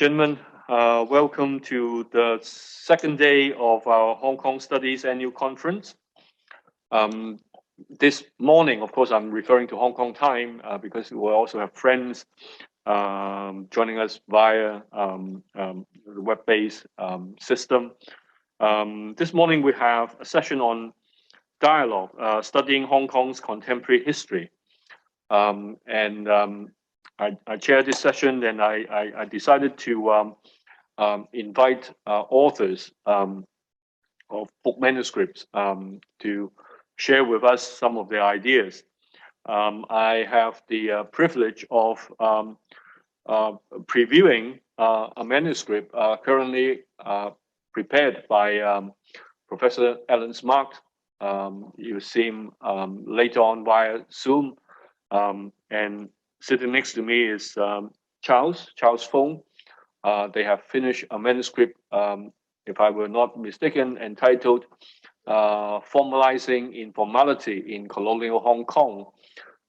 Gentlemen, welcome to the second day of our Hong Kong Studies annual conference. This morning, of course, I'm referring to Hong Kong time because we will also have friends joining us via the web-based system. This morning, we have a session on dialogue, studying Hong Kong's contemporary history. I chaired this session, and I decided to invite authors of book manuscripts to share with us some of their ideas. I have the privilege of previewing a manuscript currently prepared by Professor Alan Smart. You'll see him later on via Zoom. And sitting next to me is Charles Fong. They have finished a manuscript, if I were not mistaken, entitled Formalizing Informality in Colonial Hong Kong.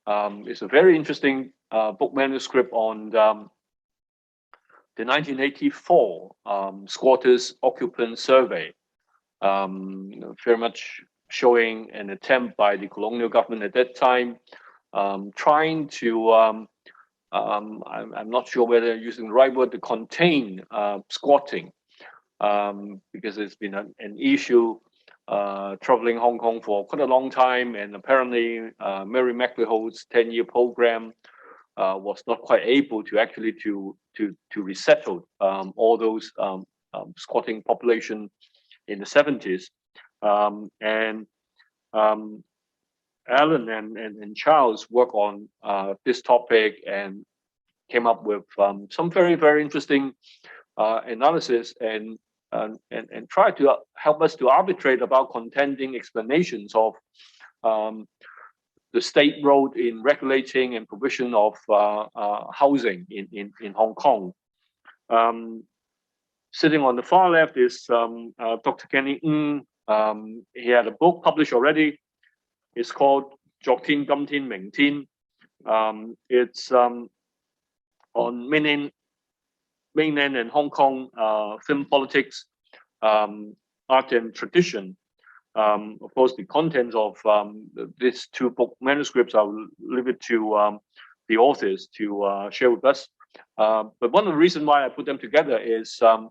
It's a very interesting book manuscript on the 1984 Squatters Occupant Survey, very much showing an attempt by the colonial government at that time trying to, I'm not sure whether using the right word, to contain squatting, because it's been an issue troubling Hong Kong for quite a long time, and apparently Mary McLeod's 10-year program was not quite able to actually to resettle all those squatting population in the 70s, Alan and Charles work on this topic and came up with some very, very interesting analysis and try to help us to arbitrate about contending explanations of the state role in regulating and provision of housing in Hong Kong. Sitting on the far left is Dr. Kenny Ng. He had a book published already. It's called 昨天今天明天. It's on mainland and Hong Kong film politics, art and tradition. Of course, the contents of these two book manuscripts, I'll leave it to the authors to share with us. But one of the reasons why I put them together is I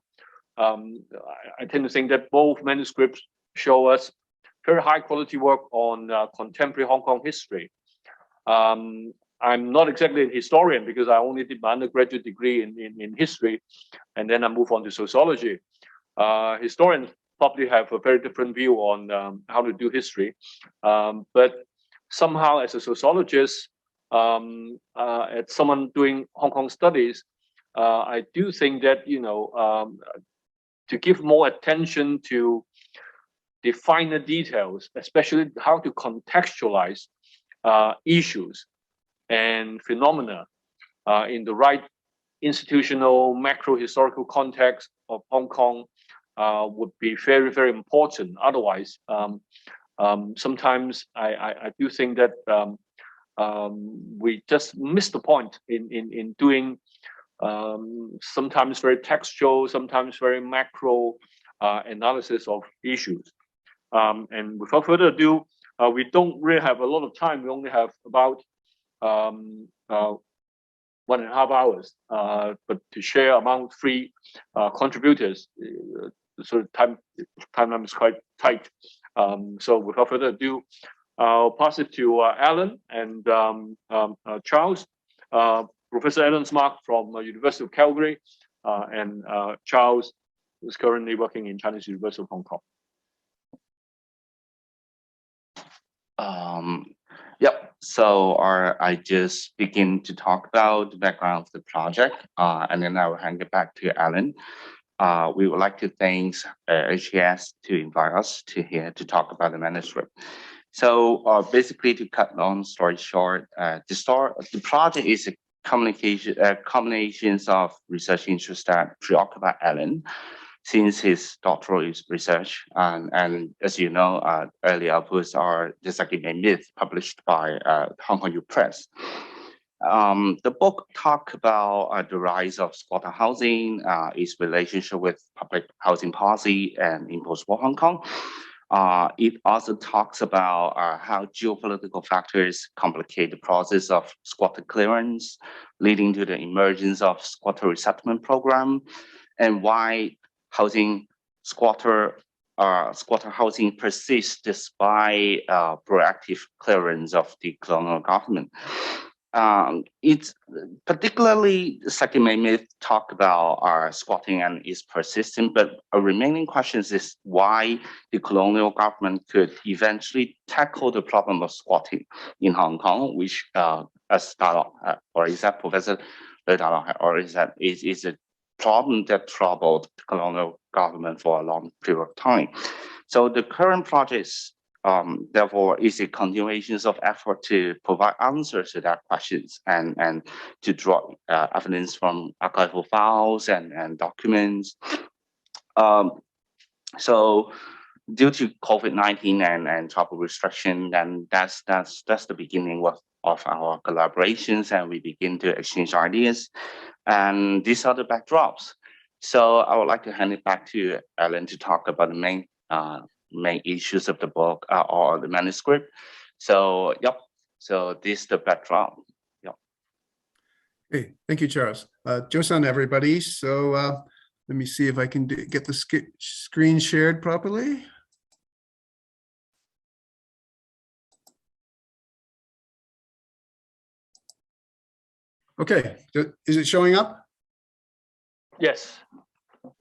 tend to think that both manuscripts show us very high quality work on contemporary Hong Kong history. I'm not exactly a historian because I only did my undergraduate degree in history, and then I moved on to sociology. Historians probably have a very different view on how to do history, but somehow as a sociologist, as someone doing Hong Kong studies, I do think that to give more attention to the finer details, especially how to contextualize issues and phenomena in the right institutional, macro historical context of Hong Kong would be very, very important. Otherwise, sometimes I do think that we just miss the point in doing sometimes very textual, sometimes very macro analysis of issues. And without further ado, we don't really have a lot of time. We only have about 1.5 hours, but to share among three contributors, so timeline is quite tight. So without further ado, I'll pass it to Alan and Charles. Professor Alan Smart from University of Calgary, and Charles is currently working in Chinese University of Hong Kong. Yep. So I just begin to talk about the background of the project, and then I will hand it back to Alan. We would like to thank HES to invite us to here to talk about the manuscript. So basically, to cut long story short, the project is a combinations of research interests that preoccupy Alan since his doctoral research, and as you know, early outputs are just like a myth published by Hong Kong U Press. The book talk about the rise of squatter housing, its relationship with public housing policy and in post-war Hong Kong. It also talks about how geopolitical factors complicate the process of squatter clearance, leading to the emergence of squatter resettlement program, and why squatter housing persists despite proactive clearance of the colonial government. It's particularly the second main myth talk about squatting and its persistent, but a remaining question is why the colonial government could eventually tackle the problem of squatting in Hong Kong, which as Professor Le Dalong already said, is a problem that troubled the colonial government for a long period of time. So the current projects therefore is a continuation of effort to provide answers to that questions and to draw evidence from archival files and documents. So due to COVID-19 and travel restriction, then that's the beginning of our collaborations, and we begin to exchange ideas. And these are the backdrops. So I would like to hand it back to Ellen to talk about the main issues of the book or the manuscript. So, yep. So this is the backdrop. Yep. Hey, thank you, Charles. Josan, everybody. So let me see if I can get the screen shared properly. Okay, is it showing up? Yes.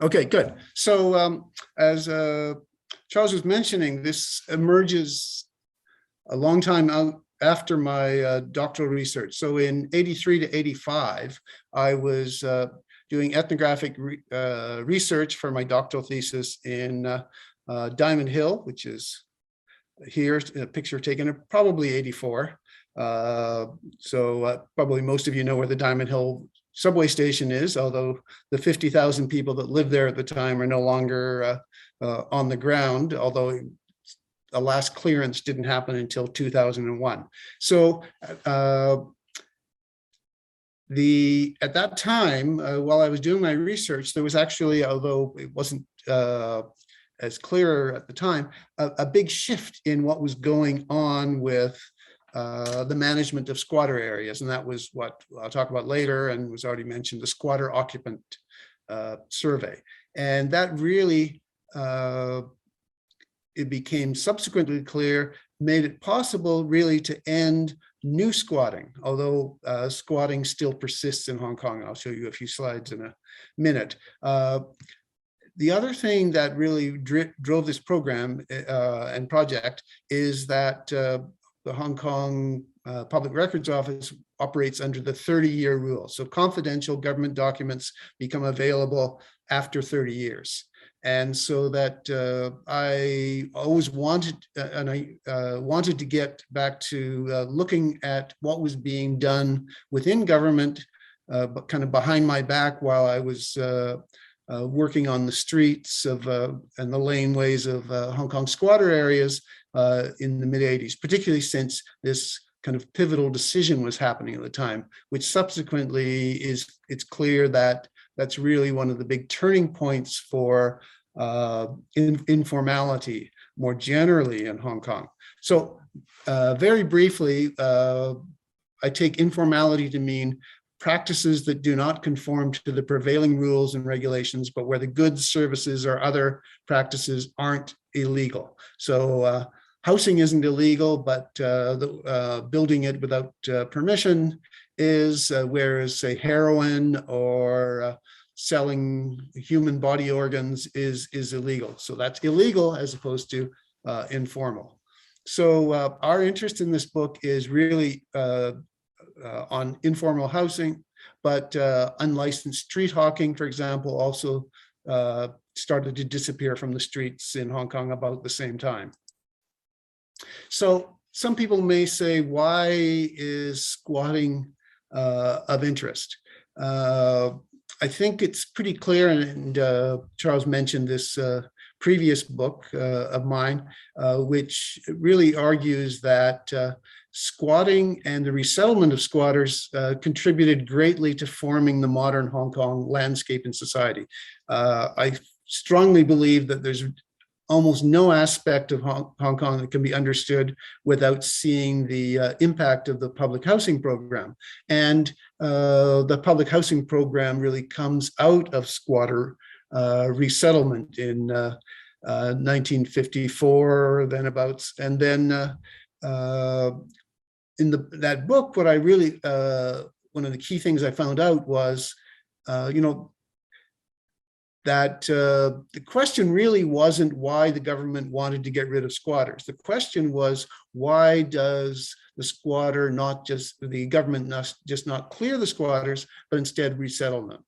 Okay, good. So as Charles was mentioning, this emerges a long time out after my doctoral research. So in 83 to 85, I was doing ethnographic research for my doctoral thesis in Diamond Hill, which is here, a picture taken in probably 84. So probably most of you know where the Diamond Hill subway station is, although the 50,000 people that lived there at the time are no longer on the ground, although a last clearance didn't happen until 2001. So at that time, while I was doing my research, there was actually, although it wasn't as clear at the time, a big shift in what was going on with the management of squatter areas. And that was what I'll talk about later and was already mentioned, the squatter occupant survey. And that really, it became subsequently clear, made it possible really to end new squatting, although squatting still persists in Hong Kong. I'll show you a few slides in a minute. The other thing that really drove this program and project is that the Hong Kong Public Records Office operates under the 30-year rule. So confidential government documents become available after 30 years. And so that I always wanted, and I wanted to get back to looking at what was being done within government, but kind of behind my back while I was working on the streets of and the laneways of Hong Kong squatter areas in the mid-80s, particularly since this kind of pivotal decision was happening at the time, which subsequently it's clear that that's really one of the big turning points for informality more generally in Hong Kong. So very briefly, I take informality to mean practices that do not conform to the prevailing rules and regulations, but where the goods, services, or other practices aren't illegal. So housing isn't illegal, but building it without permission is, whereas say heroin or selling human body organs is illegal. So that's illegal as opposed to informal. So our interest in this book is really on informal housing, but unlicensed street hawking, for example, also started to disappear from the streets in Hong Kong about the same time. So some people may say, why is squatting of interest? I think it's pretty clear, and Charles mentioned this previous book of mine, which really argues that squatting and the resettlement of squatters contributed greatly to forming the modern Hong Kong landscape and society. I strongly believe that there's almost no aspect of Hong Kong that can be understood without seeing the impact of the public housing program. And the public housing program really comes out of squatter resettlement in 1954, then about, and then in that book, what I really, one of the key things I found out was, that the question really wasn't why the government wanted to get rid of squatters. The question was, why does the government not clear the squatters, but instead resettle them?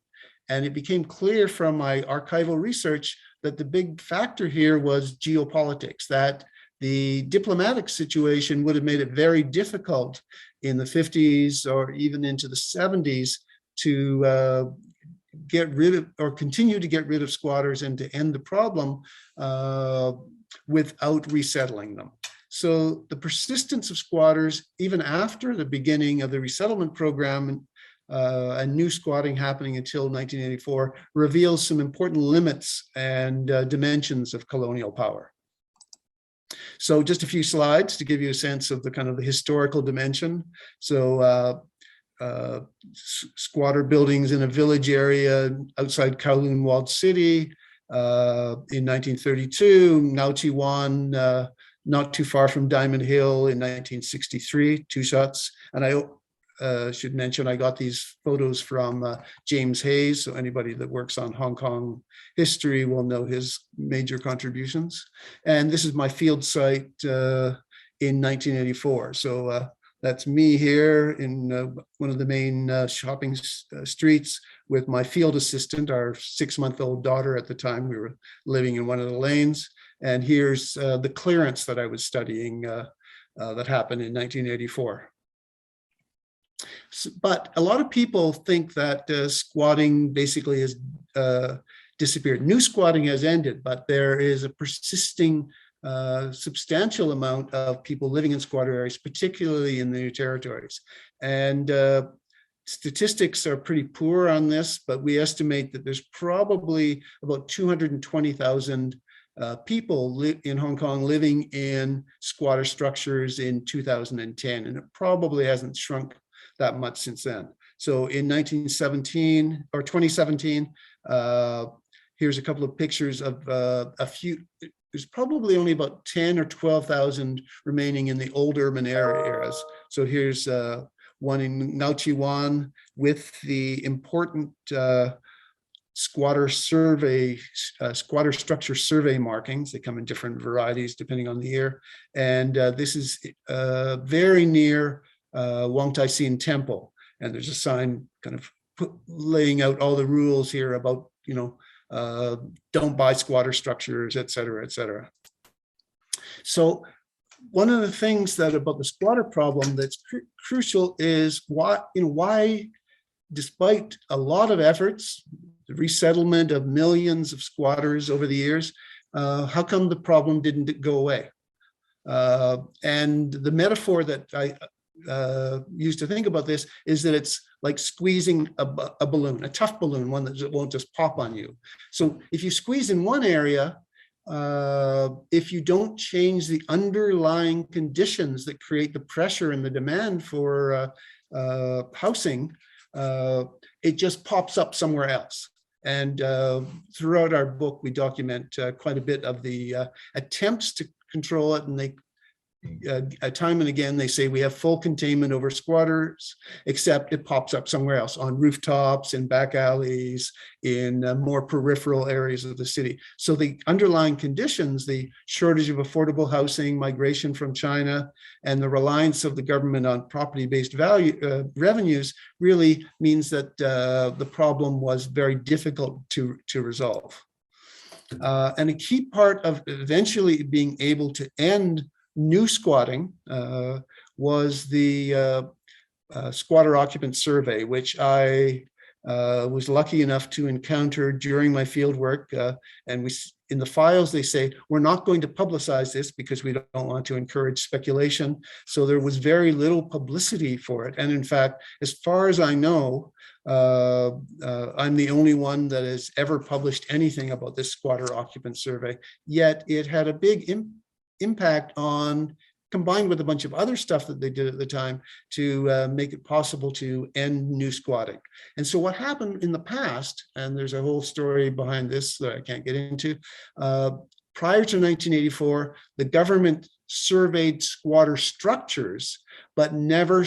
And it became clear from my archival research that the big factor here was geopolitics, that the diplomatic situation would have made it very difficult in the 50s or even into the 70s to get rid of or continue to get rid of squatters and to end the problem without resettling them. So the persistence of squatters, even after the beginning of the resettlement program and new squatting happening until 1984, reveals some important limits and dimensions of colonial power. So just a few slides to give you a sense of the kind of the historical dimension. So squatter buildings in a village area outside Kowloon Walled City in 1932, Ngau Chi Wan, not too far from Diamond Hill in 1963, 2 shots. And I should mention, I got these photos from James Hayes. So anybody that works on Hong Kong history will know his major contributions. And this is my field site in 1984. So that's me here in one of the main shopping streets with my field assistant, our 6-month-old daughter at the time. We were living in one of the lanes. And here's the clearance that I was studying that happened in 1984. So, but a lot of people think that squatting basically has disappeared. New squatting has ended, but there is a persisting substantial amount of people living in squatter areas, particularly in the New Territories. And statistics are pretty poor on this, but we estimate that there's probably about 220,000 people in Hong Kong living in squatter structures in 2010, and it probably hasn't shrunk that much since then. So in 2017, here's a couple of pictures of a few. There's probably only about 10 or 12,000 remaining in the old urban areas. So here's one in Ngau Chi Wan with the important squatter structure survey markings. They come in different varieties depending on the year. And this is very near Wong Tai Sin Temple. And there's a sign kind of laying out all the rules here about, don't buy squatter structures, et cetera, et cetera. So one of the things that about the squatter problem that's crucial is why, despite a lot of efforts, the resettlement of millions of squatters over the years, how come the problem didn't go away? And the metaphor that I used to think about this is that it's like squeezing a balloon, a tough balloon, one that won't just pop on you. So if you squeeze in one area, if you don't change the underlying conditions that create the pressure and the demand for housing, it just pops up somewhere else. And throughout our book, we document quite a bit of the attempts to control it, and they time and again, they say we have full containment over squatters, except it pops up somewhere else, on rooftops, in back alleys, in more peripheral areas of the city. So the underlying conditions, the shortage of affordable housing, migration from China, and the reliance of the government on property-based revenues really means that the problem was very difficult to resolve. And a key part of eventually being able to end new squatting was the squatter occupant survey, which I was lucky enough to encounter during my field work. And in the files, they say, we're not going to publicize this because we don't want to encourage speculation. So there was very little publicity for it. And in fact, as far as I know, I'm the only one that has ever published anything about this squatter occupant survey, yet it had a big impact on, combined with a bunch of other stuff that they did at the time, to make it possible to end new squatting. And so what happened in the past, and there's a whole story behind this that I can't get into, prior to 1984, the government surveyed squatter structures, but never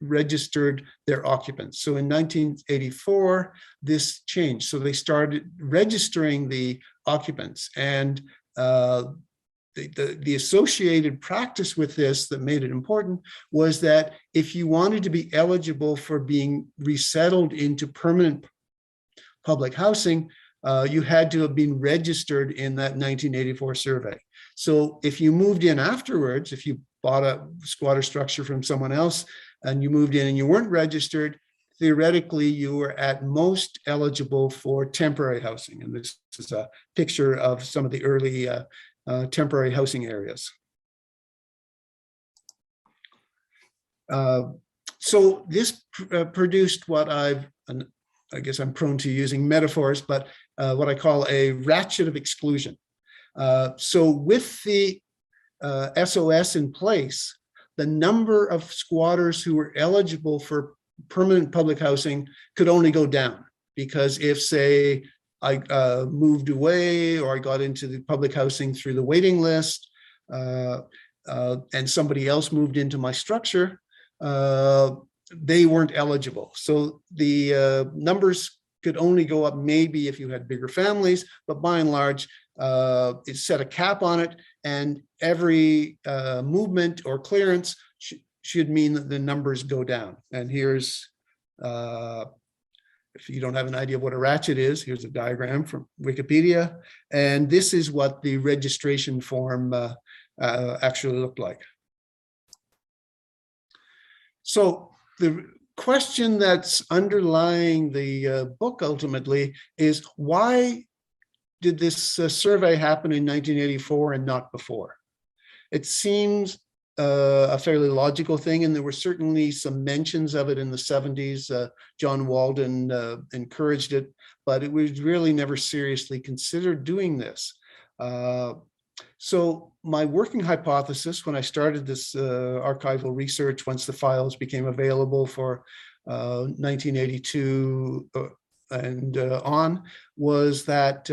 registered their occupants. So in 1984, this changed. So they started registering the occupants, and the associated practice with this that made it important was that if you wanted to be eligible for being resettled into permanent public housing, you had to have been registered in that 1984 survey. So if you moved in afterwards, if you bought a squatter structure from someone else and you moved in and you weren't registered, theoretically, you were at most eligible for temporary housing. And this is a picture of some of the early temporary housing areas. So this produced what I guess I'm prone to using metaphors, but what I call a ratchet of exclusion. So with the SOS in place, the number of squatters who were eligible for permanent public housing could only go down, because if, say, I moved away or I got into the public housing through the waiting list and somebody else moved into my structure, they weren't eligible. So the numbers could only go up maybe if you had bigger families, but by and large, it set a cap on it, and every movement or clearance should mean that the numbers go down. And here's, if you don't have an idea of what a ratchet is, here's a diagram from Wikipedia. And this is what the registration form actually looked like. So the question that's underlying the book ultimately is, why did this survey happen in 1984 and not before? It seems a fairly logical thing, and there were certainly some mentions of it in the 70s. John Walden encouraged it, but it was really never seriously considered doing this. So my working hypothesis when I started this archival research, once the files became available for 1982 and on, was that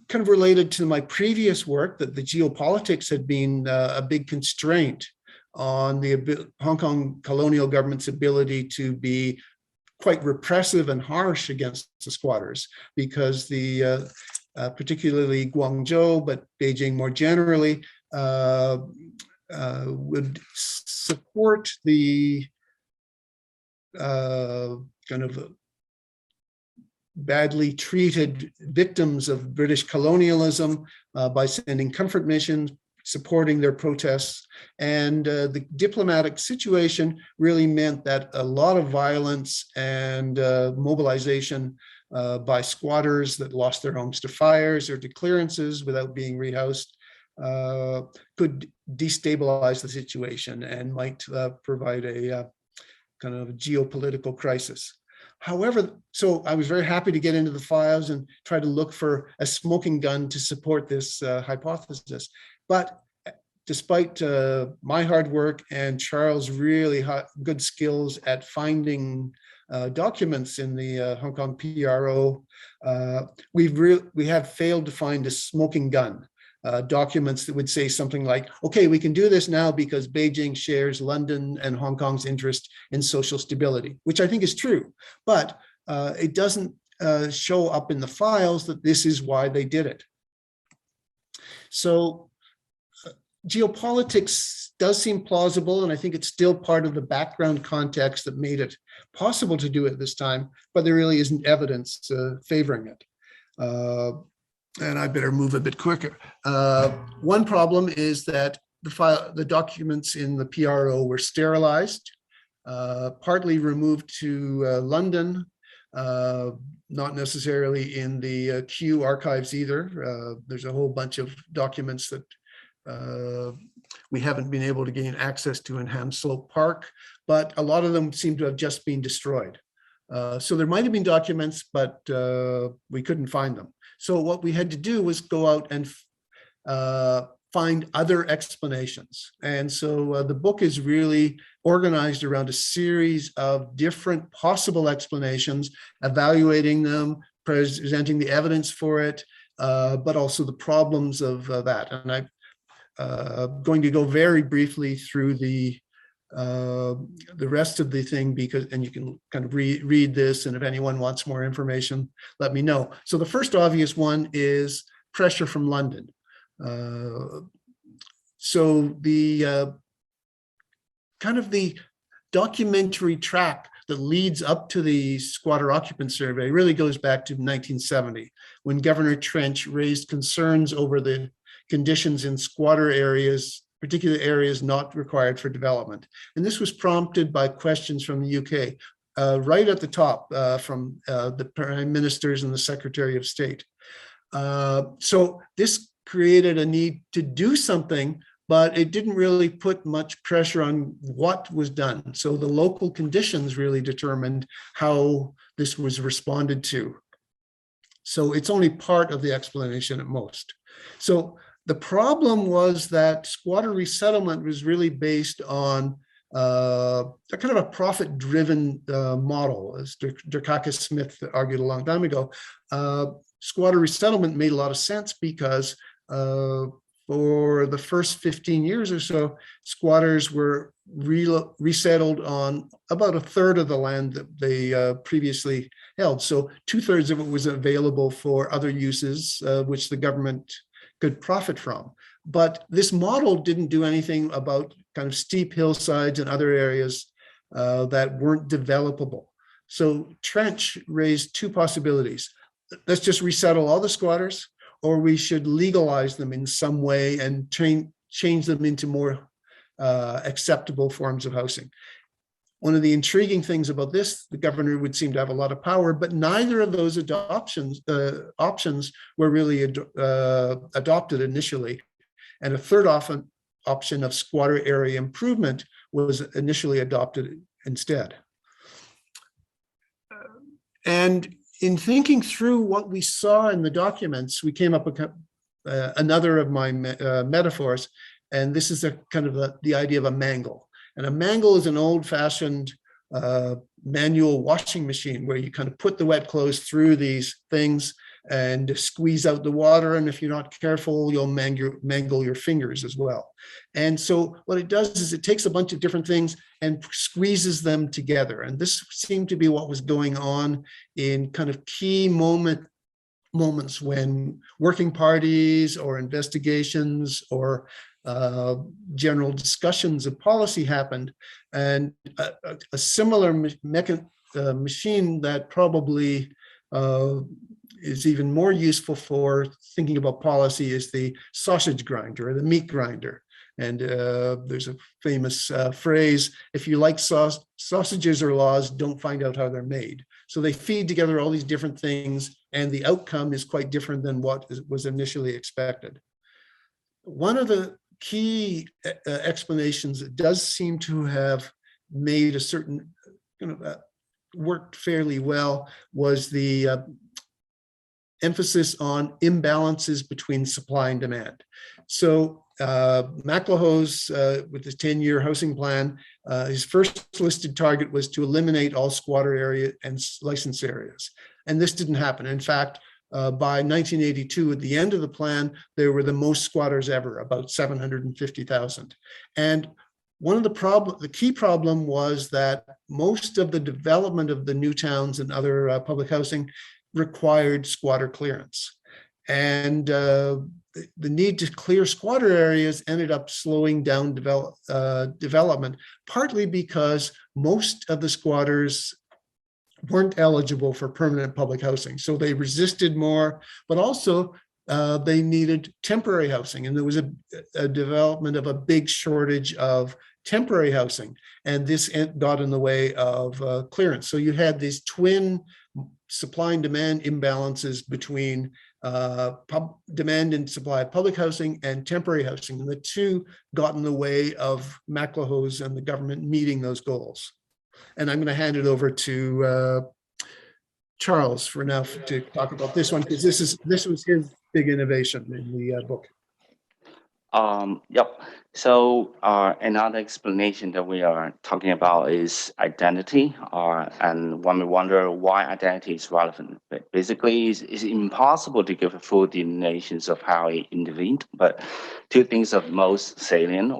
kind of related to my previous work, that the geopolitics had been a big constraint on the Hong Kong colonial government's ability to be quite repressive and harsh against the squatters, because the particularly Guangzhou, but Beijing more generally, would support the kind of badly treated victims of British colonialism by sending comfort missions, supporting their protests. And the diplomatic situation really meant that a lot of violence and mobilization by squatters that lost their homes to fires or to clearances without being rehoused could destabilize the situation and might provide a kind of geopolitical crisis. However, so I was very happy to get into the files and try to look for a smoking gun to support this hypothesis. But despite my hard work and Charles' really good skills at finding documents in the Hong Kong PRO, we have failed to find a smoking gun. Documents that would say something like, okay, we can do this now because Beijing shares London and Hong Kong's interest in social stability, which I think is true, but it doesn't show up in the files that this is why they did it. So geopolitics does seem plausible, and I think it's still part of the background context that made it possible to do it this time, but there really isn't evidence favoring it. And I better move a bit quicker. One problem is that the documents in the PRO were sterilized. partly removed to London, not necessarily in the Kew archives either. There's a whole bunch of documents that we haven't been able to gain access to in Hanslope Park, but a lot of them seem to have just been destroyed. So there might have been documents, but we couldn't find them. So what we had to do was go out and find other explanations. And so the book is really organized around a series of different possible explanations, evaluating them, presenting the evidence for it, but also the problems of that. And I'm going to go very briefly through the rest of the thing, because, and you can kind of read this, and if anyone wants more information, let me know. So the first obvious one is pressure from London. So the kind of the documentary track that leads up to the squatter occupant survey really goes back to 1970, when Governor Trench raised concerns over the conditions in squatter areas, particular areas not required for development. And this was prompted by questions from the UK, right at the top, from the Prime Ministers and the Secretary of State. So this created a need to do something, but it didn't really put much pressure on what was done. So the local conditions really determined how this was responded to. So it's only part of the explanation at most. So the problem was that squatter resettlement was really based on a kind of a profit-driven model, as Dukakis Smith argued a long time ago. Squatter resettlement made a lot of sense because for the first 15 years or so, squatters were resettled on about a third of the land that they previously held. So 2/3 of it was available for other uses, which the government could profit from. But this model didn't do anything about kind of steep hillsides and other areas that weren't developable. So Trench raised two possibilities. Let's just resettle all the squatters, or we should legalize them in some way and change them into more acceptable forms of housing. One of the intriguing things about this, the governor would seem to have a lot of power, but neither of those options were really adopted initially. And a third option of squatter area improvement was initially adopted instead. And in thinking through what we saw in the documents, we came up with another of my metaphors, and this is a kind of the idea of a mangle. And a mangle is an old-fashioned manual washing machine where you kind of put the wet clothes through these things and squeeze out the water. And if you're not careful, you'll mangle your fingers as well. And so what it does is it takes a bunch of different things and squeezes them together. And this seemed to be what was going on in kind of key moments when working parties or investigations or general discussions of policy happened. And a similar machine that probably is even more useful for thinking about policy is the sausage grinder or the meat grinder. And there's a famous phrase, if you like sausages or laws, don't find out how they're made. So they feed together all these different things, and the outcome is quite different than what was initially expected. One of the key explanations that does seem to have made a certain worked fairly well was the emphasis on imbalances between supply and demand. So McLaho's, with his 10-year housing plan, his first listed target was to eliminate all squatter area and license areas. And this didn't happen. In fact, by 1982, at the end of the plan, there were the most squatters ever, about 750,000. And one of the key problem was that most of the development of the new towns and other public housing required squatter clearance. And the need to clear squatter areas ended up slowing down development, partly because most of the squatters weren't eligible for permanent public housing. So they resisted more, but also they needed temporary housing. And there was a development of a big shortage of temporary housing, and this got in the way of clearance. So you had these twin supply and demand imbalances between demand and supply of public housing and temporary housing, and the two got in the way of MacLehose and the government meeting those goals. And I'm going to hand it over to Charles for now to talk about this one, because this was his big innovation in the book. Yep. So another explanation that we are talking about is identity. And when we wonder why identity is relevant, but basically it's impossible to give a full delineation of how it intervened. But two things of most salient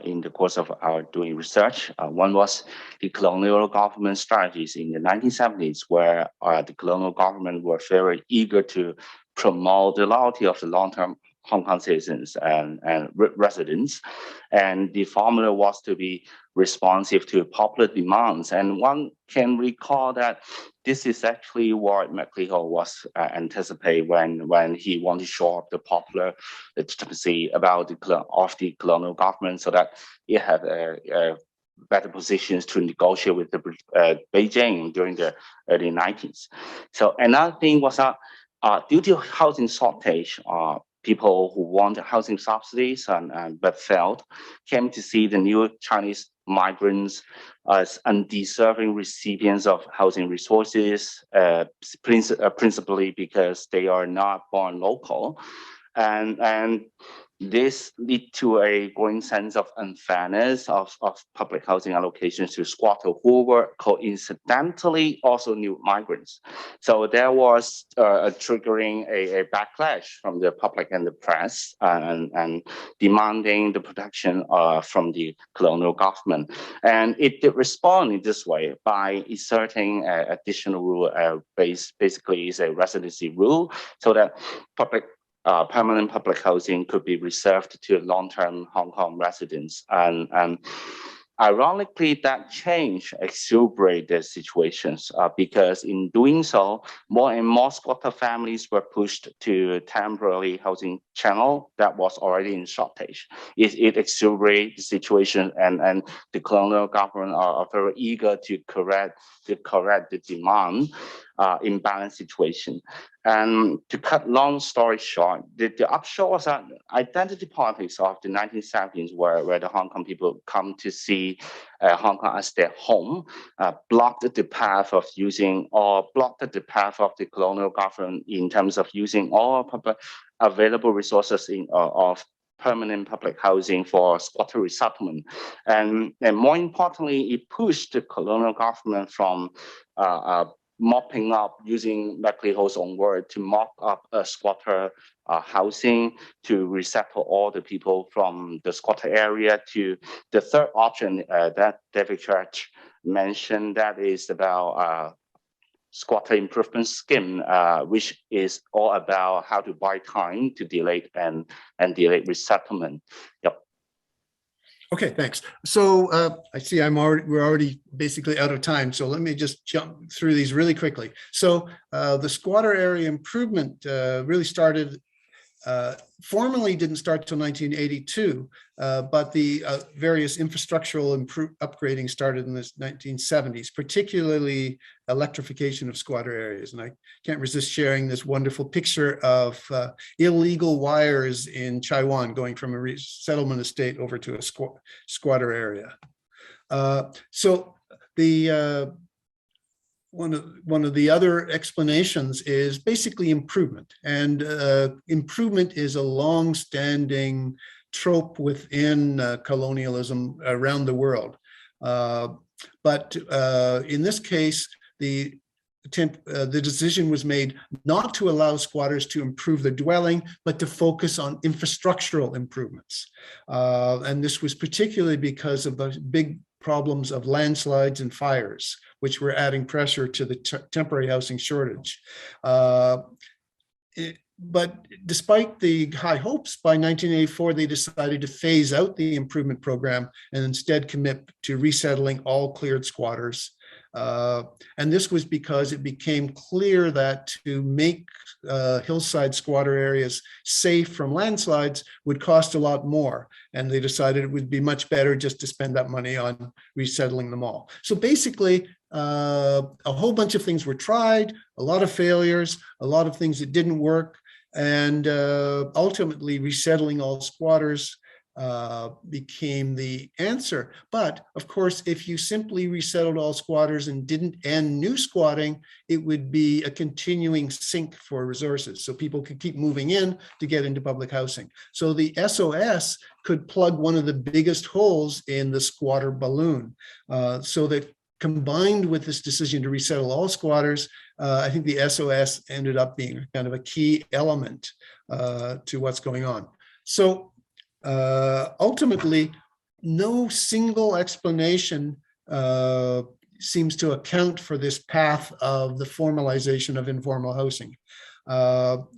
in the course of our doing research. One was the colonial government strategies in the 1970s, where the colonial government were very eager to promote the loyalty of the long-term Hong Kong citizens and residents. And the formula was to be responsive to popular demands. And one can recall that this is actually what MacLehose was anticipating when he wanted to show up the popular legitimacy about the colonial government, so that it had better positions to negotiate with the Beijing during the early 90s. So another thing was that due to housing shortage, people who wanted housing subsidies but failed came to see the new Chinese migrants as undeserving recipients of housing resources, principally because they are not born local. And this led to a growing sense of unfairness of public housing allocations to squatters who were coincidentally also new migrants. So there was triggering a backlash from the public and the press and demanding the protection from the colonial government. And it did respond in this way by inserting an additional rule, basically is a residency rule, so that permanent public housing could be reserved to long-term Hong Kong residents. And ironically, that change exacerbated situations because in doing so, more and more squatter families were pushed to temporary housing channel that was already in shortage. It exacerbated the situation, and the colonial government are very eager to correct the demand imbalance situation. And to cut long story short, the upshot was that identity politics of the 1970s, where the Hong Kong people come to see Hong Kong as their home, blocked the path of the path of the colonial government in terms of using all public available resources of permanent public housing for squatter resettlement. And more importantly, it pushed the colonial government from mopping up, using MacLehose's own word, to mop up squatter housing, to resettle all the people from the squatter area, to the third option that David Church mentioned, that is about squatter improvement scheme, which is all about how to buy time to delay and delay resettlement. Yep. Okay, thanks. So I see we're already basically out of time. So let me just jump through these really quickly. So the squatter area improvement really started, formally didn't start till 1982, but the various infrastructural upgrading started in the 1970s, particularly electrification of squatter areas. And I can't resist sharing this wonderful picture of illegal wires in Chaiwan going from a settlement estate over to a squatter area. So the one of the other explanations is basically improvement, and improvement is a long-standing trope within colonialism around the world. But in this case, the decision was made not to allow squatters to improve their dwelling, but to focus on infrastructural improvements. And this was particularly because of the big problems of landslides and fires, which were adding pressure to the temporary housing shortage. But despite the high hopes, by 1984, they decided to phase out the improvement program and instead commit to resettling all cleared squatters And this was because it became clear that to make hillside squatter areas safe from landslides would cost a lot more. And they decided it would be much better just to spend that money on resettling them all. So basically, a whole bunch of things were tried, a lot of failures, a lot of things that didn't work. And ultimately, resettling all squatters became the answer. But of course, if you simply resettled all squatters and didn't end new squatting, it would be a continuing sink for resources. So people could keep moving in to get into public housing. So the SOS could plug one of the biggest holes in the squatter balloon. So that combined with this decision to resettle all squatters, I think the SOS ended up being kind of a key element to what's going on. So ultimately, no single explanation seems to account for this path of the formalization of informal housing.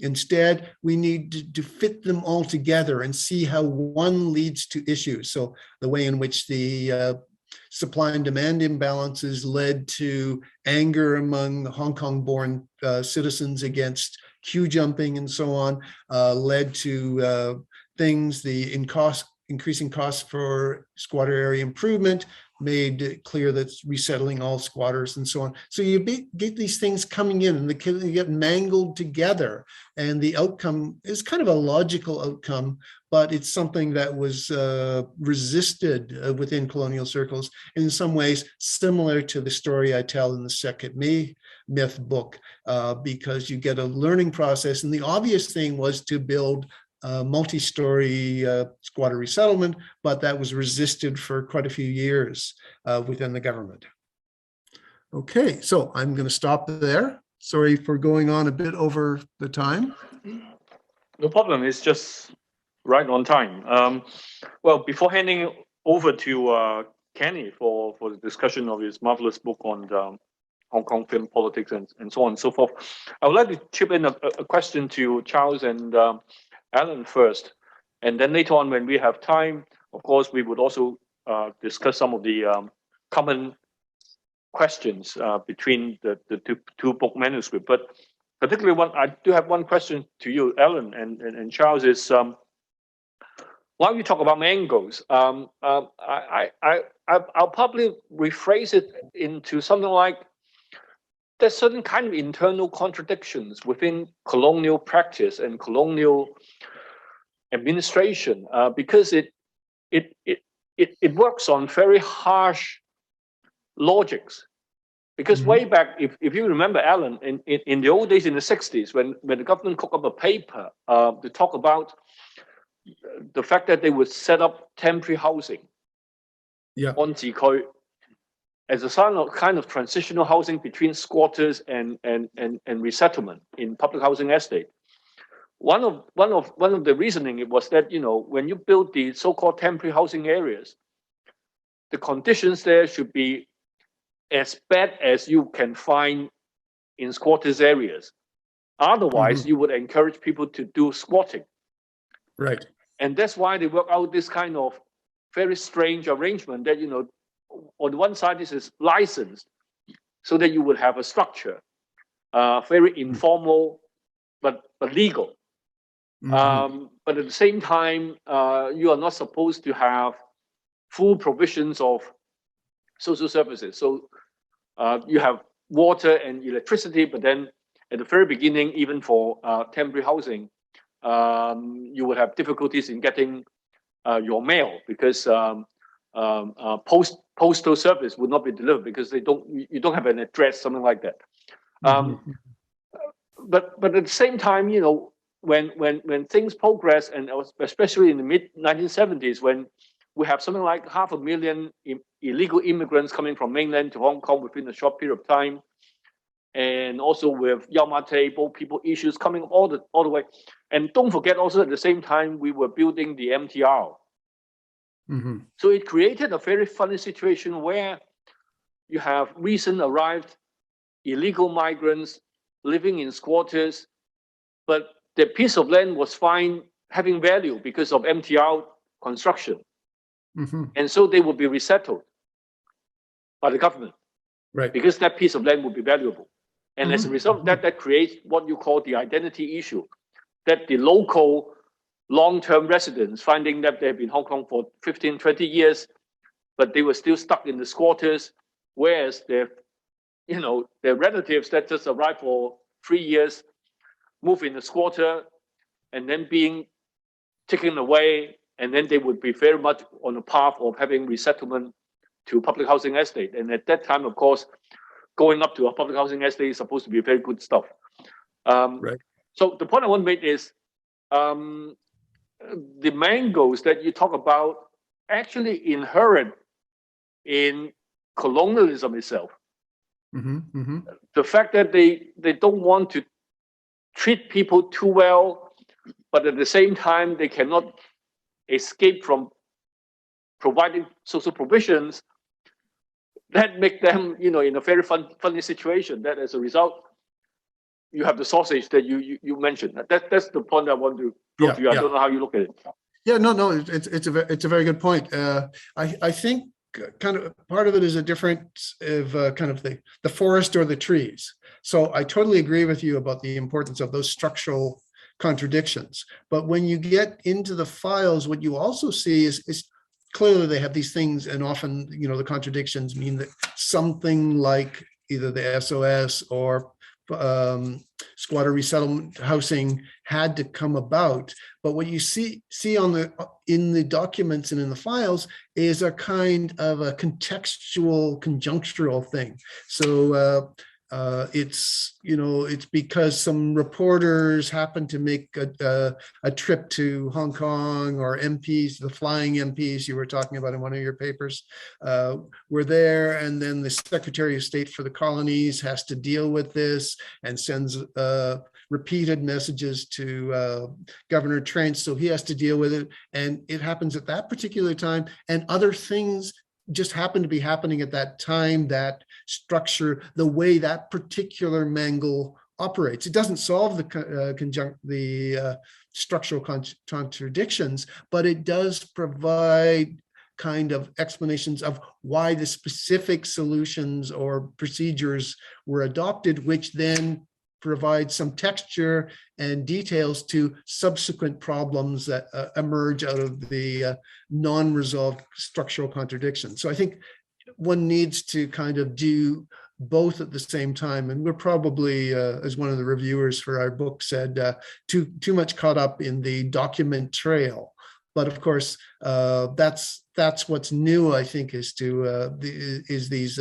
Instead, we need to fit them all together and see how one leads to issues. So the way in which the supply and demand imbalances led to anger among Hong Kong-born citizens against queue jumping and so on, led to things, the increasing costs for squatter area improvement, made it clear that resettling all squatters and so on. So you get these things coming in and they get mangled together. And the outcome is kind of a logical outcome, but it's something that was resisted within colonial circles, in some ways similar to the story I tell in the Second Myth book, because you get a learning process. And the obvious thing was to build multi-story squatter resettlement, but that was resisted for quite a few years within the government. Okay, so I'm going to stop there. Sorry for going on a bit over the time. No problem. It's just right on time. Well, before handing over to Kenny for the discussion of his marvelous book on Hong Kong film politics and so on and so forth, I would like to chip in a question to Charles and Alan first, and then later on, when we have time, of course, we would also discuss some of the common questions between the two book manuscripts. But particularly, I do have one question to you, Alan and Charles. Is while you talk about mangoes, I'll probably rephrase it into something like there's certain kind of internal contradictions within colonial practice and colonial administration, because it works on very harsh logics. Because way back, if you remember, Alan, in the old days in the 60s, when the government cooked up a paper to talk about the fact that they would set up temporary housing on Zikoi as a kind of transitional housing between squatters and resettlement in public housing estate. One of the reasoning it was that, you know, when you build the so-called temporary housing areas, the conditions there should be as bad as you can find in squatters areas. Otherwise, you would encourage people to do squatting. Right. And that's why they work out this kind of very strange arrangement that, you know, on one side, this is licensed so that you would have a structure, very informal, but legal. But at the same time, you are not supposed to have full provisions of social services. So you have water and electricity, but then at the very beginning, even for temporary housing, you would have difficulties in getting your mail because postal service would not be delivered because you don't have an address, something like that. But at the same time, you know, when things progress, and especially in the mid 1970s, when we have something like 500,000 illegal immigrants coming from mainland to Hong Kong within a short period of time, and also with Yau Ma Tei, both people issues coming all the way, and don't forget also at the same time we were building the MTR. So it created a very funny situation where you have recent arrived illegal migrants living in squatters, but the piece of land was having value because of MTR construction. And so they will be resettled by the government. Right. because that piece of land would be valuable. And as a result of that, that creates what you call the identity issue, that the local long-term residents finding that they've been in Hong Kong for 15, 20 years, but they were still stuck in the squatters, whereas their relatives that just arrived for 3 years, move in the squatter, and then being taken away, and then they would be very much on the path of having resettlement to public housing estate. And at that time, of course, going up to a public housing estate is supposed to be very good stuff. Right. So the point I want to make is the mangoes that you talk about actually inherent in colonialism itself. The fact that they don't want to treat people too well, but at the same time they cannot escape from providing social provisions, that make them, in a very funny situation. That as a result, you have the sausage that you mentioned. That's the point I want to go to you. I don't know how you look at it. Yeah, no, it's a very good point. I think kind of part of it is a difference of kind of the forest or the trees. So I totally agree with you about the importance of those structural contradictions. But when you get into the files, what you also see is clearly they have these things, and often, the contradictions mean that something like either the SOS or squatter resettlement housing had to come about. But what you see in the documents and in the files is a kind of a contextual, conjunctural thing. So it's because some reporters happen to make a trip to Hong Kong, or MPs, the flying MPs you were talking about in one of your papers, were there, and then the Secretary of State for the colonies has to deal with this and sends repeated messages to Governor Trench, so he has to deal with it, and it happens at that particular time, and other things just happen to be happening at that time, that structure, the way that particular mangle operates. It doesn't solve the structural contradictions, but it does provide kind of explanations of why the specific solutions or procedures were adopted, which then provide some texture and details to subsequent problems that emerge out of the non-resolved structural contradictions. So I think one needs to kind of do both at the same time. And we're probably, as one of the reviewers for our book said, too much caught up in the document trail. But of course, that's what's new, I think, is these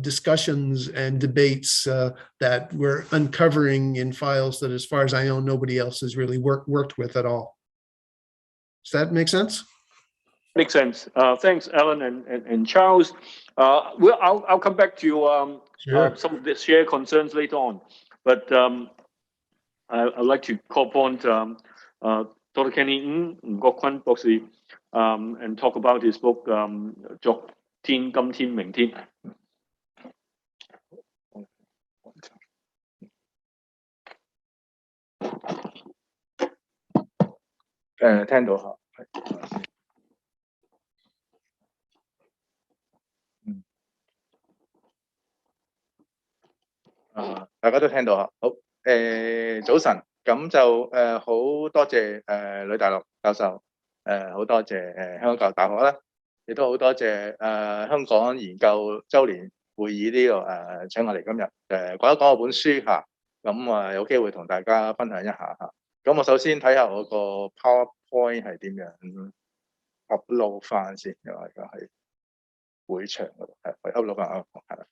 discussions and debates that we're uncovering in files that, as far as I know, nobody else has really worked with at all. Does that make sense? Makes sense. Thanks, Alan and Charles. I'll come back to Sure. some of the shared concerns later on, but I'd like to call upon Dr. Kenny Ng Kok Kwan 博士 and talk about his book 昨天今天明天. 聽到嚇，大家都聽到嚇。好，早晨，咁就好多謝呂大樂教授，好多謝香港教育大學啦，亦都好多謝香港研究週年會議呢個請我嚟今日講一講我本書嚇，咁有機會同大家分享一下嚇。咁我首先睇下我個 PowerPoint 係點樣 upload 翻先，因為而家喺會場嗰度，係 upload 翻係啦。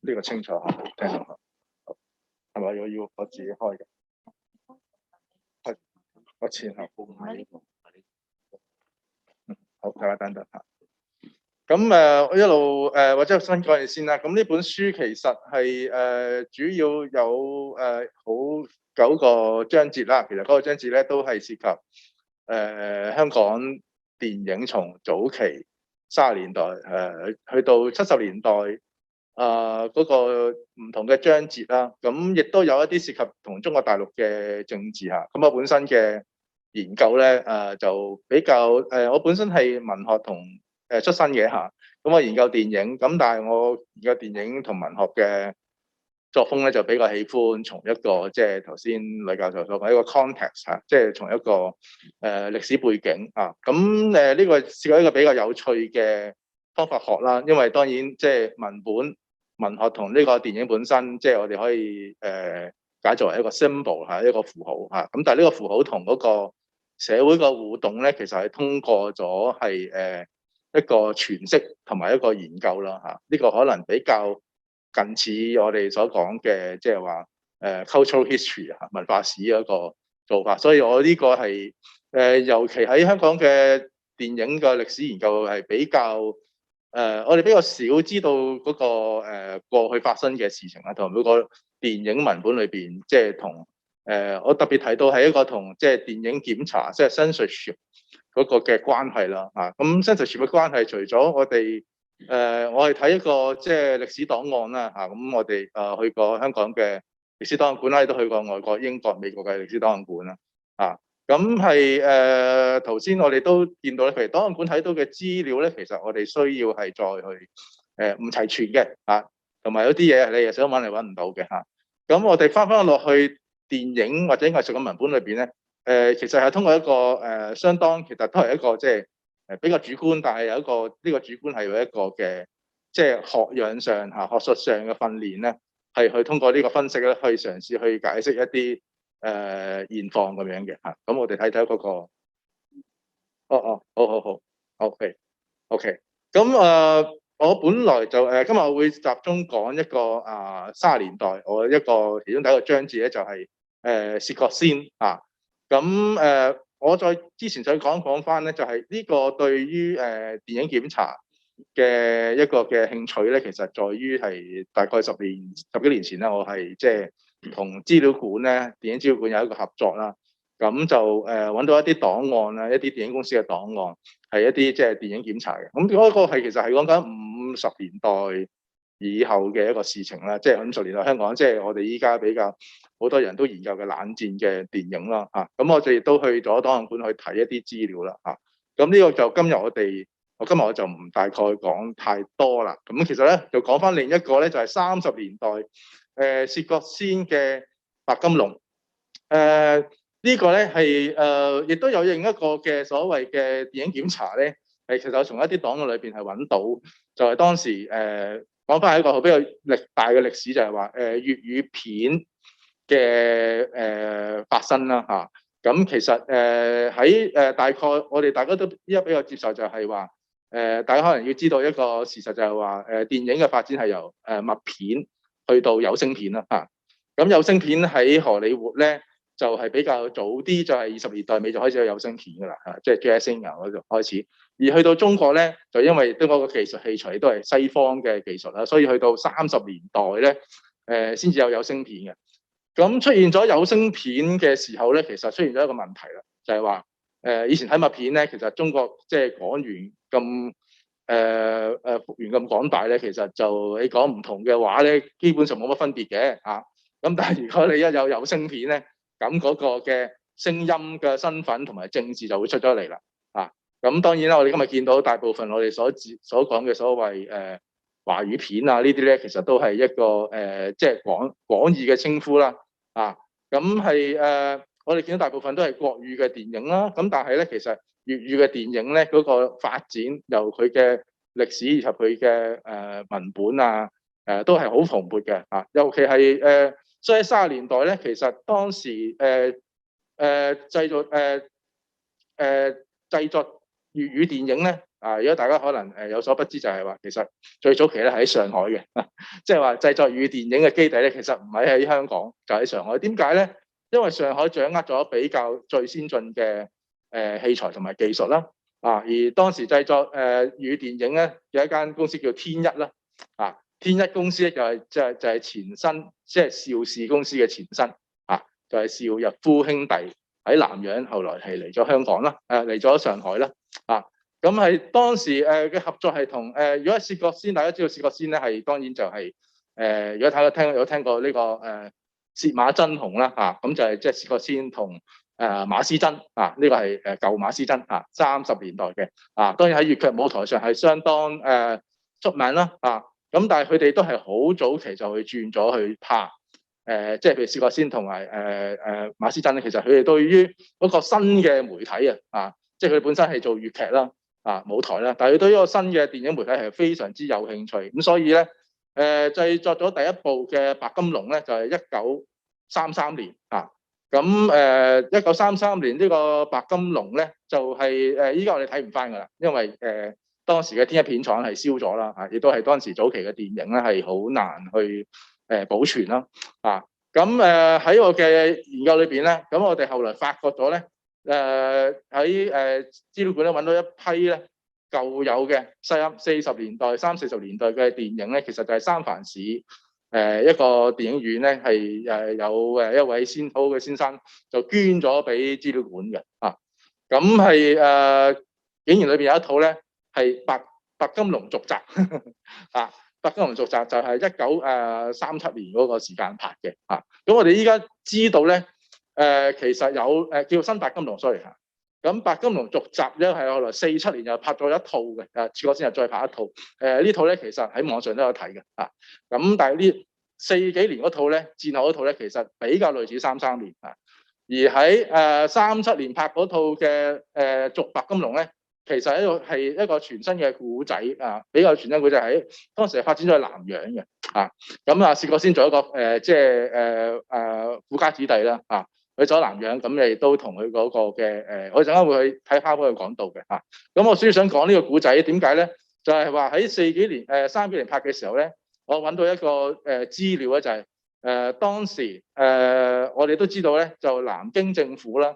呢個清楚嚇，聽到嚇，係咪要我自己開嘅？係，我前後唔係。好，大家等等嚇。咁一路或者新講嘢先啦。咁呢本書其實係主要有好9個章節啦。其實嗰個章節咧都係涉及香港電影從早期30年代去到70年代嗰個唔同嘅章節啦，咁亦都有一啲涉及同中國大陸嘅政治嚇。咁我本身嘅研究咧就比較我本身係文學同出身嘅嚇。咁我研究電影，咁但係我研究電影同文學嘅作風咧就比較喜歡從一個即係頭先呂教授所講一個 context 嚇，即係從一個歷史背景啊。咁呢個試過一個比較有趣嘅方法學啦，因為當然即係文學同呢個電影本身，即係我哋可以解作為一個 symbol 嚇，一個符號嚇。咁但係呢個符號同嗰個社會個互動咧，其實係通過咗係一個詮釋同埋一個研究啦嚇。呢個可能比較近似我哋所講嘅，即係話cultural history 嚇，文化史嗰個做法。所以我呢個係尤其喺香港嘅電影嘅歷史研究係比較我哋比較少知道嗰個過去發生嘅事情啦，同每個電影文本裏邊，即係同我特別提到係一個同即係電影檢查，即係 censorship 嗰個嘅關係啦嚇。咁 censorship 嘅關係，除咗我哋我係睇一個即係歷史檔案啦嚇。咁我哋去過香港嘅歷史檔案館啦，亦都去過外國英國、美國嘅歷史檔案館啦嚇。咁係頭先我哋都見到咧，譬如檔案館睇到嘅資料咧，其實我哋需要係再去唔齊全嘅嚇，同埋有啲嘢你又想揾嚟揾唔到嘅嚇。咁我哋翻落去電影或者藝術嘅文本裏邊咧，其實係通過一個相當其實都係一個即係比較主觀，但係有一個呢個主觀係有一個嘅即係學養上嚇、學術上嘅訓練咧，係去通過呢個分析咧，去嘗試去解釋一啲現況咁樣嘅嚇。咁我哋睇睇嗰個，好 OK。咁我本來就今日我會集中講一個30年代，我一個其中第一個章節咧就係薛覺先啊。咁我之前再講翻咧，就係呢個對於電影檢查嘅一個嘅興趣咧，其實在於係大概十幾年前咧，我係即係同資料館咧，電影資料館有一個合作啦。咁就揾到一啲檔案啦，一啲電影公司嘅檔案，係一啲即係電影檢查嘅。咁嗰個係其實係講緊50年代以後嘅一個事情啦，即係50年代香港，即係我哋依家比較好多人都研究嘅冷戰嘅電影啦嚇。咁我哋亦都去咗檔案館去睇一啲資料啦嚇。咁呢個就今日我就唔大概講太多啦。咁其實咧就講翻另一個咧，就係30年代薛覺先嘅白金龍呢個咧係亦都有另一個嘅所謂嘅電影檢查咧，其實我從一啲檔案裏邊係揾到，就係當時講翻係一個比較大嘅歷史，就係話粵語片嘅發生啦嚇。咁其實喺大概我哋大家都依家比較接受就係話大家可能要知道一個事實就係話電影嘅發展係由默片去到有聲片啦嚇。咁有聲片喺荷里活咧，就係比較早啲，就係20年代尾就開始有聲片㗎啦嚇，即係 jazz singer 嗰度開始。而去到中國咧，就因為都嗰個技術器材都係西方嘅技術啦，所以去到30年代咧，先至有聲片嘅。咁出現咗有聲片嘅時候咧，其實出現咗一個問題啦，就係話以前睇默片咧，其實中國即係講源咁復原咁廣大咧，其實就你講唔同嘅話咧，基本上冇乜分別嘅嚇。咁但係如果你一有聲片咧，咁嗰個嘅聲音嘅身份同埋政治就會出咗嚟啦啊！咁當然啦，我哋今日見到大部分我哋所講嘅所謂華語片啊呢啲咧，其實都係一個即係廣義嘅稱呼啦啊！咁係我哋見到大部分都係國語嘅電影啦。咁但係咧，其實粵語嘅電影咧嗰個發展，由佢嘅歷史以及佢嘅文本啊都係好蓬勃嘅啊！尤其係所以喺30年代咧，其實當時製作粵語電影咧如果大家可能有所不知，就係話其實最早期咧喺上海嘅，即係話製作粵語電影嘅基地咧，其實唔係喺香港，就喺上海。點解咧？因為上海掌握咗比較最先進嘅器材同埋技術啦而當時製作粵語電影咧，有一間公司叫天一啦天一公司咧就係前身，即係邵氏公司嘅前身就係邵逸夫兄弟喺南洋，後來係嚟咗香港啦嚟咗上海啦咁係當時嘅合作係同如果係薛覺先，大家知道薛覺先咧係當然就係如果有聽過呢個薛馬爭雄啦嚇，咁就係即係薛覺先同馬師曾啊，呢個係舊馬師曾啊，30年代嘅啊，當然喺粵劇舞台上係相當出名啦啊，咁但係佢哋都係好早期就去轉咗去拍即係譬如薛覺先同埋馬師曾咧，其實佢哋對於嗰個新嘅媒體啊，即係佢本身係做粵劇啦。舞台啦，但係佢對呢個新嘅電影媒體係非常之有興趣，咁所以咧製作咗第一部嘅白金龍咧就係1933年啊，咁1933年呢個白金龍咧就係依家我哋睇唔翻㗎啦，因為當時嘅天一片廠係燒咗啦，亦都係當時早期嘅電影咧係好難去保存啦，咁喺我嘅研究裏邊咧，咁我哋後來發覺咗咧。喺資料館咧揾到一批咧舊有嘅40年代、30-40年代嘅電影咧，其實就係三藩市一個電影院咧係有一位先好嘅先生就捐咗俾資料館嘅咁係竟然裏邊有一套咧係白金龍續集白金龍續集就係1937年嗰個時間拍嘅咁我哋依家知道咧。其實有叫新白金龍 ，sorry 嚇。咁白金龍續集咧係後來47年又拍咗一套嘅，薛覺先又再拍一套。呢套咧其實喺網上都有睇嘅咁但係呢40幾年嗰套咧，戰後嗰套咧其實比較類似33年而喺37年拍嗰套嘅續白金龍咧，其實係一個全新嘅故仔比較全新故仔喺當時係發展咗去南洋嘅咁薛覺先做一個即係富家子弟啦去咗南洋，咁亦都同佢嗰個嘅我陣間會去睇下嗰個講到嘅咁我主要想講呢個故仔點解咧？就係話喺30幾年拍嘅時候咧，我揾到一個資料咧，就係當時我哋都知道咧，就南京政府啦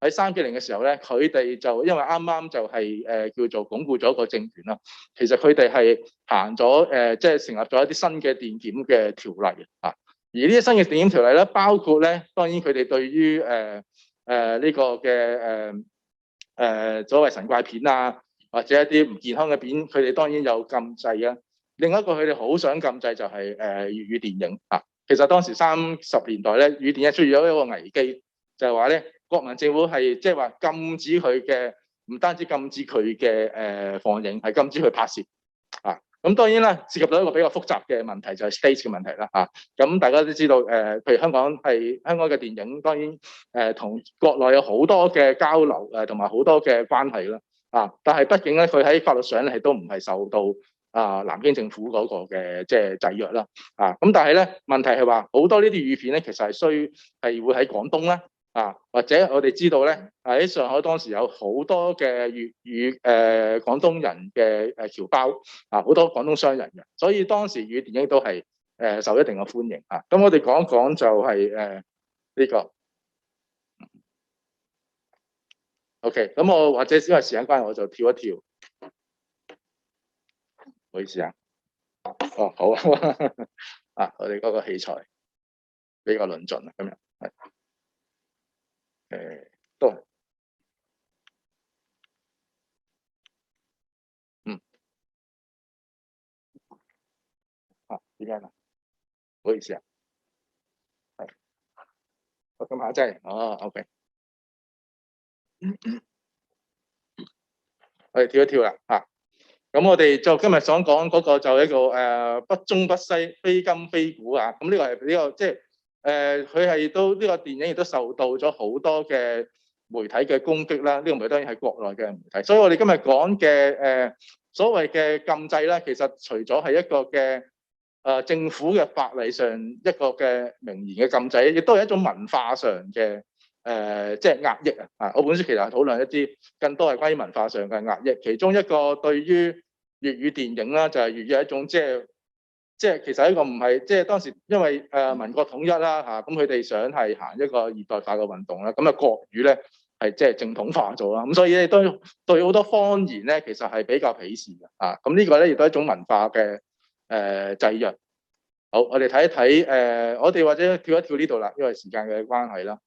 喺30幾年嘅時候咧，佢哋就因為啱啱就係叫做鞏固咗一個政權啦，其實佢哋係行咗即係成立咗一啲新嘅電檢嘅條例而呢啲新嘅電檢條例咧，包括咧，當然佢哋對於呢個嘅所謂神怪片或者一啲唔健康嘅片，佢哋當然有禁制啊。另一個佢哋好想禁制就係粵語電影其實當時30年代咧，粵語電影出現咗一個危機，就係話咧，國民政府係即係話禁止佢嘅，唔單止禁止佢嘅放映，係禁止佢拍攝咁當然啦，涉及到一個比較複雜嘅問題，就係 state 嘅問題啦咁大家都知道譬如香港嘅電影，當然同國內有好多嘅交流同埋好多嘅關係啦但係畢竟咧，佢喺法律上咧係都唔係受到南京政府嗰個嘅即係制約啦咁但係咧問題係話好多呢啲粵語片咧，其實係會喺廣東啦或者我哋知道咧喺上海當時有好多嘅粵語廣東人嘅僑胞好多廣東商人嘅，所以當時粵語電影都係受一定嘅歡迎咁我哋講一講就係呢個 OK， 咁我或者因為時間關係，我就跳一跳，唔好意思好我哋嗰個器材比較論盡今日都點解唔好意思我撳下掣OK 我哋跳一跳啦咁我哋就今日想講嗰個就一個不中不西，非金非古咁呢個係呢個即係佢係都呢個電影亦都受到咗好多嘅媒體嘅攻擊啦。呢個媒體當然係國內嘅媒體，所以我哋今日講嘅所謂嘅禁制咧，其實除咗係一個嘅政府嘅法例上一個嘅明言嘅禁制，亦都係一種文化上嘅即係壓抑我本書其實係討論一啲更多係關於文化上嘅壓抑，其中一個對於粵語電影啦，就係粵語係一種即係其實一個唔係即係當時因為民國統一啦咁佢哋想係行一個現代化嘅運動啦，咁國語咧係即係正統化咗啦，咁所以咧都對好多方言咧其實係比較鄙視嘅咁呢個咧亦都係一種文化嘅制約。好，我哋睇一睇我哋或者跳一跳呢度啦，因為時間嘅關係啦。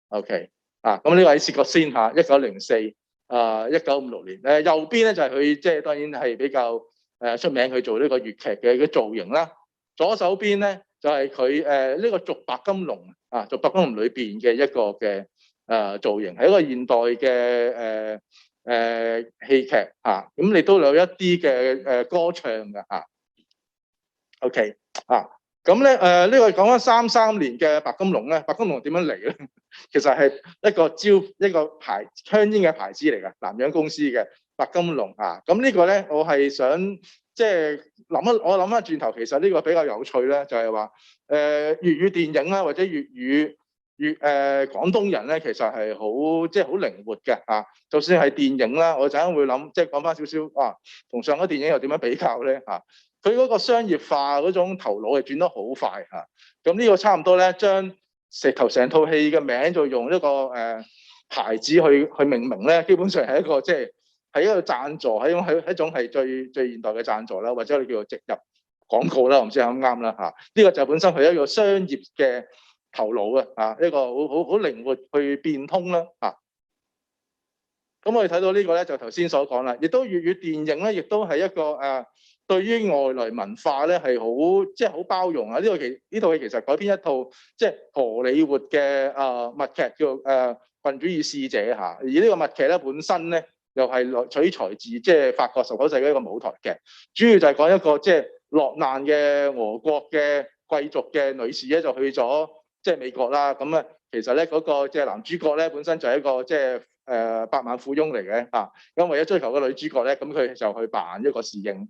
OK咁呢個係薛覺先1904 1956年。右邊咧就係佢即係當然係比較出名去做呢個粵劇嘅造型啦。左手邊咧就係佢呢個續白金龍續白金龍裏邊嘅一個嘅造型，係一個現代嘅戲劇咁你都有一啲嘅歌唱嘅OK 咁咧呢個講翻33年嘅白金龍咧，白金龍點樣嚟咧？其實係一個香煙嘅牌子嚟嘅，南洋公司嘅白金龍咁呢個咧我係想即係我諗翻轉頭，其實呢個比較有趣咧，就係話粵語電影啦，或者粵語廣東人咧，其實係即係好靈活嘅就算係電影啦，我陣間會諗即係講翻少少同上海電影又點樣比較咧佢嗰個商業化嗰種頭腦係轉得好快咁呢個差唔多咧，將成套戲嘅名就用一個牌子去命名咧，基本上係一個即係一個贊助，係一種係最現代嘅贊助啦，或者你叫做植入廣告啦，我唔知啱唔啱啦呢個就本身係一個商業嘅頭腦一個好靈活去變通啦咁我哋睇到呢個咧就頭先所講啦，亦都粵語電影咧，亦都係一個對於外來文化咧係好包容呢套戲其實改編一套即係荷里活嘅默劇叫《郡主與使者》而呢個默劇咧本身咧又係取材自即係法國19世紀一個舞台劇，主要就係講一個即係落難嘅俄國嘅貴族嘅女士咧就去咗即係美國啦，咁其實咧嗰個即係男主角咧本身就係一個即係百萬富翁嚟嘅咁為咗追求個女主角咧，咁佢就去扮一個侍應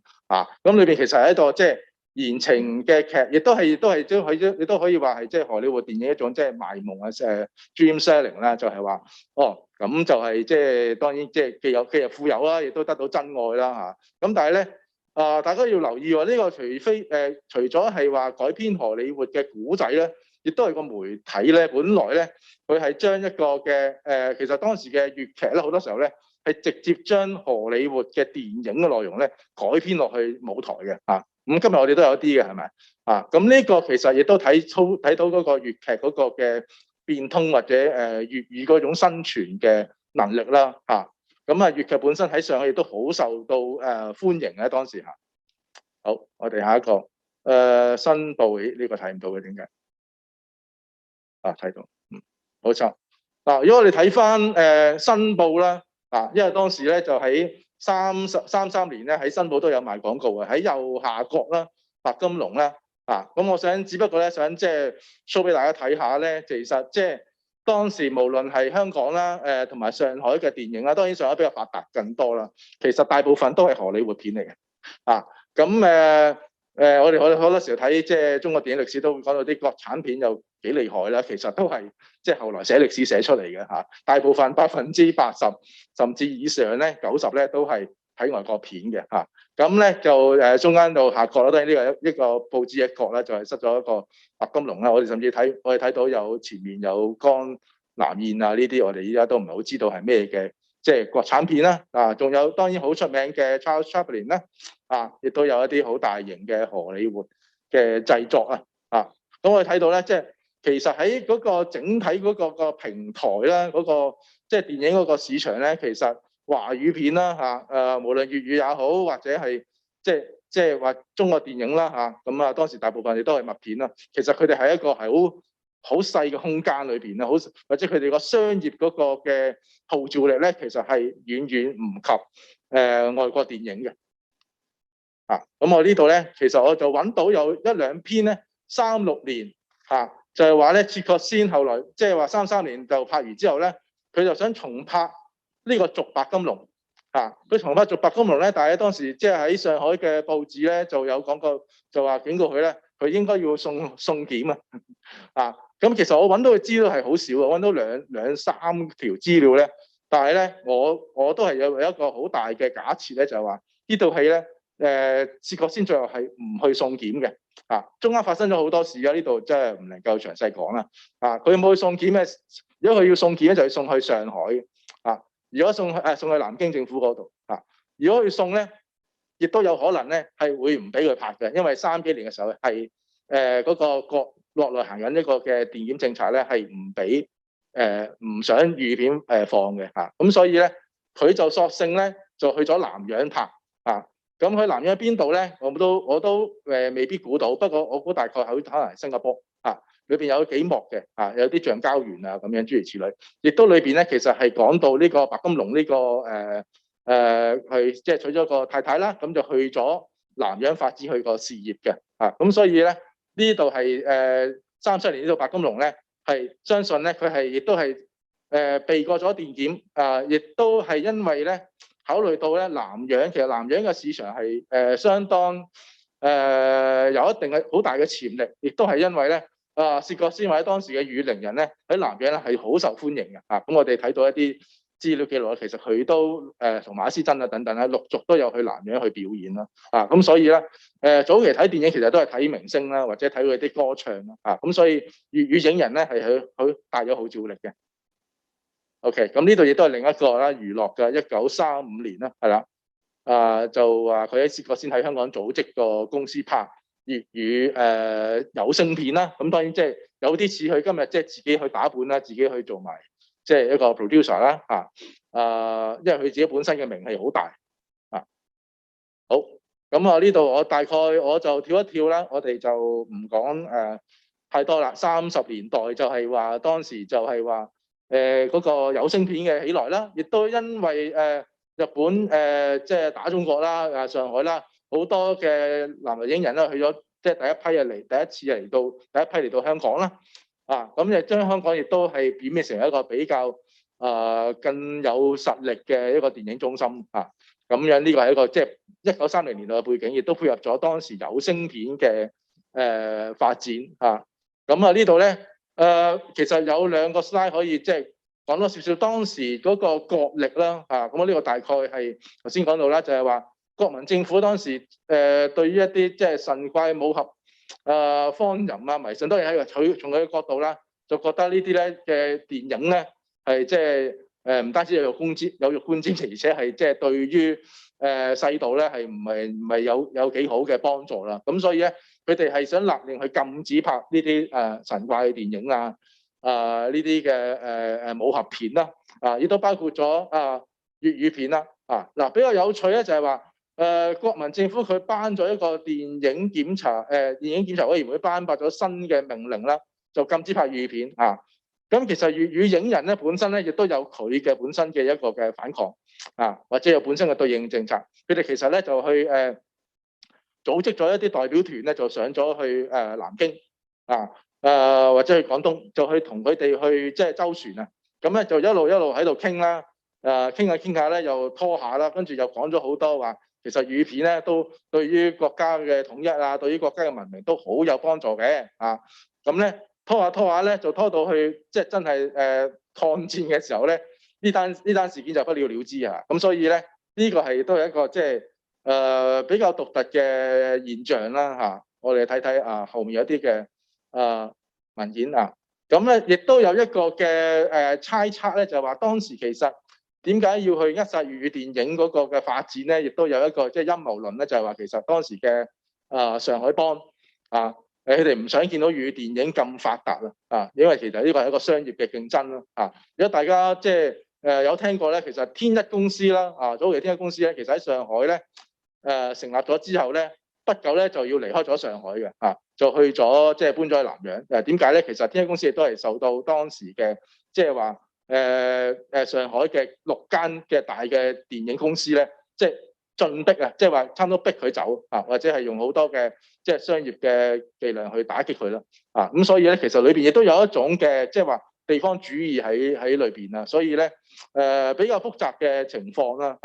咁裏邊其實係一個即係言情嘅劇，亦都可以話係即係荷里活電影一種即係賣夢dream selling 啦，就係話咁就係即係當然即係既有富有啦，亦都得到真愛啦咁但係咧大家要留意喎，呢個除咗係話改編荷里活嘅古仔咧，亦都係個媒體咧，本來咧佢係將一個嘅其實當時嘅粵劇咧好多時候咧係直接將荷里活嘅電影嘅內容咧改編落去舞台嘅咁今日我哋都有一啲嘅係咪咁呢個其實亦都睇到嗰個粵劇嗰個嘅變通或者粵語嗰種生存嘅能力啦咁粵劇本身喺上海亦都好受到歡迎嘅當時好，我哋下一個新報呢個睇唔到嘅點解？睇到冇錯如果我哋睇翻新報啦因為當時咧就喺33年咧喺新報都有賣廣告喺右下角啦，白金龍啦咁我只不過咧想即係 show 俾大家睇下咧，其實即係當時無論係香港啦同埋上海嘅電影啦，當然上海比較發達更多啦，其實大部分都係荷里活片嚟嘅咁我哋好多時候睇即係中國電影歷史都會講到啲國產片又幾厲害啦，其實都係即係後來寫歷史寫出嚟嘅大部分80%甚至以上咧90%咧都係睇外國片嘅咁咧就中間到下角啦，都係呢個一個報紙一角啦，就係塞咗一個白金龍啦。我哋甚至睇到有前面有江南燕呢啲，我哋依家都唔係好知道係咩嘅。即係國產片啦，仲有當然好出名嘅 Charles Chaplin 啦，亦都有一啲好大型嘅荷里活嘅製作咁我哋睇到咧，即係其實喺嗰個整體嗰個平台啦，嗰個即係電影嗰個市場咧，其實華語片啦無論粵語也好，或者係即係話中國電影啦咁當時大部分亦都係默片啦，其實佢哋係一個係好細嘅空間裏邊或者佢哋個商業嗰個嘅號召力咧，其實係遠遠唔及外國電影嘅咁我呢度咧，其實我就揾到有一兩篇咧，36年就係話咧，切確先後來即係話33年就拍完之後咧，佢就想重拍呢個續白金龍佢重拍續白金龍咧，但係當時即係喺上海嘅報紙咧就有講過，就話警告佢咧，佢應該要送檢咁其實我揾到嘅資料係好少揾到兩三條資料咧，但係咧我都係有一個好大嘅假設咧，就係話呢套戲咧切確先最後係唔去送檢嘅中間發生咗好多事呢度真係唔能夠詳細講啦佢有冇去送檢咧？如果佢要送檢咧，就要送去上海如果送去南京政府嗰度如果佢送咧，亦都有可能咧係會唔俾佢拍嘅，因為30幾年嘅時候係嗰個國內行緊一個嘅電檢政策咧，係唔俾唔想預片放嘅咁所以咧佢就索性咧就去咗南洋拍啊。咁佢南洋喺邊度咧？我都未必估到，不過我估大概可能係新加坡啊。裏邊有幾幕嘅啊，有啲橡膠園啊咁樣諸如此類，亦都裏邊咧其實係講到呢個白金龍呢個去即係娶咗個太太啦，咁就去咗南洋發展佢個事業嘅啊。咁所以咧呢度係37年呢度白金龍咧係相信咧佢係亦都係避過咗電檢啊，亦都係因為咧考慮到咧南洋其實南洋嘅市場係相當有一定嘅好大嘅潛力，亦都係因為咧。薛覺先或者當時嘅羽伶人咧喺南洋咧係好受歡迎嘅啊！咁我哋睇到一啲資料記錄，其實佢都同馬師曾啊等等咧陸續都有去南洋去表演啦啊！咁所以咧早期睇電影其實都係睇明星啦，或者睇佢啲歌唱啦啊！咁所以粵語影人咧係佢帶咗號召力嘅。OK， 咁呢度亦都係另一個啦娛樂嘅1935年啦，係啦就話佢喺薛覺先喺香港組織個公司拍粵語有聲片啦，咁當然即係有啲似佢今日即係自己去打本啦，自己去做埋即係一個 producer 啦因為佢自己本身嘅名氣好大啊。好，咁呢度我大概我就跳一跳啦，我哋就唔講太多啦。30年代就係話當時就係話嗰個有聲片嘅起來啦，亦都因為日本即係打中國啦，上海啦。好多嘅南洋影人咧去咗，即係第一次嚟到香港啦，咁就將香港亦都係變成一個比較更有實力嘅一個電影中心啊，咁樣呢個係一個即係1930年代嘅背景，亦都配合咗當時有聲片嘅發展啊。咁呢度咧其實有2個 slide 可以即係講多少少當時嗰個國力啦咁呢個大概係頭先講到啦，就係話。國民政府當時對於一啲即係神怪武俠荒淫迷信，當然喺從佢嘅角度啦，就覺得呢啲咧嘅電影咧係即係唔單止有辱觀瞻，而且係即係對於世道咧係唔係有幾好嘅幫助啦。咁所以咧，佢哋係想勒令去禁止拍呢啲神怪嘅電影呢啲嘅武俠片啦亦都包括咗粵語片啦比較有趣咧就係話。國民政府佢頒咗一個電影檢查委員會頒發咗新嘅命令啦，就禁止拍粵語片咁其實粵語影人咧本身咧亦都有佢嘅本身嘅一個嘅反抗或者有本身嘅對應政策。佢哋其實咧就去組織咗一啲代表團咧，就上咗去南京或者去廣東，就去同佢哋去即係周旋啊。咁咧就一路喺度傾啦，傾下咧又拖下啦，跟住又講咗好多話。其實粵語片咧都對於國家嘅統一對於國家嘅文明都好有幫助嘅咁咧拖下咧就拖到去即係真係抗戰嘅時候咧，呢單事件就不了了之咁所以咧呢個係都係一個即係比較獨特嘅現象啦我哋睇睇後面有啲嘅文件咁咧亦都有一個嘅猜測咧，就係話當時其實。點解要去扼殺粵語電影嗰個嘅發展咧？亦都有一個即係陰謀論咧，就係話其實當時嘅上海幫佢哋唔想見到粵語電影咁發達因為其實呢個係一個商業嘅競爭啦如果大家即係有聽過咧，其實天一公司啦早期天一公司咧，其實喺上海咧成立咗之後咧，不久咧就要離開咗上海嘅就去咗即係搬咗去南洋點解咧？其實天一公司亦都係受到當時嘅即係話。上海嘅6間嘅大嘅電影公司咧，即係進逼即係話差唔多逼佢走或者係用好多嘅即係商業嘅伎倆去打擊佢啦咁所以咧，其實裏邊亦都有一種嘅即係話地方主義喺裏邊所以咧比較複雜嘅情況啦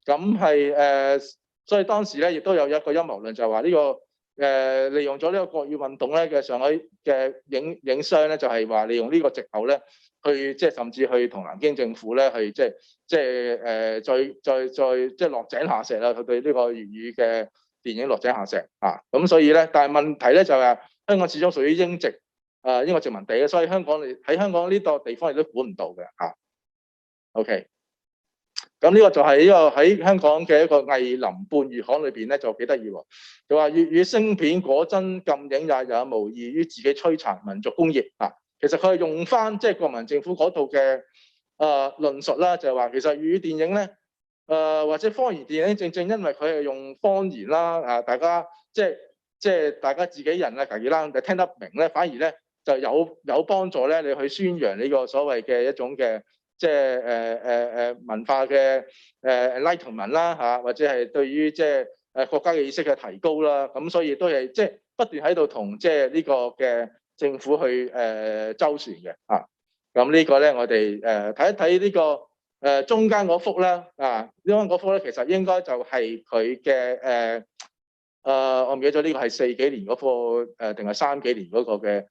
咁係所以當時咧亦都有一個陰謀論，就係話呢個利用咗呢個國語運動咧嘅上海嘅影商咧，就係話利用呢個藉口咧。去即係甚至去同南京政府咧，去即係再即係落井下石啦。佢對呢個粵語嘅電影落井下石咁所以咧，但係問題咧就係香港始終屬於英國殖民地所以喺香港呢個地方亦都管唔到嘅OK，咁呢個就係呢個喺香港嘅一個藝林半月刊裏邊咧，就幾得意喎。佢話粵語聲片果真禁影也有無異於自己摧殘民族工業其實佢係用翻即係國民政府嗰度嘅論述啦，就係話其實粵語電影咧，或者方言電影，正正因為佢係用方言啦，大家即係大家自己人啊，其啦，就聽得明咧，反而咧就有幫助咧，你去宣揚呢個所謂嘅一種嘅即係文化嘅enlightenment啦嚇，或者係對於即係國家嘅意識嘅提高啦，咁所以都係即係不斷喺度同即係呢個嘅政府去周旋嘅嚇。咁呢個咧，我哋睇一睇呢個中間嗰幅咧中間嗰幅咧，其實應該就係佢嘅我唔記得咗呢個係4幾年嗰個定係3幾年嗰個嘅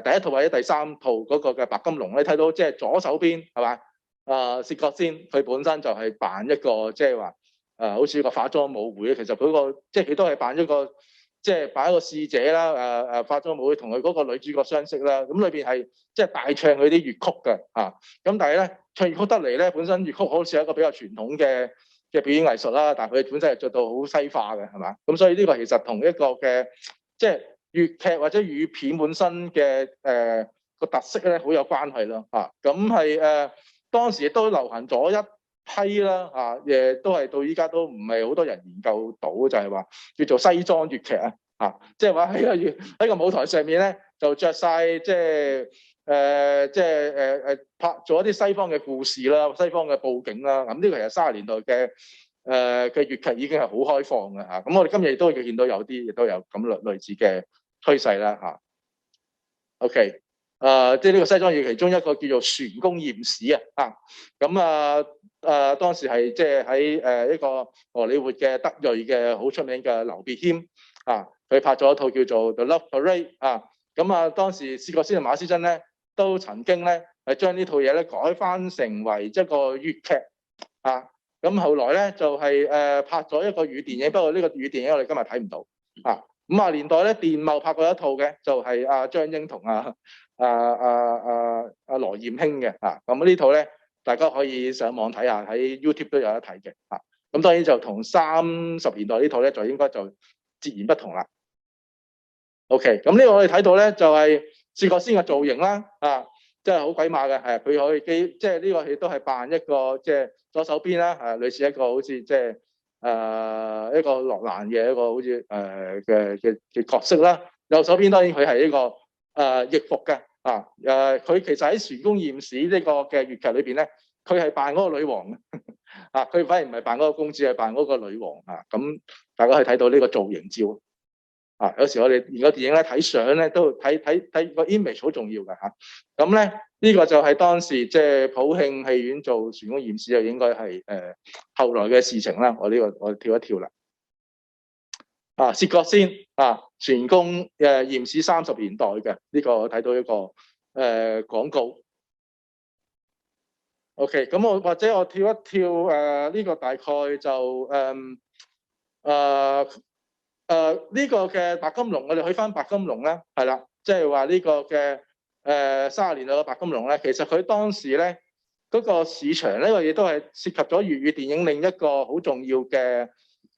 第一套或者第3套嗰個嘅白金龍，你睇到即係左手邊係嘛？薛覺先佢本身就係扮一個即係話好似個化妝舞會，其實佢個即係佢都係扮一個即係扮一個侍者啦，化妝舞會同佢嗰個女主角相識啦，咁裏邊係即係大唱佢啲粵曲嘅咁但係咧唱粵曲得嚟咧，本身粵曲好似係一個比較傳統嘅表演藝術啦，但係佢本身係做到好西化嘅係嘛？咁所以呢個其實同一個嘅即係粵劇或者粵片本身嘅個特色咧好有關係咯咁係當時亦都流行咗一批啦都係到依家都唔係好多人研究到，就係話叫做西裝粵劇即係話喺個舞台上面咧就着晒即係拍咗一啲西方嘅故事啦，西方嘅佈景啦，咁呢個其實30年代嘅粵劇已經係好開放嘅咁我哋今日亦都見到有啲亦都有咁類似嘅趨勢啦OK。即係呢個西裝粵其中一個叫做船公驗史咁當時係即係喺一個荷里活嘅德裔嘅好出名嘅劉別謙佢拍咗一套叫做 The Love Parade 咁當時薛覺先同馬師曾咧都曾經咧係將呢套嘢咧改翻成為一個粵劇咁後來咧就係拍咗一個粵電影，不過呢個粵電影我哋今日睇唔到50年代咧電懋拍過一套嘅，就係張英同羅艷卿嘅咁呢套咧大家可以上網睇下，喺 YouTube 都有得睇嘅咁當然就同30年代呢套咧就應該就截然不同啦。OK， 咁呢個我哋睇到咧就係薛覺先嘅造型啦真係好鬼馬嘅，佢可以即係呢個亦都係扮一個即係左手邊啦類似一個好似即係一個落難嘅一個好似嘅角色啦。右手邊當然佢係一個譯服嘅佢其實喺船公驗史呢個嘅粵劇裏邊咧，佢係扮嗰個女王佢反而唔係扮嗰個公主，係扮嗰個女王咁大家可以睇到呢個造型照有時我哋研究電影咧睇相咧都睇個 image 好重要嘅咁咧呢個就係當時即係普慶戲院做船公驗史就應該係後來嘅事情啦。我跳一跳啦薛覺先船公驗史30年代嘅呢個我睇到一個廣告。OK， 咁或者我跳一跳呢個大概就呢個嘅白金龍，我哋去翻白金龍咧，係啦，即係話呢個嘅30年代嘅白金龍咧，其實佢當時咧嗰個市場呢個嘢都係涉及咗粵語電影另一個好重要嘅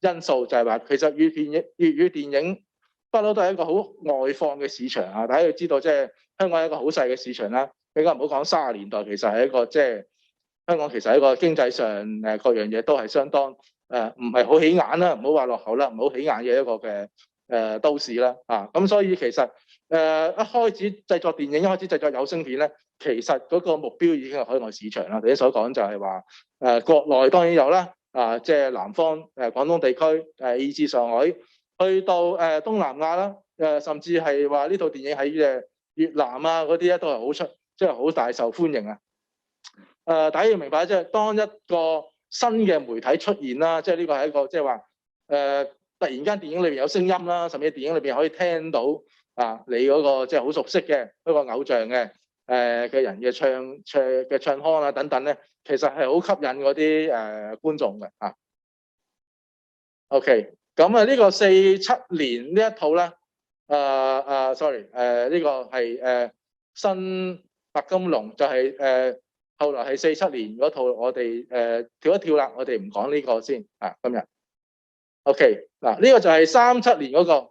因素，就係話其實粵語電影不嬲都係一個好外放嘅市場大家要知道，即係香港係一個好細嘅市場啦。比較唔好講30年代，其實係一個即係香港其實係一個經濟上各樣嘢都係相當唔係好起眼啦，唔好話落後啦，唔好起眼嘅一個嘅都市啦咁所以其實一開始製作電影，一開始製作有聲片咧，其實嗰個目標已經係海外市場啦。頭先所講就係話國內當然有啦即係南方廣東地區以至上海，去到東南亞啦甚至係話呢套電影喺越南嗰啲咧都係好出，即係好大受歡迎大家要明白，即係當一個新嘅媒體出現啦，即係呢個係一個即係話突然間電影裏邊有聲音啦，甚至電影裏邊可以聽到你嗰個即係好熟悉嘅一個偶像嘅人嘅唱腔等等咧，其實係好吸引嗰啲觀眾嘅OK， 咁呢個47年呢一套咧sorry 呢個係新白金龍，就係後來係47年嗰套，我哋跳一跳啦，我哋唔講呢個先今日 OK 呢個就係37年嗰個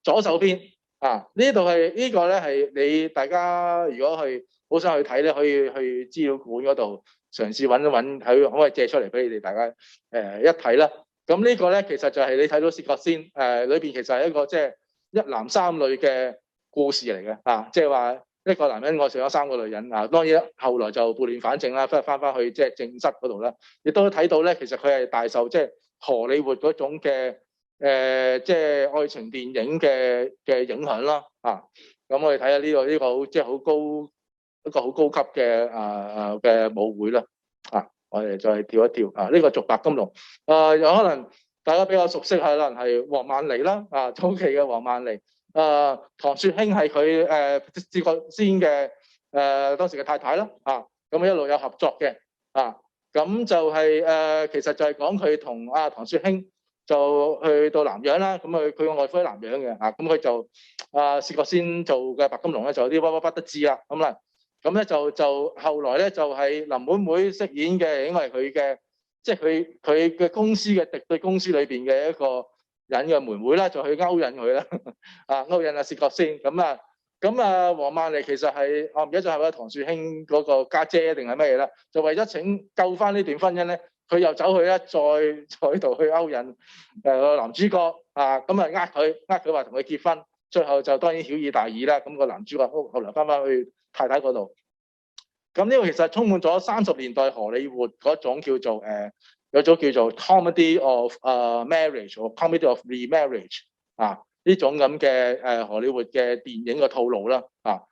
左手邊呢度係呢個咧係你大家如果去好想去睇咧，可以去資料館嗰度嘗試揾一揾，可唔可以借出嚟俾你哋大家一睇啦。咁呢個咧其實就係你睇到薛覺先裏邊其實係一個即係一男三女嘅故事嚟嘅即係話一個男人愛上咗3個女人當然後來就撥亂反正啦，翻去即係正室嗰度啦。亦都睇到咧，其實佢係大受即係荷里活嗰種嘅即係愛情電影嘅影響啦咁我哋睇下呢個好即係好高一個好高級嘅嘅舞會啦我哋再跳一跳呢個續白金龍有可能大家比較熟悉可能係黃曼梨啦早期嘅黃曼梨唐雪卿係佢薛覺先嘅當時嘅太太啦咁一路有合作嘅咁就係其實就係講佢同唐雪卿就去到南洋啦，咁佢個外父喺南洋嘅咁佢就薛覺先做嘅白金龍咧就有啲屈屈不得志啦咁咧就後來咧就係林妹妹飾演嘅，應該係佢嘅即係佢嘅公司嘅敵對公司裏邊嘅一個人嘅妹妹啦，就去勾引佢啦勾引薛覺先咁黃曼梨其實係我唔記得咗係咪唐雪卿嗰個家姐定係乜嘢啦？就為咗救翻呢段婚姻咧，佢又走去咧再喺度去勾引男主角咁佢話同佢結婚，最後就當然曉以大義啦。咁個男主角後來翻去太太嗰度。咁呢個其實充滿咗30年代荷里活嗰種叫做有種叫做 comedy of marriage 或 comedy of remarriage 呢種咁嘅荷里活嘅電影嘅套路啦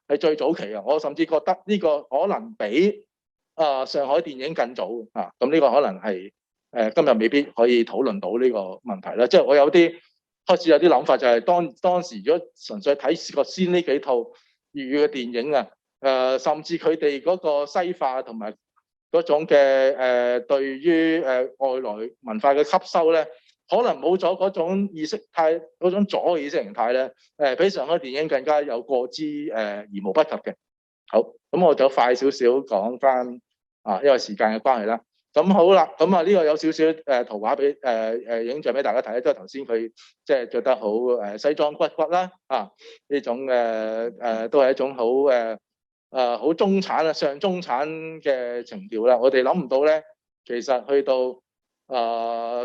係最早期我甚至覺得呢個可能比上海電影更早咁呢個可能係今日未必可以討論到呢個問題啦。即係我開始有啲諗法，就係當時如果純粹睇薛覺先呢幾套粵語嘅電影甚至佢哋嗰個西化同埋嗰種嘅對於外來文化嘅吸收咧，可能冇咗嗰種意識態，嗰種左嘅意識形態咧，比上海電影更加有過之而無不及嘅。好，咁我就快少少講翻因為時間嘅關係啦。咁好啦，咁呢個有少少圖畫俾影像俾大家睇，即係頭先佢即係着得好西裝骨骨啦呢種都係一種好好中產上中產嘅情調啦。我哋諗唔到咧，其實去到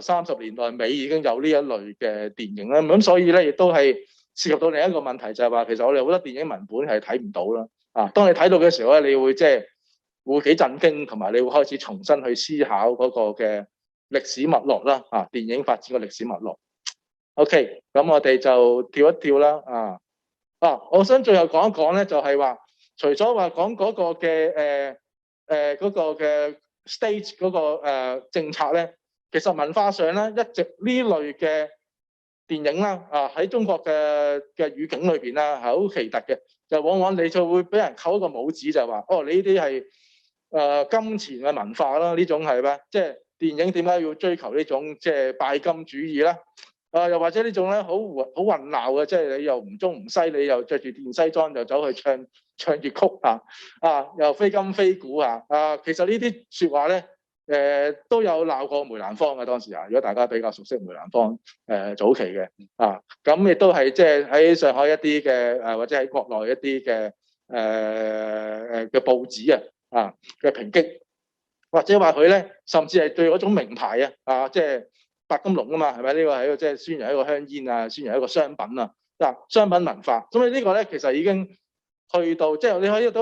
30年代尾已經有呢一類嘅電影啦。咁所以咧，亦都係涉及到另一個問題，就係話其實我哋好多電影文本係睇唔到啦。當你睇到嘅時候咧，你會即係會幾震驚，同埋你會開始重新去思考嗰個嘅歷史脈絡啦電影發展嘅歷史脈絡。OK， 咁我哋就跳一跳啦我想最後講一講咧，就係話除咗話講嗰個嘅嗰個嘅 state 嗰個政策咧，其實文化上咧一直呢類嘅電影啦喺中國嘅語境裏邊啦係好奇特嘅，就往往你就會俾人扣一個帽子，就係話你呢啲係金錢嘅文化啦，呢種係咩？即係電影點解要追求呢種即係拜金主義啦？又或者呢種咧好混鬧嘅，即係你又唔中唔西，你又着住件西裝就走去唱粵曲又非金非古其實呢啲説話咧都有鬧過梅蘭芳嘅當時如果大家比較熟悉梅蘭芳早期嘅咁亦都係即係喺上海一啲嘅或者喺國內一啲嘅嘅報紙嘅抨擊，或者話佢咧甚至係對嗰種名牌即係白金龍嘛，係咪？呢個係一個即係宣揚一個香煙宣揚一個商品商品文化。咁你呢個咧其實已經去到即係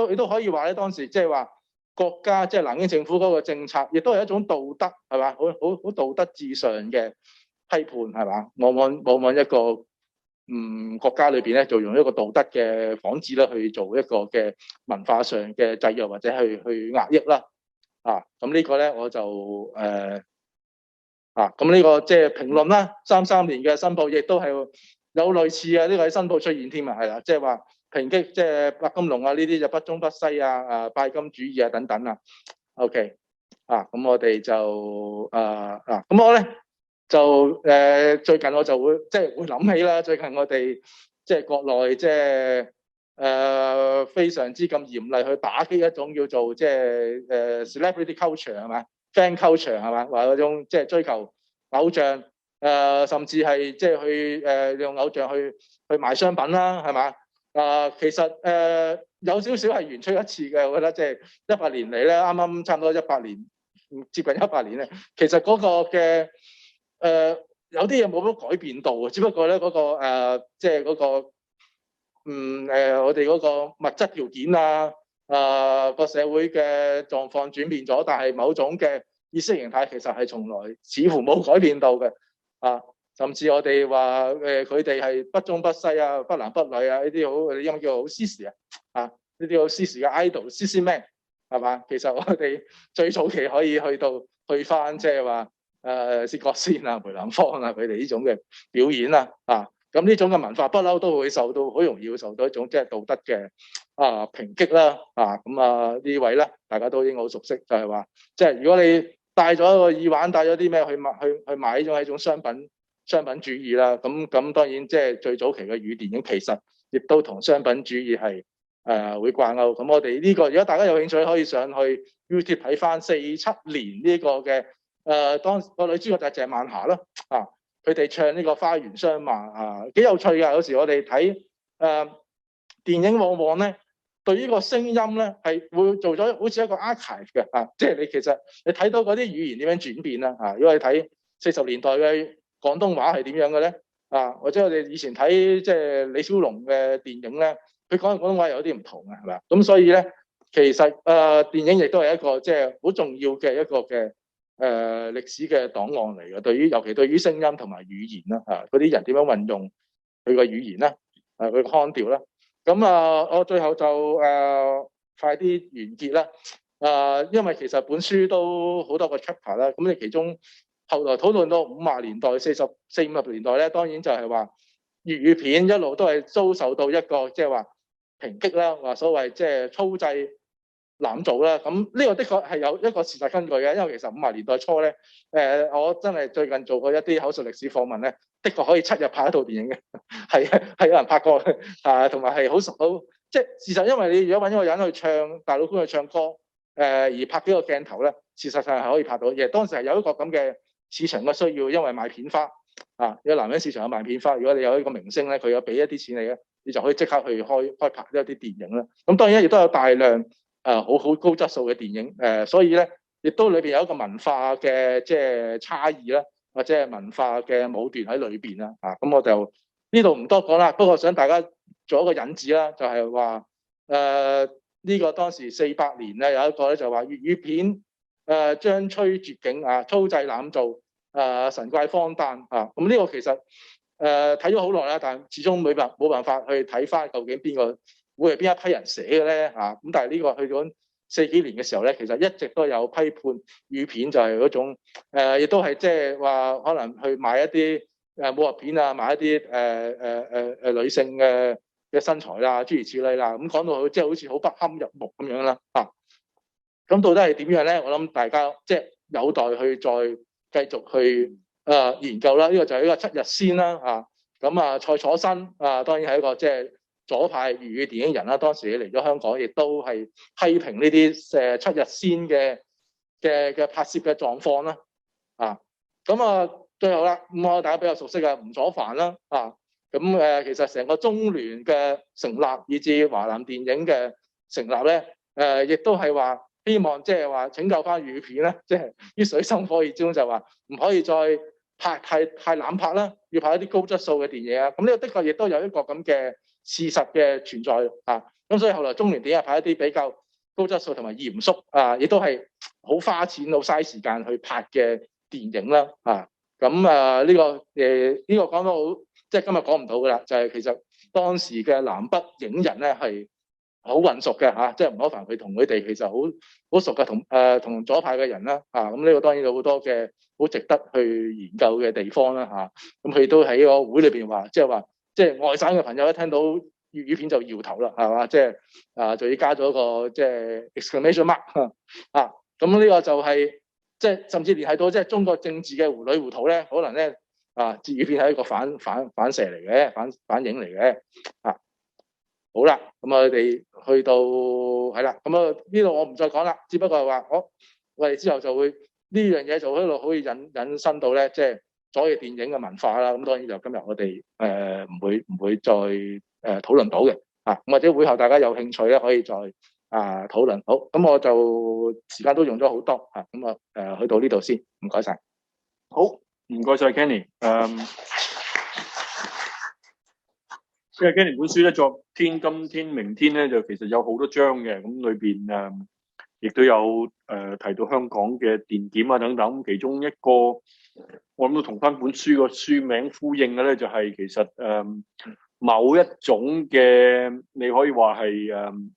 你都可以話咧，當時即係話國家即係南京政府嗰個政策，亦都係一種道德係嘛，好道德至上嘅批判係嘛。往往一個國家裏邊咧，就用一個道德嘅幌子咧去做一個嘅文化上嘅制約或者去壓抑啦咁呢個咧我就咁呢個即係評論啦。33年嘅新報亦都係有類似呢個喺新報出現添係啦，即係話抨擊即係白金龍呢啲就不中不西拜金主義等等OK 咁我哋就咁我咧就最近我就會即係會諗起啦。最近我哋即係國內即係非常之咁嚴厲去打擊一種叫做即係celebrity culture 係嘛 fan culture 係嘛，話嗰種即係追求偶像甚至係即係去用偶像去賣商品啦係嘛其實有少少係原出一次嘅，我覺得即係100年嚟咧，啱啱差唔多100年，接近100年咧，其實嗰個嘅有啲嘢冇乜改變到，只不過咧嗰個即係嗰個我哋嗰個物質條件啊，個社會嘅狀況轉變咗，但係某種嘅意識形態其實係從來似乎冇改變到嘅甚至我哋話佢哋係不中不西啊，不男不女啊，呢啲好英文叫好 sissy 呢啲好 sissy 嘅 idol、sissy man 係嘛？其實我哋最早期可以去翻即係話薛覺先啊、梅蘭芳啊佢哋呢種嘅表演咁呢種嘅文化不嬲都會受到好容易會受到一種即係道德嘅抨擊啦咁呢位咧大家都應該好熟悉，就係話即係如果你戴咗一個耳環，戴咗啲咩去買呢種係一種商品主義啦，咁當然即係最早期嘅語電影其實亦都同商品主義係會掛鈎。咁我哋呢個如果大家有興趣可以上去 YouTube 睇翻47年呢個嘅當個女主角就係鄭萬霞啦佢哋唱呢個花園相罵幾有趣㗎。有時我哋睇電影往往咧對呢個聲音咧係會做咗好似一個 archive 嘅即係你其實你睇到嗰啲語言點樣轉變啦如果你睇40年代嘅廣東話係點樣嘅咧或者我哋以前睇即係李小龍嘅電影咧，佢講嘅廣東話有啲唔同係咪？咁所以咧其實電影亦都係一個即係好重要嘅一個嘅歷史嘅檔案嚟嘅，尤其對於聲音同埋語言啦嗰啲人點樣運用佢個語言啦佢個腔調啦。咁我最後就快啲完結啦因為其實本書都好多個 chapter 啦，咁你其中後來討論到50年代、40-50年代咧，當然就係話粵語片一路都係遭受到一個即係話抨擊啦，話所謂即係粗製濫造啦。咁呢個的確係有一個事實根據嘅，因為其實50年代初咧，我真係最近做過一啲口述歷史訪問咧，的確可以7日拍一套電影嘅，係有人拍過同埋係好即係事實，因為你如果揾一個人去唱大老倌去唱歌而拍幾個鏡頭咧，事實上係可以拍到嘢。當時係有一個咁嘅市場嘅需要，因為賣片花有男人市場有賣片花。如果你有一個明星咧，佢有俾一啲錢你咧，你就可以即刻去開拍一啲電影啦。咁當然亦都有大量好高質素嘅電影所以咧亦都裏邊有一個文化嘅即係差異啦，或者係文化嘅武斷喺裏邊啦咁我就呢度唔多講啦。不過想大家做一個引子啦，就係話呢個當時400年咧有一個咧就話粵語片張吹絕境粗製濫造神怪荒誕咁呢個其實睇咗好耐啦，但係始終冇辦法去睇翻究竟邊個會係邊一批人寫嘅咧咁但係呢個去咗40幾年嘅時候咧，其實一直都有批判粵語片就係嗰種亦都係即係話可能去買一啲武俠片買一啲女性嘅身材啦，諸如此類啦。咁講到即係好似好不堪入目咁樣啦咁到底係點樣咧？我諗大家即係有待去再繼續去研究啦。呢個就係一個7日先啦咁蔡楚生當然係一個即係左派粵語電影人啦。當時嚟咗香港，亦都係批評呢啲7日先嘅拍攝嘅狀況啦咁最後啦，咁我大家比較熟悉嘅吳楚帆啦咁其實成個中聯嘅成立，以至華南電影嘅成立咧亦都係話希望即係話拯救翻粵語片咧，即係於水深火熱之中就話唔可以再拍太濫拍啦，要拍一啲高質素嘅電影咁呢個的確亦都有一個咁嘅事實嘅存在咁所以後來中聯電影拍一啲比較高質素同埋嚴肅亦都係好花錢、好嘥時間去拍嘅電影啦咁呢個呢個講得好，即係今日講唔到噶啦，就係其實當時嘅南北影人咧係好混熟嘅即係吳楚帆佢同佢哋其實好熟嘅，同左派嘅人啦咁呢個當然有好多嘅好值得去研究嘅地方啦咁佢都喺個會裏邊話，即係外省嘅朋友一聽到粵語片就搖頭啦，係嘛？即係就要加咗個即係 exclamation mark 咁呢個就係即係甚至聯繫到即係中國政治嘅糊裏糊塗咧，可能咧粵語片係一個反射嚟嘅，反映嚟嘅好啦，咁我哋去到係啦，咁呢度我唔再講啦，只不過係話我哋之後就會呢樣嘢就一路可以引申到咧，即係左翼電影嘅文化啦。咁當然就今日我哋唔會再討論到嘅。咁或者會後大家有興趣咧，可以再討論。好，咁我就時間都用咗好多去到呢度先，唔該晒。好，唔該晒 Kenny。因為 Kenny 本書咧，昨天、今天、明天咧，就其實有好多章嘅，咁裏邊亦都有提到香港嘅電檢啊等等。其中一個我諗都同翻本書個書名呼應嘅咧，就係其實某一種嘅你可以話係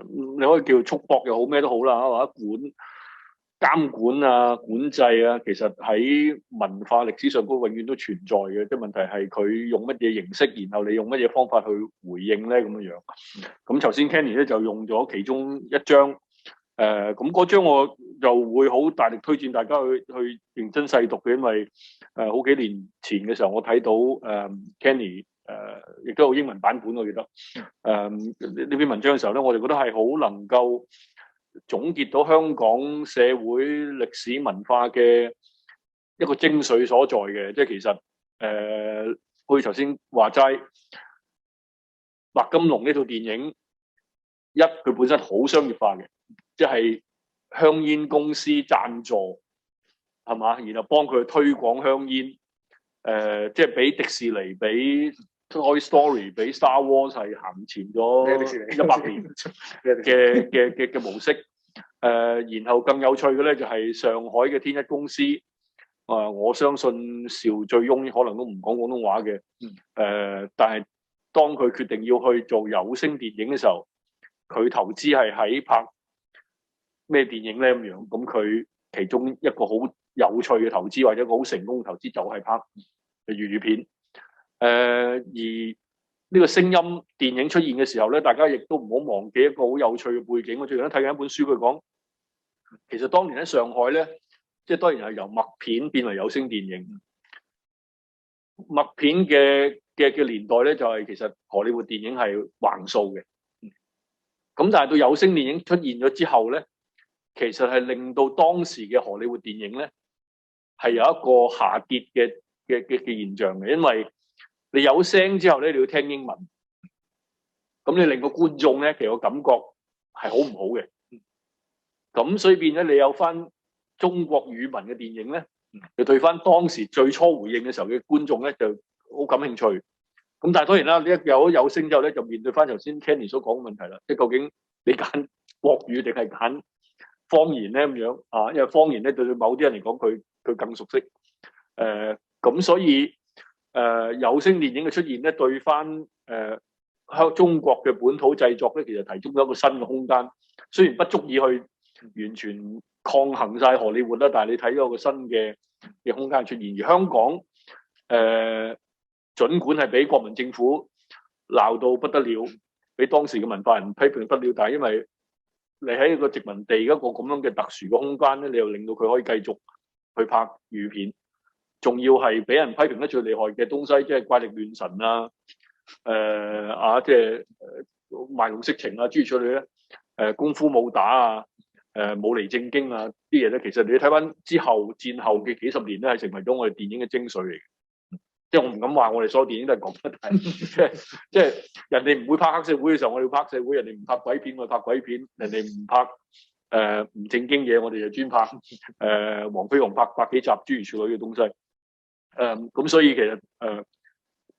你可以叫束縛又好咩都好啦，或者監管啊、管制啊，其實喺文化歷史上都永遠都存在嘅。即係問題係佢用乜嘢形式，然後你用乜嘢方法去回應咧咁樣樣。咁頭先 Kenny 咧就用咗其中一章，咁嗰章我就會好大力推薦大家去認真細讀嘅，因為好幾年前嘅時候我睇到Kenny 亦都有英文版本我記得呢篇文章嘅時候咧，我哋覺得係好能夠總結到香港社會歷史文化嘅一個精髓所在嘅，即係其實好似頭先話齋，白金龍呢套電影佢本身好商業化嘅，即係香煙公司贊助係嘛，然後幫佢推廣香煙，即係比迪士尼、比 Toy Story、比 Star Wars 係行前咗100年嘅模式。然後更有趣嘅咧就係上海嘅天一公司，我相信邵醉翁可能都唔講廣東話嘅，但係當佢決定要去做有聲電影嘅時候，佢投資係喺拍咩電影咧咁樣，咁佢其中一個好有趣嘅投資或者一個好成功嘅投資就係拍粵語片，而呢個聲音電影出現嘅時候咧，大家亦都唔好忘記一個好有趣嘅背景。我最近都睇緊一本書，佢講其實當年喺上海咧，即係當然係由默片變為有聲電影。默片嘅年代咧，就係其實荷里活電影係橫掃嘅。咁但係到有聲電影出現咗之後咧，其實係令到當時嘅荷里活電影咧係有一個下跌嘅現象嘅，因為你有聲之後咧，你要聽英文，咁你令個觀眾咧其實個感覺係好唔好嘅。咁所以變咗你有翻中國語文嘅電影咧，就對翻當時最初回應嘅時候嘅觀眾咧就好感興趣。咁但係當然啦，你一有聲之後咧，就面對翻頭先 Kenny 所講嘅問題啦，即係究竟你揀國語定係揀方言咧咁樣啊？因為方言咧對某啲人嚟講，佢更熟悉。咁所以有聲電影嘅出現咧，對翻中國嘅本土製作咧，其實提供咗一個新嘅空間。雖然不足以去完全抗衡晒荷里活啦，但係你睇到個新嘅空間出現。而香港儘管係俾國民政府鬧到不得了，俾當時嘅文化人批評不了，但係因為你喺一個殖民地一個咁樣嘅特殊嘅空間咧，你又令到佢可以繼續去拍語片，仲要係俾人批評得最厲害嘅東西，即係怪力亂神啊，即係賣弄色情啊，諸如此類咧，功夫武打啊，武離正經啊啲嘢咧，其實你睇翻之後戰後嘅幾十年咧，係成為咗我哋電影嘅精髓嚟嘅。即係我唔敢話我哋所有電影都係咁嘅，但係即係人哋唔會拍黑社會嘅時候，我哋要拍黑社會；人哋唔拍鬼片，我哋拍鬼片；人哋唔拍唔正經嘢，我哋就專拍黃飛鴻拍幾集諸如此類嘅東西。咁所以其實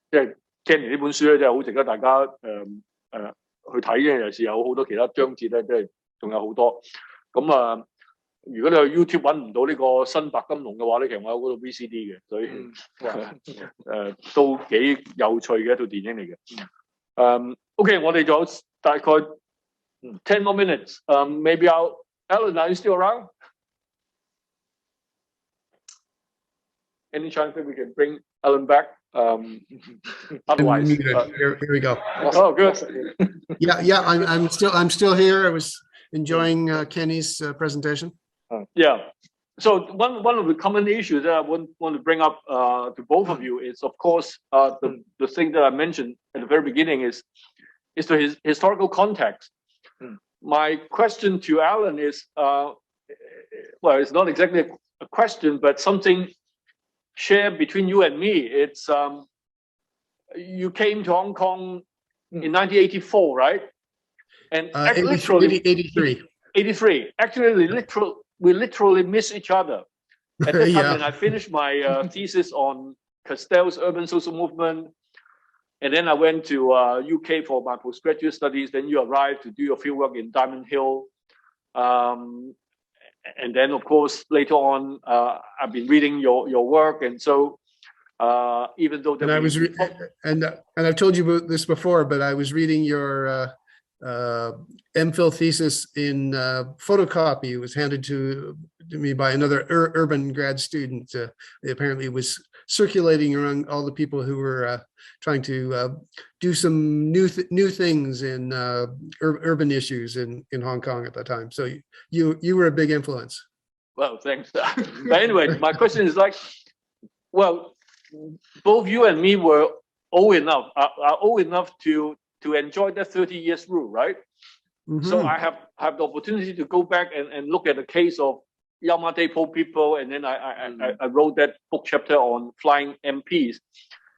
即係 Kenny 呢本書咧，真係好值得大家去睇嘅。尤其是有好多其他章節咧，即係仲有好多。咁如果你去 YouTube 揾唔到呢個新白金龍嘅話咧，其實我有嗰套 VCD 嘅，所以都幾有趣嘅一套電影嚟嘅。OK， 我哋仲有大概10 more minutes。Maybe Alan, are you still around? Any chance that we can bring Alan back? Otherwise, here we go. Oh, good. Yeah, I'm still here. I was enjoying Kenny's presentation. Yeah. So one of the common issues that I want to bring up to both of you is, of course, the thing that I mentioned at the very beginning is the historical context. My question to Alan is, well, it's not exactly a question, but something shared between you and me. It's you came to Hong Kong in 1984, right? And 83. 83. Actually, we literally miss each other. At that time, Yeah. when I finished my thesis on Castell's urban social movement, and then I went to UK for my postgraduate studies. Then you arrived to do your fieldwork in Diamond Hill. And then, of course, later on, I've been reading your work. And so even though And I was, and I've told you about this before, but I was reading your MPhil thesis in photocopy. It was handed to me by another urban grad student. It apparently was circulating around all the people who were trying to do some new things in urban issues in Hong Kong at that time. So you were a big influence. Well, thanks. But anyway, my question is like, well, both you and me were old enough, are old enough to enjoy that 30 years rule, right? Mm-hmm. So I have the opportunity to go back and look at the case of Yau Ma Tei Po people, and then I wrote that book chapter on flying MPs.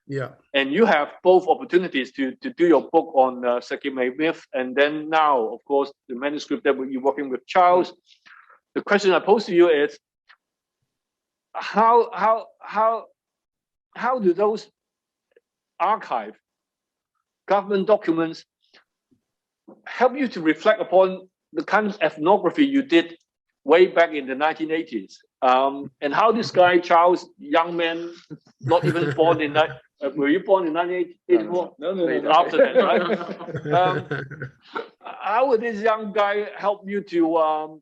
Yeah. And you have both opportunities to do your book on Sekimei myth, and then now, of course, the manuscript that you're working with Charles. The question I pose to you is, how do those archive government documents help you to reflect upon the kind of ethnography you did way back in the 1980s? And how this guy, Charles, young man, not even born in that, were you born in 1984? No. After that, right? How would this young guy help you to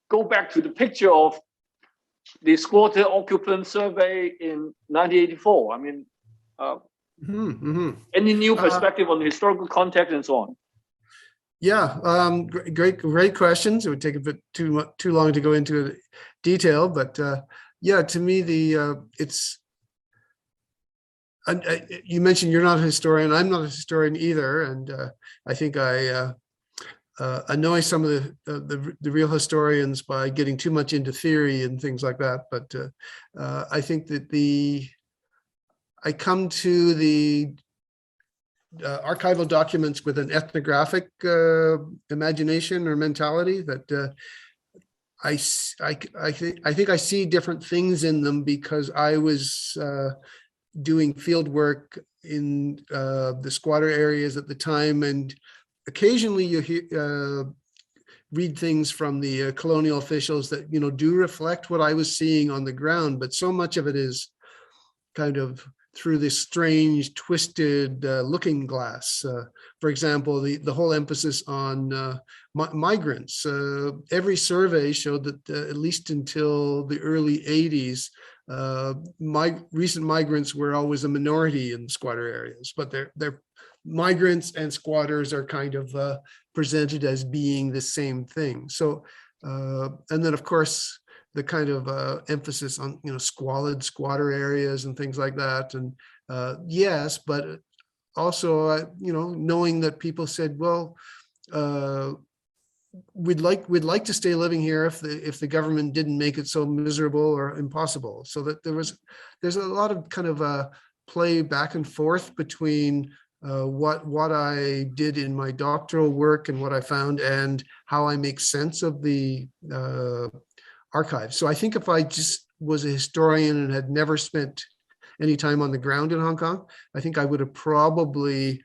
go back to the picture of the squatter occupant survey in 1984? I mean, any new perspective on the historical context and so on? Yeah, great questions. It would take a bit too long to go into detail, but yeah, to me, it's. You mentioned you're not a historian. I'm not a historian either, and I think I annoy some of the real historians by getting too much into theory and things like that. But I think that I come to the archival documents with an ethnographic imagination or mentality that I think I see different things in them because I was doing field work in the squatter areas at the time, and occasionally you read things from the colonial officials that do reflect what I was seeing on the ground, but so much of it is kind of through this strange, twisted looking glass. For example, the whole emphasis on migrants. Every survey showed that at least until the early 80s, recent migrants were always a minority in squatter areas, but they're migrants and squatters are kind of presented as being the same thing. So, and then of course, the kind of emphasis on squalid squatter areas and things like that, and yes, but also knowing that people said, well, we'd like to stay living here if the government didn't make it so miserable or impossible. So that there's a lot of kind of play back and forth between what I did in my doctoral work and what I found and how I make sense of the archives. So I think if I just was a historian and had never spent any time on the ground in Hong Kong, I think I would have probably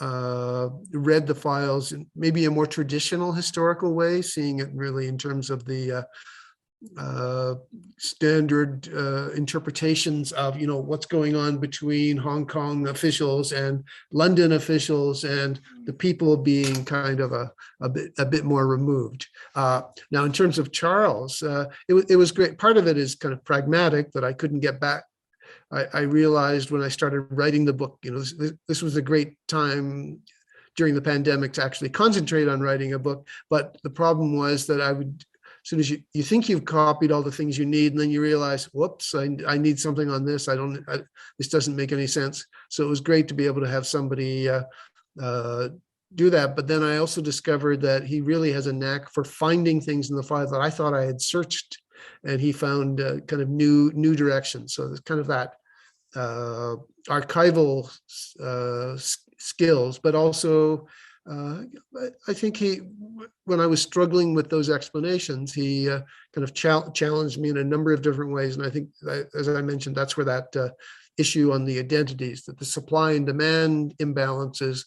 read the files in maybe a more traditional historical way, seeing it really in terms of the standard interpretations of what's going on between Hong Kong officials and London officials, and the people being kind of a bit more removed. Now, in terms of Charles, it was great. Part of it is kind of pragmatic that I couldn't get back. I realized when I started writing the book, this was a great time during the pandemic to actually concentrate on writing a book. But the problem was that I would, as soon as you think you've copied all the things you need, and then you realize, whoops, I need something on this. This doesn't make any sense. So it was great to be able to have somebody do that. But then I also discovered that he really has a knack for finding things in the file that I thought I had searched, and he found kind of new directions. So it's kind of that archival skills, but also I think when I was struggling with those explanations, he kind of challenged me in a number of different ways. And I think, as I mentioned, that's where that issue on the identities, that the supply and demand imbalances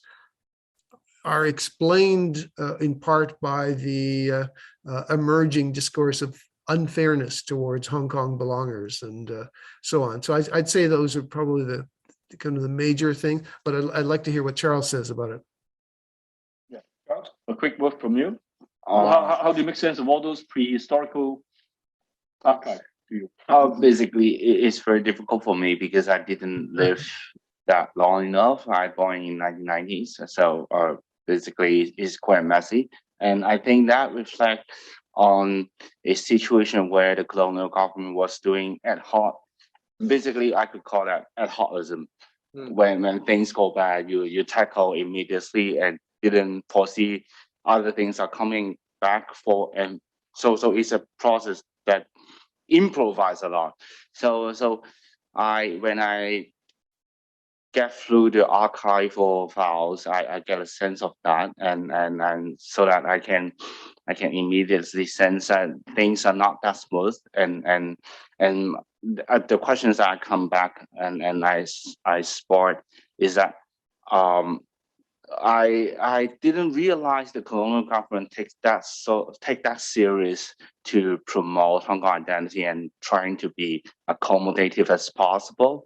are explained in part by the emerging discourse of unfairness towards Hong Kong belongers and so on. So I'd say those are probably the kind of the major thing, but I'd like to hear what Charles says about it. Yeah, Charles, a quick word from you. How do you make sense of all those prehistorical archives to you? Basically, it's very difficult for me because I didn't live that long enough. I born in 1990s, so basically it's quite messy. And I think that reflects on a situation where the colonial government was doing ad hoc. Basically, I could call that ad hocism. When things go bad, you tackle immediately and didn't foresee other things are coming back for. And so it's a process that improvise a lot. So when I get through the archival files, I get a sense of that, and so that I can immediately sense that things are not that smooth, and the questions that I come back and I spot is that I didn't realize the colonial government take that serious to promote Hong Kong identity and trying to be accommodative as possible.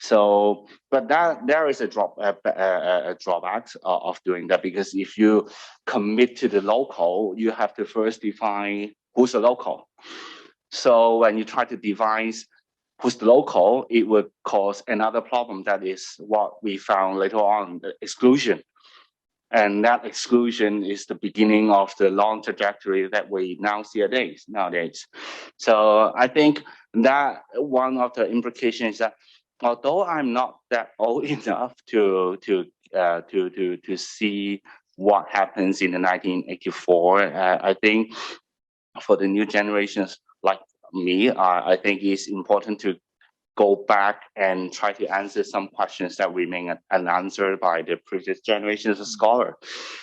So, but there is a drawback of doing that, because if you commit to the local, you have to first define who's the local. So when you try to define who's the local, it would cause another problem. That is what we found later on, the exclusion. And that exclusion is the beginning of the long trajectory that we now see nowadays. So I think that one of the implications is that although I'm not that old enough to see what happens in the 1984, I think for the new generations like me, I think it's important to go back and try to answer some questions that remain unanswered by the previous generations of scholars.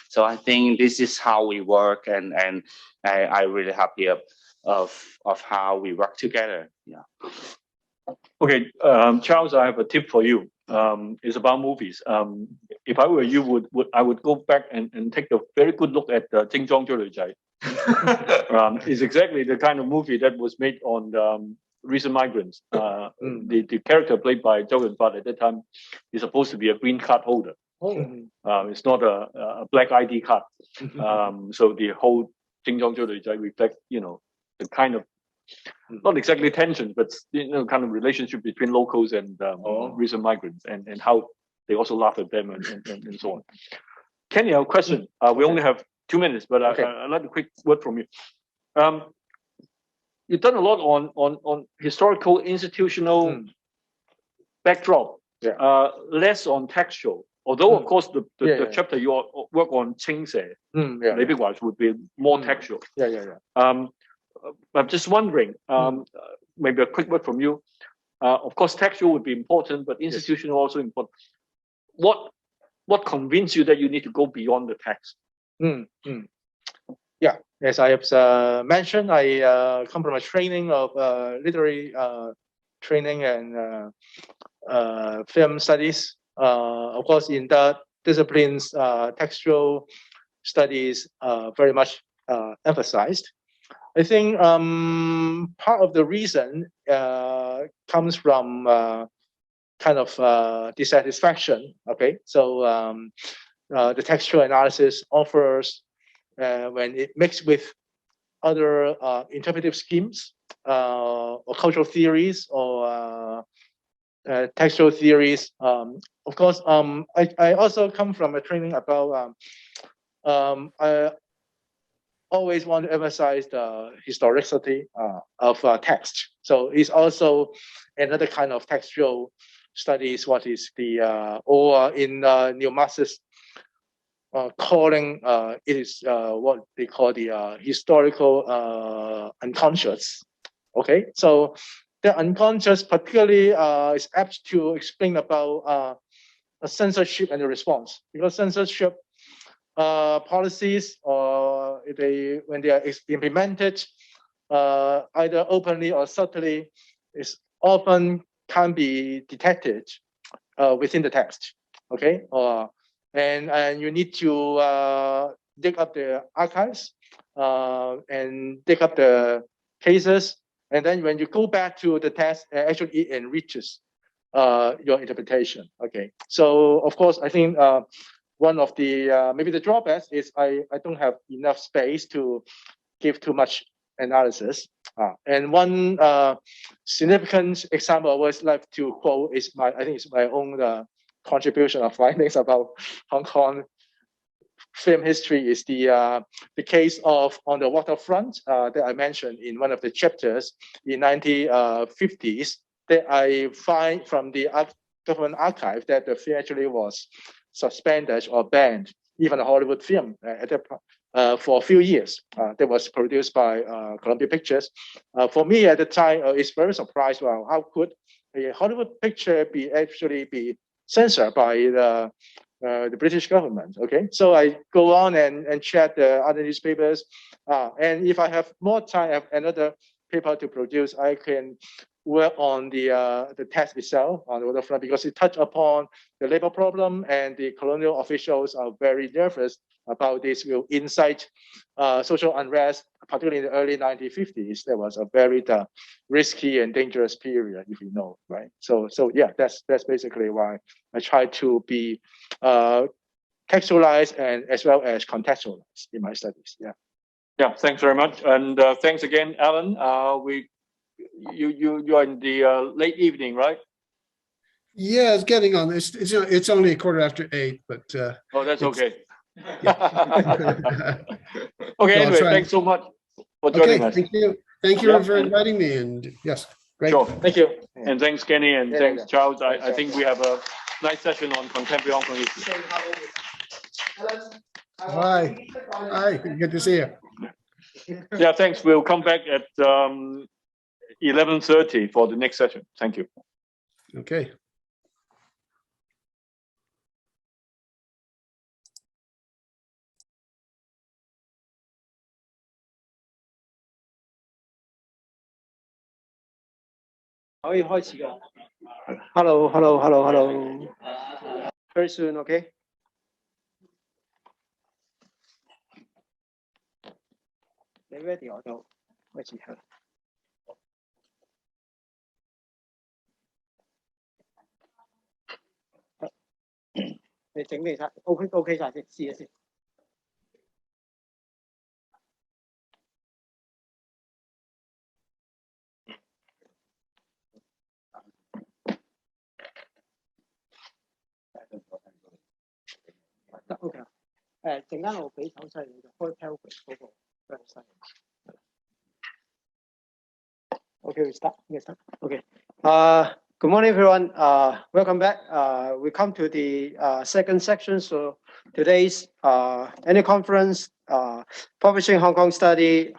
So I think this is how we work, and I'm really happy of how we work together. Yeah. Okay, Charles, I have a tip for you. It's about movies. If I were you, I would go back and take a very good look at Jing Zhuang Zhu Lui Zai. It's exactly the kind of movie that was made on recent migrants. The character played by Zhou Yunfat at that time is supposed to be a green card holder. It's not a black ID card. So the whole Jing Zhuang Zhu Lui Zai reflects, the kind of, not exactly tension, but kind of relationship between locals and recent migrants, and how they also laugh at them and so on. Kenny, I have a question. We only have 2 minutes, but I'd like a quick word from you. You've done a lot on historical, institutional backdrop, less on textual. Although, of course, the chapter you work on Qing Se, would be more textual. I'm just wondering, maybe a quick word from you. Of course, textual would be important, but institutional also important. What convinced you that you need to go beyond the text? Yeah, as I have mentioned, I come from a training of literary training and film studies. Of course, in that disciplines, textual studies very much emphasized. I think part of the reason comes from kind of dissatisfaction. Okay, so the textual analysis offers, when it mixed with other interpretive schemes or cultural theories or textual theories. Of course, I also come from a training about I always want to emphasize the historicity of text. So it's also another kind of textual studies. What is the or in neo-Marxist calling, it is what they call the historical unconscious. Okay, so The unconscious particularly is apt to explain about a censorship and the response, because censorship policies, or when they are implemented either openly or subtly, is often can be detected within the text. Okay, and you need to dig up the archives and dig up the cases, and then when you go back to the text, actually it enriches your interpretation. Okay, so of course I think one of the maybe the drawbacks is I don't have enough space to give too much analysis. And one significant example I always like to quote is I think it's my own contribution of findings about Hong Kong film history is the case of On the Waterfront that I mentioned in one of the chapters in 1950s, that I find from the government archive that the film actually was suspended or banned, even a Hollywood film for a few years that was produced by Columbia Pictures. For me at the time, it's very surprised. Well, how could a Hollywood picture actually be censored by the British government? Okay, so I go on and check the other newspapers, and if I have more time, I have another paper to produce, I can work on the text itself on the waterfront, because it touched upon the labor problem, and the colonial officials are very nervous about this will incite social unrest, particularly in the early 1950s. That was a very risky and dangerous period, if you know, right? So yeah, that's basically why I try to be textualized and as well as contextualized in my studies. Yeah. Yeah, thanks very much, and thanks again, Alan. You are in the late evening, right? Yeah, it's getting on. It's only 8:15, but oh, that's okay. Yeah. Okay, So anyway, thanks so much for joining us. Thank you. Thank you for inviting me. And yes, great. Sure. Thank you. And thanks, Kenny, and thanks, Charles. I think we have a nice session on contemporary Hong Kong history. Hi. Hi. Good to see you. Yeah, thanks. We'll come back at 11:30 for the next session. Thank you. Okay. Hello. Very soon, okay? You ready? 我就開始係。你整理晒 ，OK 晒先，試一先。得 OK 陣間我俾手勢你就開 pelvic 嗰個勢。Okay, we start. Okay. Good morning, everyone. Welcome back. We come to the second section. So today's annual conference, publishing Hong Kong Study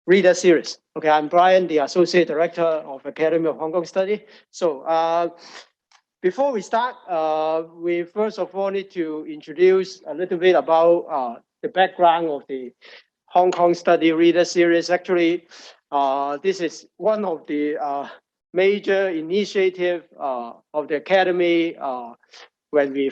reader series. Okay, I'm Brian, the Associate Director of Academy of Hong Kong Study. So before we start, we first of all need to introduce a little bit about the background of the Hong Kong Study reader series. Actually, this is one of the major initiative of the Academy when we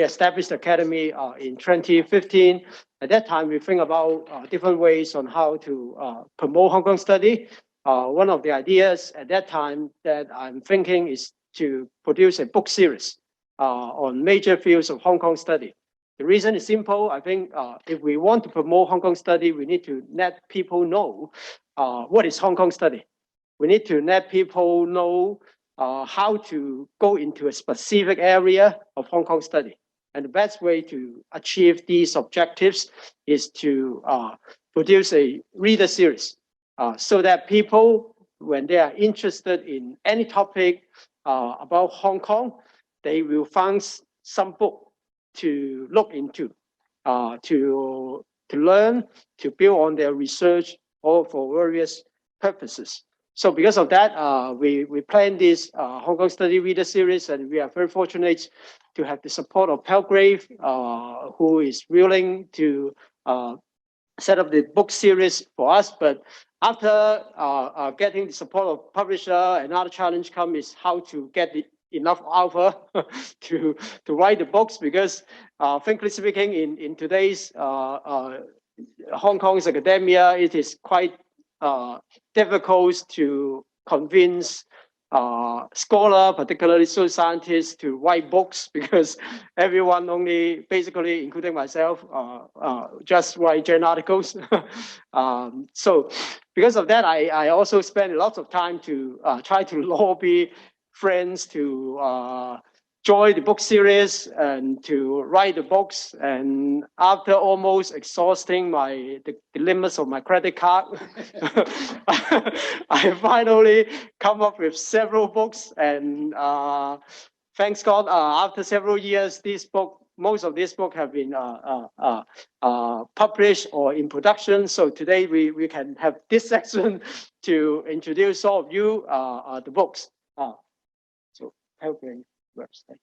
established the Academy in 2015. At that time, we think about different ways on how to promote Hong Kong study. One of the ideas at that time that I'm thinking is to produce a book series on major fields of Hong Kong study. The reason is simple. I think if we want to promote Hong Kong study, we need to let people know what is Hong Kong study. We need to let people know how to go into a specific area of Hong Kong study. And the best way to achieve these objectives is to produce a reader series so that people, when they are interested in any topic about Hong Kong, they will find some book to look into, to learn, to build on their research, or for various purposes. So because of that, we planned this Hong Kong Study Reader Series, and we are very fortunate to have the support of Palgrave, who is willing to set up the book series for us. But after getting the support of publisher, another challenge comes is how to get enough alpha to write the books, because frankly speaking, in today's Hong Kong's academia, it is quite difficult to convince scholar, particularly social scientists, to write books, because everyone only, basically, including myself, just write journal articles. So because of that, I also spend lots of time to try to lobby friends to join the book series and to write the books. And after almost exhausting the limits of my credit card, I finally come up with several books. And thanks God, after several years, most of these books have been published or in production. So today we can have this section to introduce all of you the books. So helping website.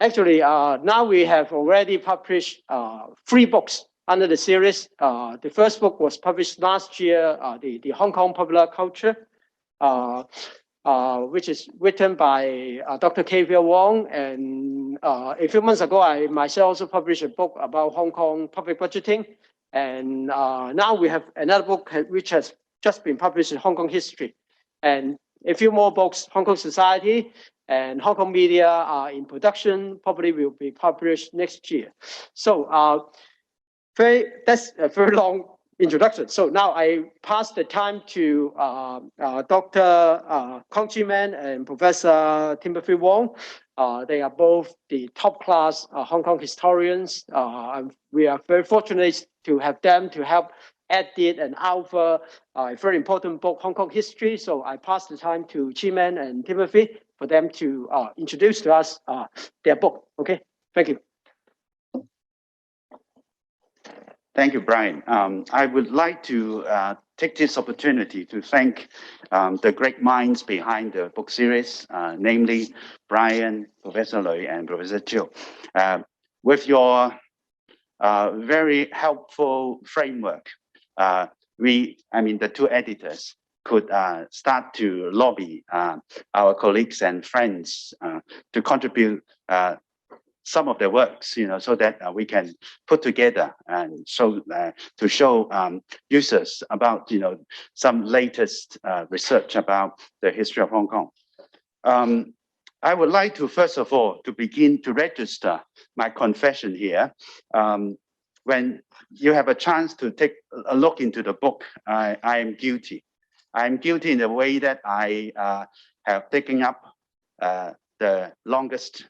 Actually, now we have already published 3 books under the series. The first book was published last year, the Hong Kong Popular Culture, which is written by Dr. Kevia Wong. And a few months ago, I myself also published a book about Hong Kong public budgeting. And now we have another book which has just been published in Hong Kong history. And a few more books, Hong Kong Society and Hong Kong Media, are in production, probably will be published next year. So that's a very long introduction. So now I pass the time to Dr. Kong Chi Man and Professor Timothy Wong. They are both the top class Hong Kong historians. We are very fortunate to have them to help edit and alpha a very important book, Hong Kong History. So I pass the time to Chi-Man and Timothy for them to introduce to us their book. Okay, thank you. Thank you, Brian. I would like to take this opportunity to thank the great minds behind the book series, namely Brian, Professor Lui, and Professor Chiu. With your very helpful framework, the 2 editors could start to lobby our colleagues and friends to contribute some of their works, so that we can put together and show users about, some latest research about the history of Hong Kong. I would like to, first of all, to begin to register my confession here. When you have a chance to take a look into the book, I am guilty. I am guilty in the way that I have taken up the longest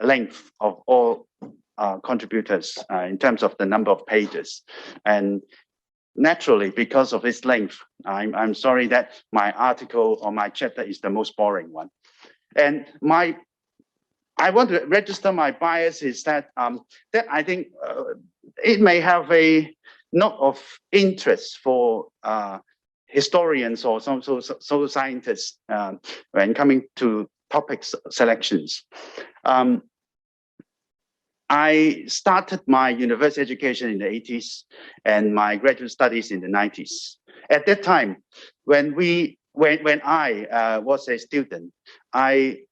length of all contributors in terms of the number of pages. And naturally, because of its length, I'm sorry that my article or my chapter is the most boring one. And I want to register my bias is that I think it may have a note of interest for historians or some social scientists when coming to topic selections. I started my university education in the 80s and my graduate studies in the 90s. At that time, when I was a student, I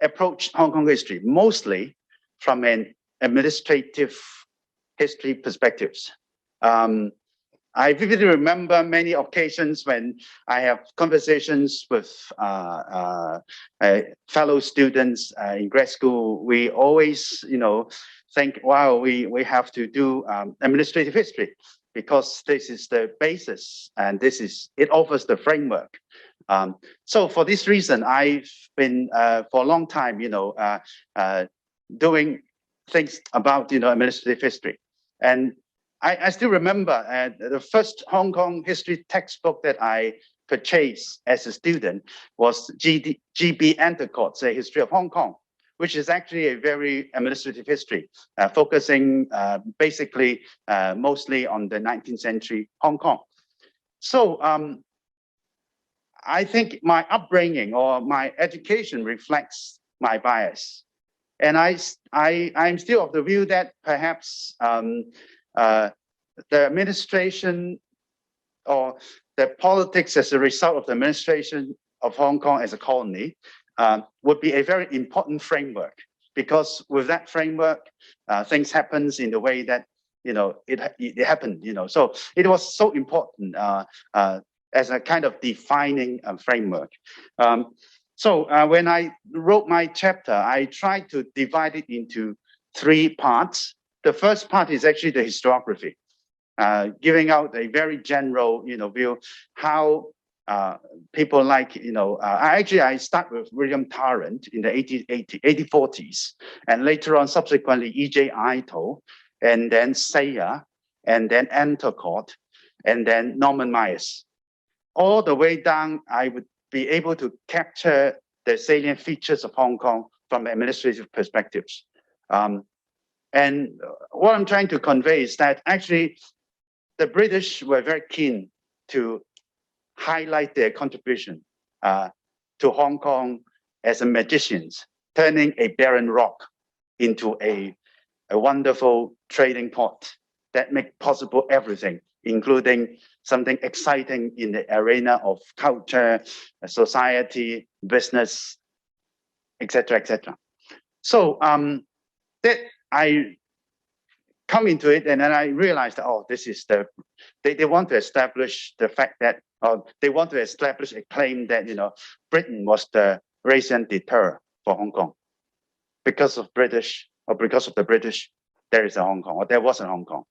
approached Hong Kong history mostly from an administrative history perspectives. I vividly remember many occasions when I have conversations with fellow students in grad school. We always, think, wow, we have to do administrative history because this is the basis and it offers the framework. So for this reason, I've been for a long time, doing things about, administrative history. And I still remember the first Hong Kong history textbook that I purchased as a student was G.B. Endecott's A History of Hong Kong, which is actually a very administrative history, focusing basically mostly on the 19th century Hong Kong. So I think my upbringing or my education reflects my bias. And I'm still of the view that perhaps the administration or the politics as a result of the administration of Hong Kong as a colony would be a very important framework, because with that framework, things happens in the way that, it happened, so it was so important as a kind of defining framework. So when I wrote my chapter, I tried to divide it into 3 parts. The first part is actually the historiography, giving out a very general, view how people like, I start with William Tarrant in the 1840s, and later on, subsequently, E.J. Ito, and then Sayer, and then Endicott, and then Norman Myers. All the way down, I would be able to capture the salient features of Hong Kong from administrative perspectives. And what I'm trying to convey is that actually the British were very keen to highlight their contribution to Hong Kong as a magicians, turning a barren rock into a wonderful trading port that make possible everything, including something exciting in the arena of culture, society, business, etc., etc. So that I come into it, and then I realized that, oh, this is they want to establish the fact that, they want to establish a claim that, Britain was the raison d'etre for Hong Kong. Because of the British, there is a Hong Kong, or there was a Hong Kong.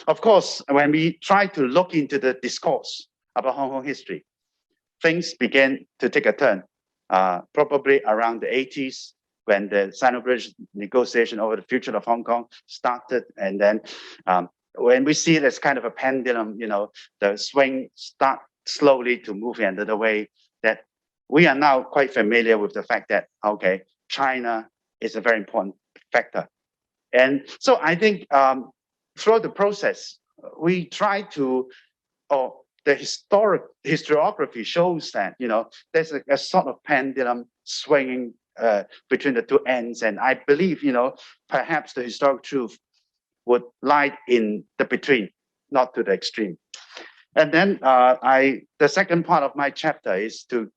Of course, when we try to look into the discourse about Hong Kong history, things began to take a turn, probably around the 80s, when the Sino-British negotiation over the future of Hong Kong started. And then when we see it as kind of a pendulum, the swing start slowly to move in the way that we are now quite familiar with the fact that, okay, China is a very important factor. And so I think throughout the process, we try to, or the historiography shows that, there's a sort of pendulum swinging between the 2 ends. And I believe, perhaps the historic truth would lie in the between, not to the extreme. And then the second part of my chapter is to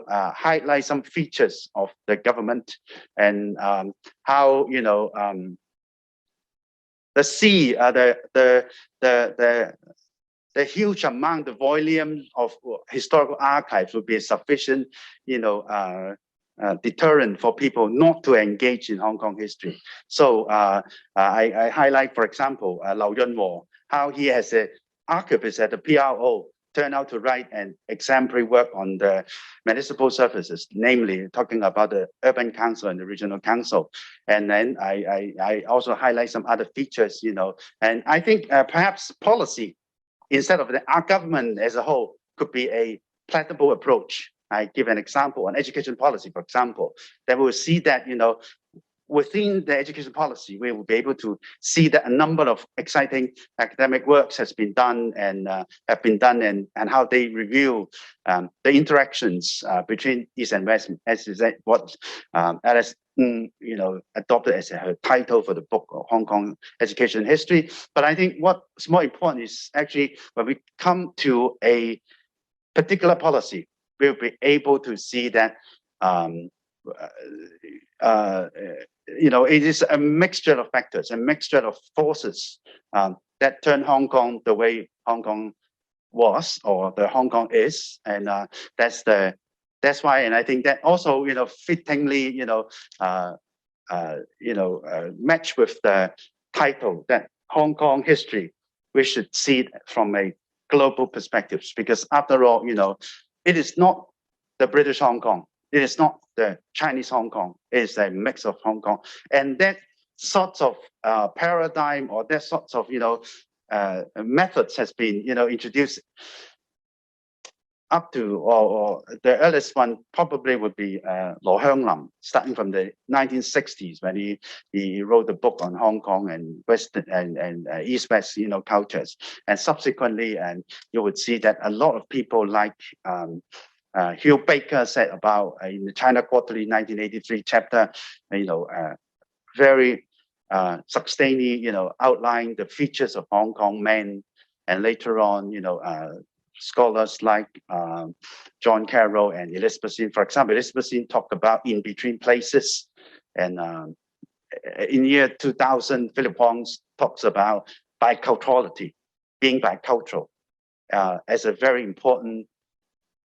highlight some features of the government and how, the huge amount, the volume of historical archives would be a sufficient, deterrent for people not to engage in Hong Kong history. So I highlight, for example, Lau Yunwo, how he has an archivist at the PRO turned out to write an exemplary work on the municipal services, namely talking about the urban council and the regional council. And then I also highlight some other features, and I think perhaps policy, instead of our government as a whole, could be a plentiful approach. I give an example on education policy, for example, that we'll see that, within the education policy, we will be able to see that a number of exciting academic works has been done and and how they review the interactions between East and West, as is what Alice adopted as her title for the book of Hong Kong Education History. But I think what's more important is actually when we come to a particular policy, we'll be able to see that it is a mixture of factors, a mixture of forces that turn Hong Kong the way Hong Kong was, or the Hong Kong is, and that's why. And I think that also, fittingly, match with the title that Hong Kong history. We should see it from a global perspective, because after all, it is not the British Hong Kong. It is not the Chinese Hong Kong. It is a mix of Hong Kong. And that sort of paradigm, or that sort of, methods has been, introduced up to, or the earliest one probably would be Lo Hyang Lim, starting from the 1960s when he wrote a book on Hong Kong and Western and East-West, cultures. And subsequently, and you would see that a lot of people like Hugh Baker said about in the China Quarterly 1983 chapter, very substantially, outline the features of Hong Kong men, and later on, scholars like John Carroll and Elizabeth Sin. For example, Elizabeth Sin talked about in between places, and in year 2000, Philip Huang talks about biculturality, being bicultural, as a very important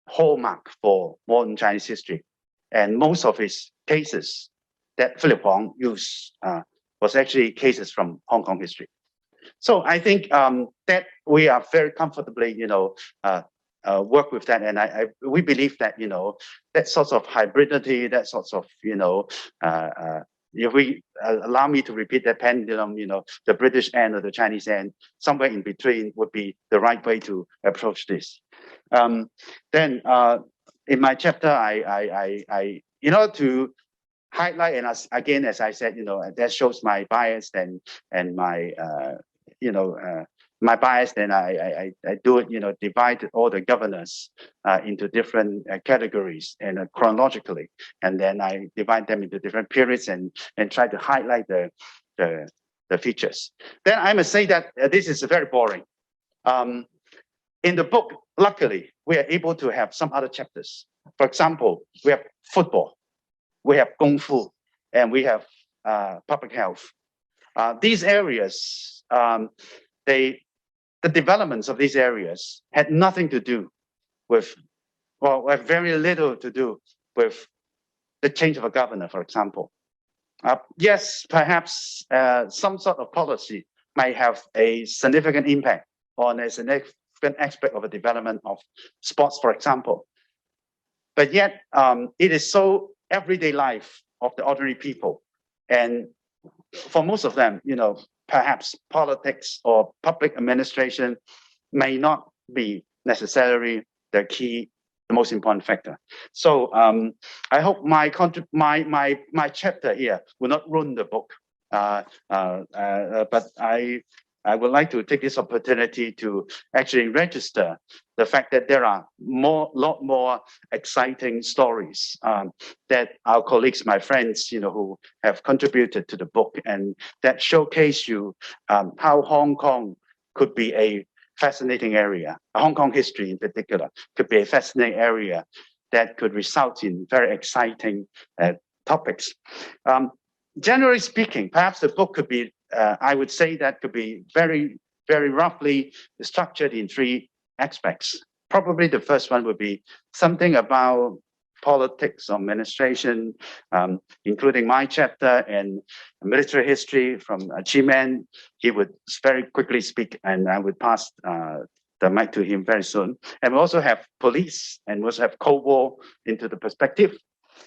hallmark for modern Chinese history. And most of his cases that Philip Huang used was actually cases from Hong Kong history. So I think that we are very comfortably, work with that, and we believe that that sort of hybridity, that sort of if we allow me to repeat that pendulum, the British end or the Chinese end, somewhere in between would be the right way to approach this. Then in my chapter, I to highlight, and as I said, that shows my bias and my my bias, then I do it, divide all the governors into different categories and chronologically, and then I divide them into different periods and try to highlight the features. Then I must say that this is very boring. In the book, luckily, we are able to have some other chapters. For example, we have football, we have kung fu, and we have public health. These areas, the developments of these areas had nothing to do with, well, very little to do with the change of a governor, for example. Yes, perhaps some sort of policy might have a significant impact on a significant aspect of the development of sports, for example. But yet, it is so everyday life of the ordinary people. And for most of them, perhaps politics or public administration may not be necessarily the most important factor. So I hope my chapter here will not ruin the book. But I would like to take this opportunity to actually register the fact that there are lot more exciting stories that our colleagues, my friends, who have contributed to the book, and that showcase you how Hong Kong could be a fascinating area. Hong Kong history in particular could be a fascinating area that could result in very exciting topics. Generally speaking, perhaps the book could be, I would say that could be very, very roughly structured in three aspects. Probably the first one would be something about politics, administration, including my chapter, and military history from Chi Man. He would very quickly speak, and I would pass the mic to him very soon. And we also have police, and we also have Cold War into the perspective.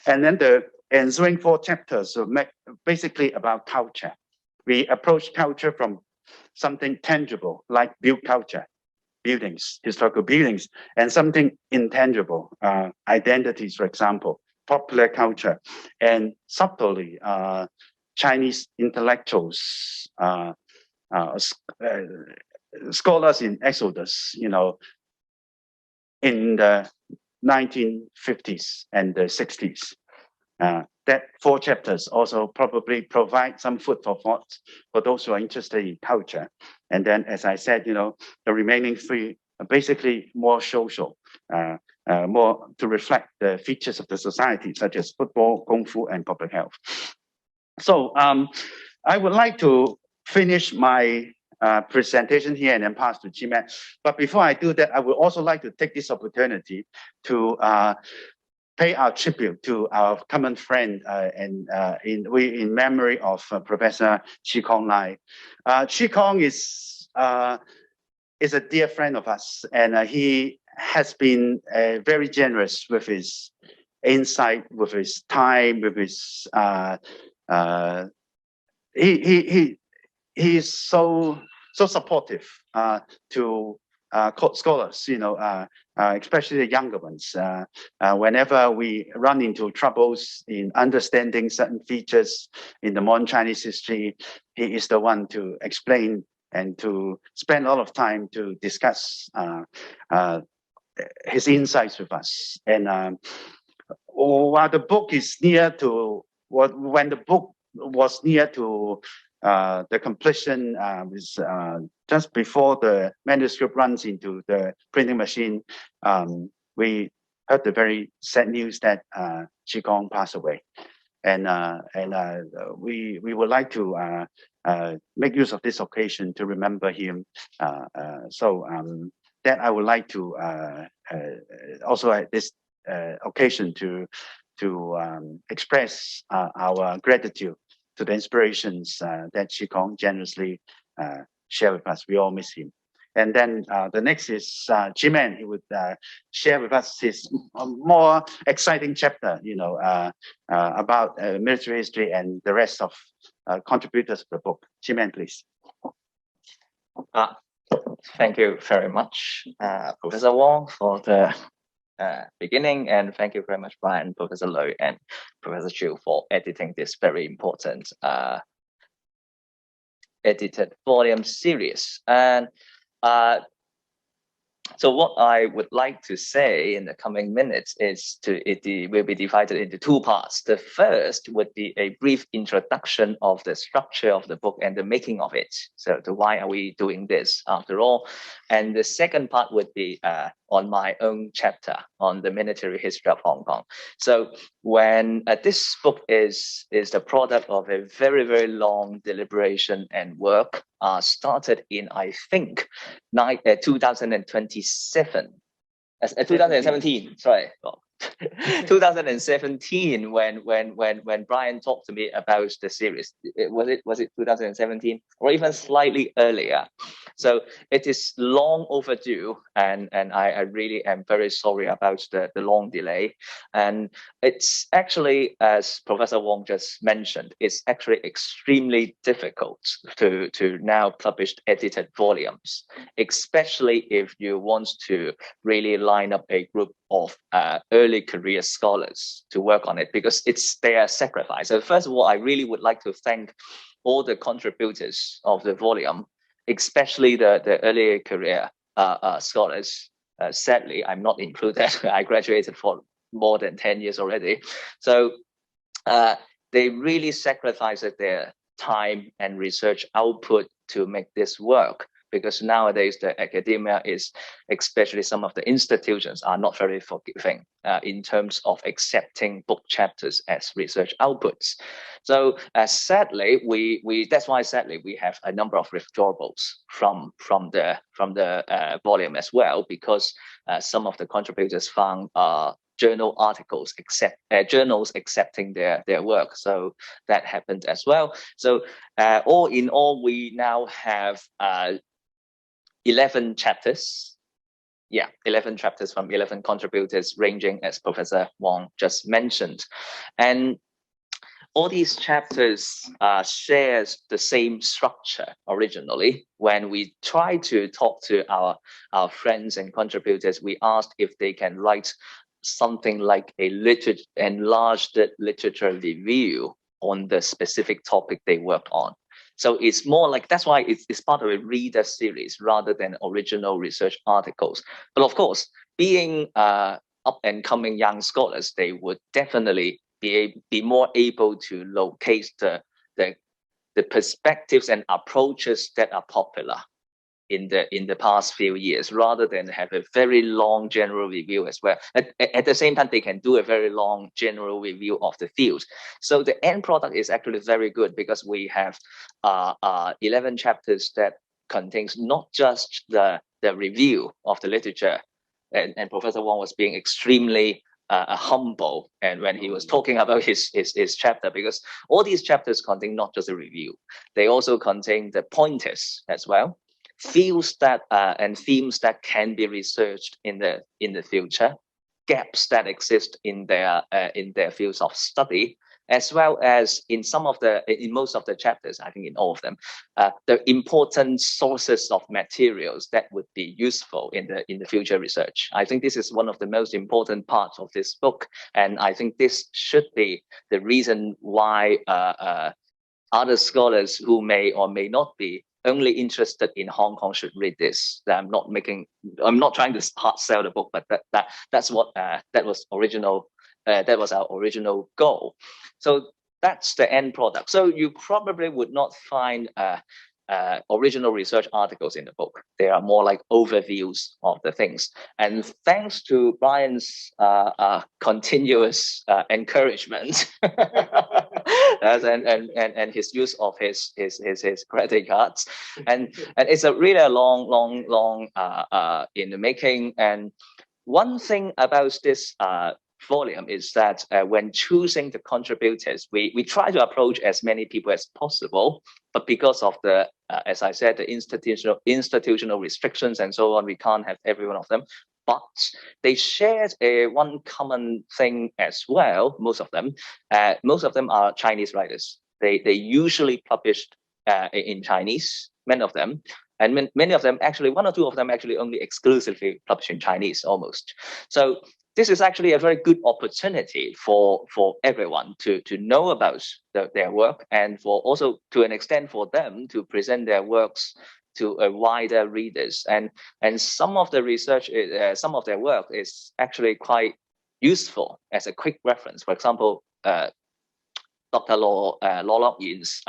And then the ensuing 4 chapters are basically about culture. We approach culture from something tangible, like built culture, buildings, historical buildings, and something intangible, identities, for example, popular culture, and subtly, Chinese intellectuals, scholars in Exodus, in the 1950s and the 60s. That 4 chapters also probably provide some food for thought for those who are interested in culture. And then, as I said, the remaining 3 are basically more social, more to reflect the features of the society, such as football, kung fu, and public health. So I would like to finish my presentation here and then pass to Chi Man. But before I do that, I would also like to take this opportunity to pay our tribute to our common friend in memory of Professor Chi Kong Lai. Chi Kong is a dear friend of us, and he has been very generous with his insight, with his time, with his he is so supportive to scholars, especially the younger ones. Whenever we run into troubles in understanding certain features in the modern Chinese history, he is the one to explain and to spend a lot of time to discuss his insights with us. And while the book is near to when the book was near to the completion, is just before the manuscript runs into the printing machine, we heard the very sad news that Chi Kong passed away. And we would like to make use of this occasion to remember him. So that I would like to also at this occasion to express our gratitude to the inspirations that Chi Kong generously shared with us. We all miss him. And then the next is Jiman. He would share with us his more exciting chapter, about military history and the rest of contributors to the book. Jiman, please. Thank you very much, Professor Wong, for the beginning, and thank you very much, Brian, Professor Lui, and Professor Chiu for editing this very important edited volume series. And so what I would like to say in the coming minutes is it will be divided into two parts. The first would be a brief introduction of the structure of the book and the making of it. So why are we doing this after all? And the second part would be on my own chapter on the military history of Hong Kong. So when this book is the product of a very, very long deliberation and work, started in, I think, 2017, sorry. 2017 when Brian talked to me about the series. Was it 2017 or even slightly earlier? So it is long overdue, and I really am very sorry about the long delay. And it's actually, as Professor Wong just mentioned, it's actually extremely difficult to now publish edited volumes, especially if you want to really line up a group of early career scholars to work on it, because it's their sacrifice. So first of all, I really would like to thank all the contributors of the volume, especially the early career scholars. Sadly, I'm not included. I graduated for more than 10 years already. So they really sacrificed their time and research output to make this work, because nowadays the academia is, especially some of the institutions, are not very forgiving in terms of accepting book chapters as research outputs. So sadly, that's why sadly we have a number of withdrawals from the volume as well, because some of the contributors found journal articles journals accepting their work. So that happened as well. So all in all, we now have 11 chapters. Yeah, 11 chapters from 11 contributors, ranging, as Professor Wong just mentioned. And all these chapters shares the same structure originally. When we try to talk to our friends and contributors, we asked if they can write something like a enlarged literature review on the specific topic they worked on. So it's more like, that's why it's part of a reader series rather than original research articles. But of course, being up and coming young scholars, they would definitely be more able to locate the perspectives and approaches that are popular in the past few years, rather than have a very long general review as well. At the same time, they can do a very long general review of the field. So the end product is actually very good, because we have 11 chapters that contains not just the review of the literature, and Professor Wong was being extremely humble, and when he was talking about his chapter, because all these chapters contain not just a review, they also contain the pointers as well, fields that and themes that can be researched in the future, gaps that exist in their fields of study, as well as in most of the chapters, I think in all of them, the important sources of materials that would be useful in the future research. I think this is one of the most important parts of this book, and I think this should be the reason why other scholars who may or may not be only interested in Hong Kong should read this. I'm not trying to hard sell the book, but that's what that was our original goal. So that's the end product. So you probably would not find original research articles in the book. They are more like overviews of the things. And thanks to Brian's continuous encouragement and his use of his credit cards, and it's a really long in the making. And one thing about this volume is that when choosing the contributors, we try to approach as many people as possible, but because of the as I said, the institutional restrictions and so on, we can't have every one of them. But they shared one common thing as well. Most of them are Chinese writers. They usually published in Chinese, many of them. And many of them, actually, one or two of them actually only exclusively publish in Chinese almost. So this is actually a very good opportunity for everyone to know about their work, and for also to an extent for them to present their works to a wider readers. And some of the research, some of their work is actually quite useful as a quick reference. For example, Dr. Law Lok Yin's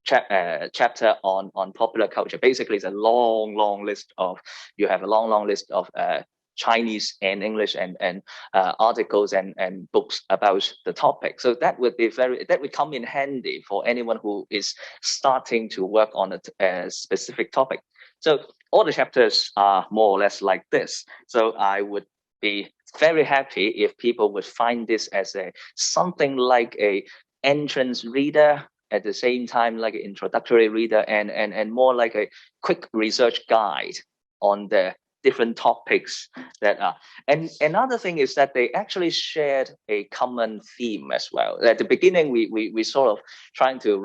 chapter on popular culture. Basically, it's a long list of, you have a long list of Chinese and English and articles and books about the topic. So that would come in handy for anyone who is starting to work on a specific topic. So all the chapters are more or less like this. So I would be very happy if people would find this as something like a entrance reader, at the same time like an introductory reader, and more like a quick research guide on the different topics that are. And another thing is that they actually shared a common theme as well. At the beginning, we sort of trying to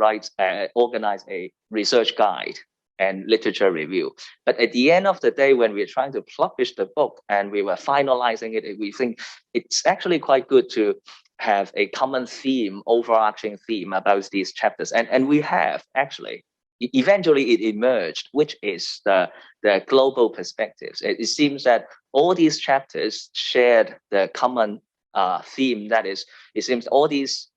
organize a research guide and literature review. But at the end of the day, when we're trying to publish the book and we were finalizing it, we think it's actually quite good to have a common theme, overarching theme about these chapters. And we have actually. Eventually it emerged, which is the global perspectives. It seems that all these chapters shared the common theme, that is, it seems all these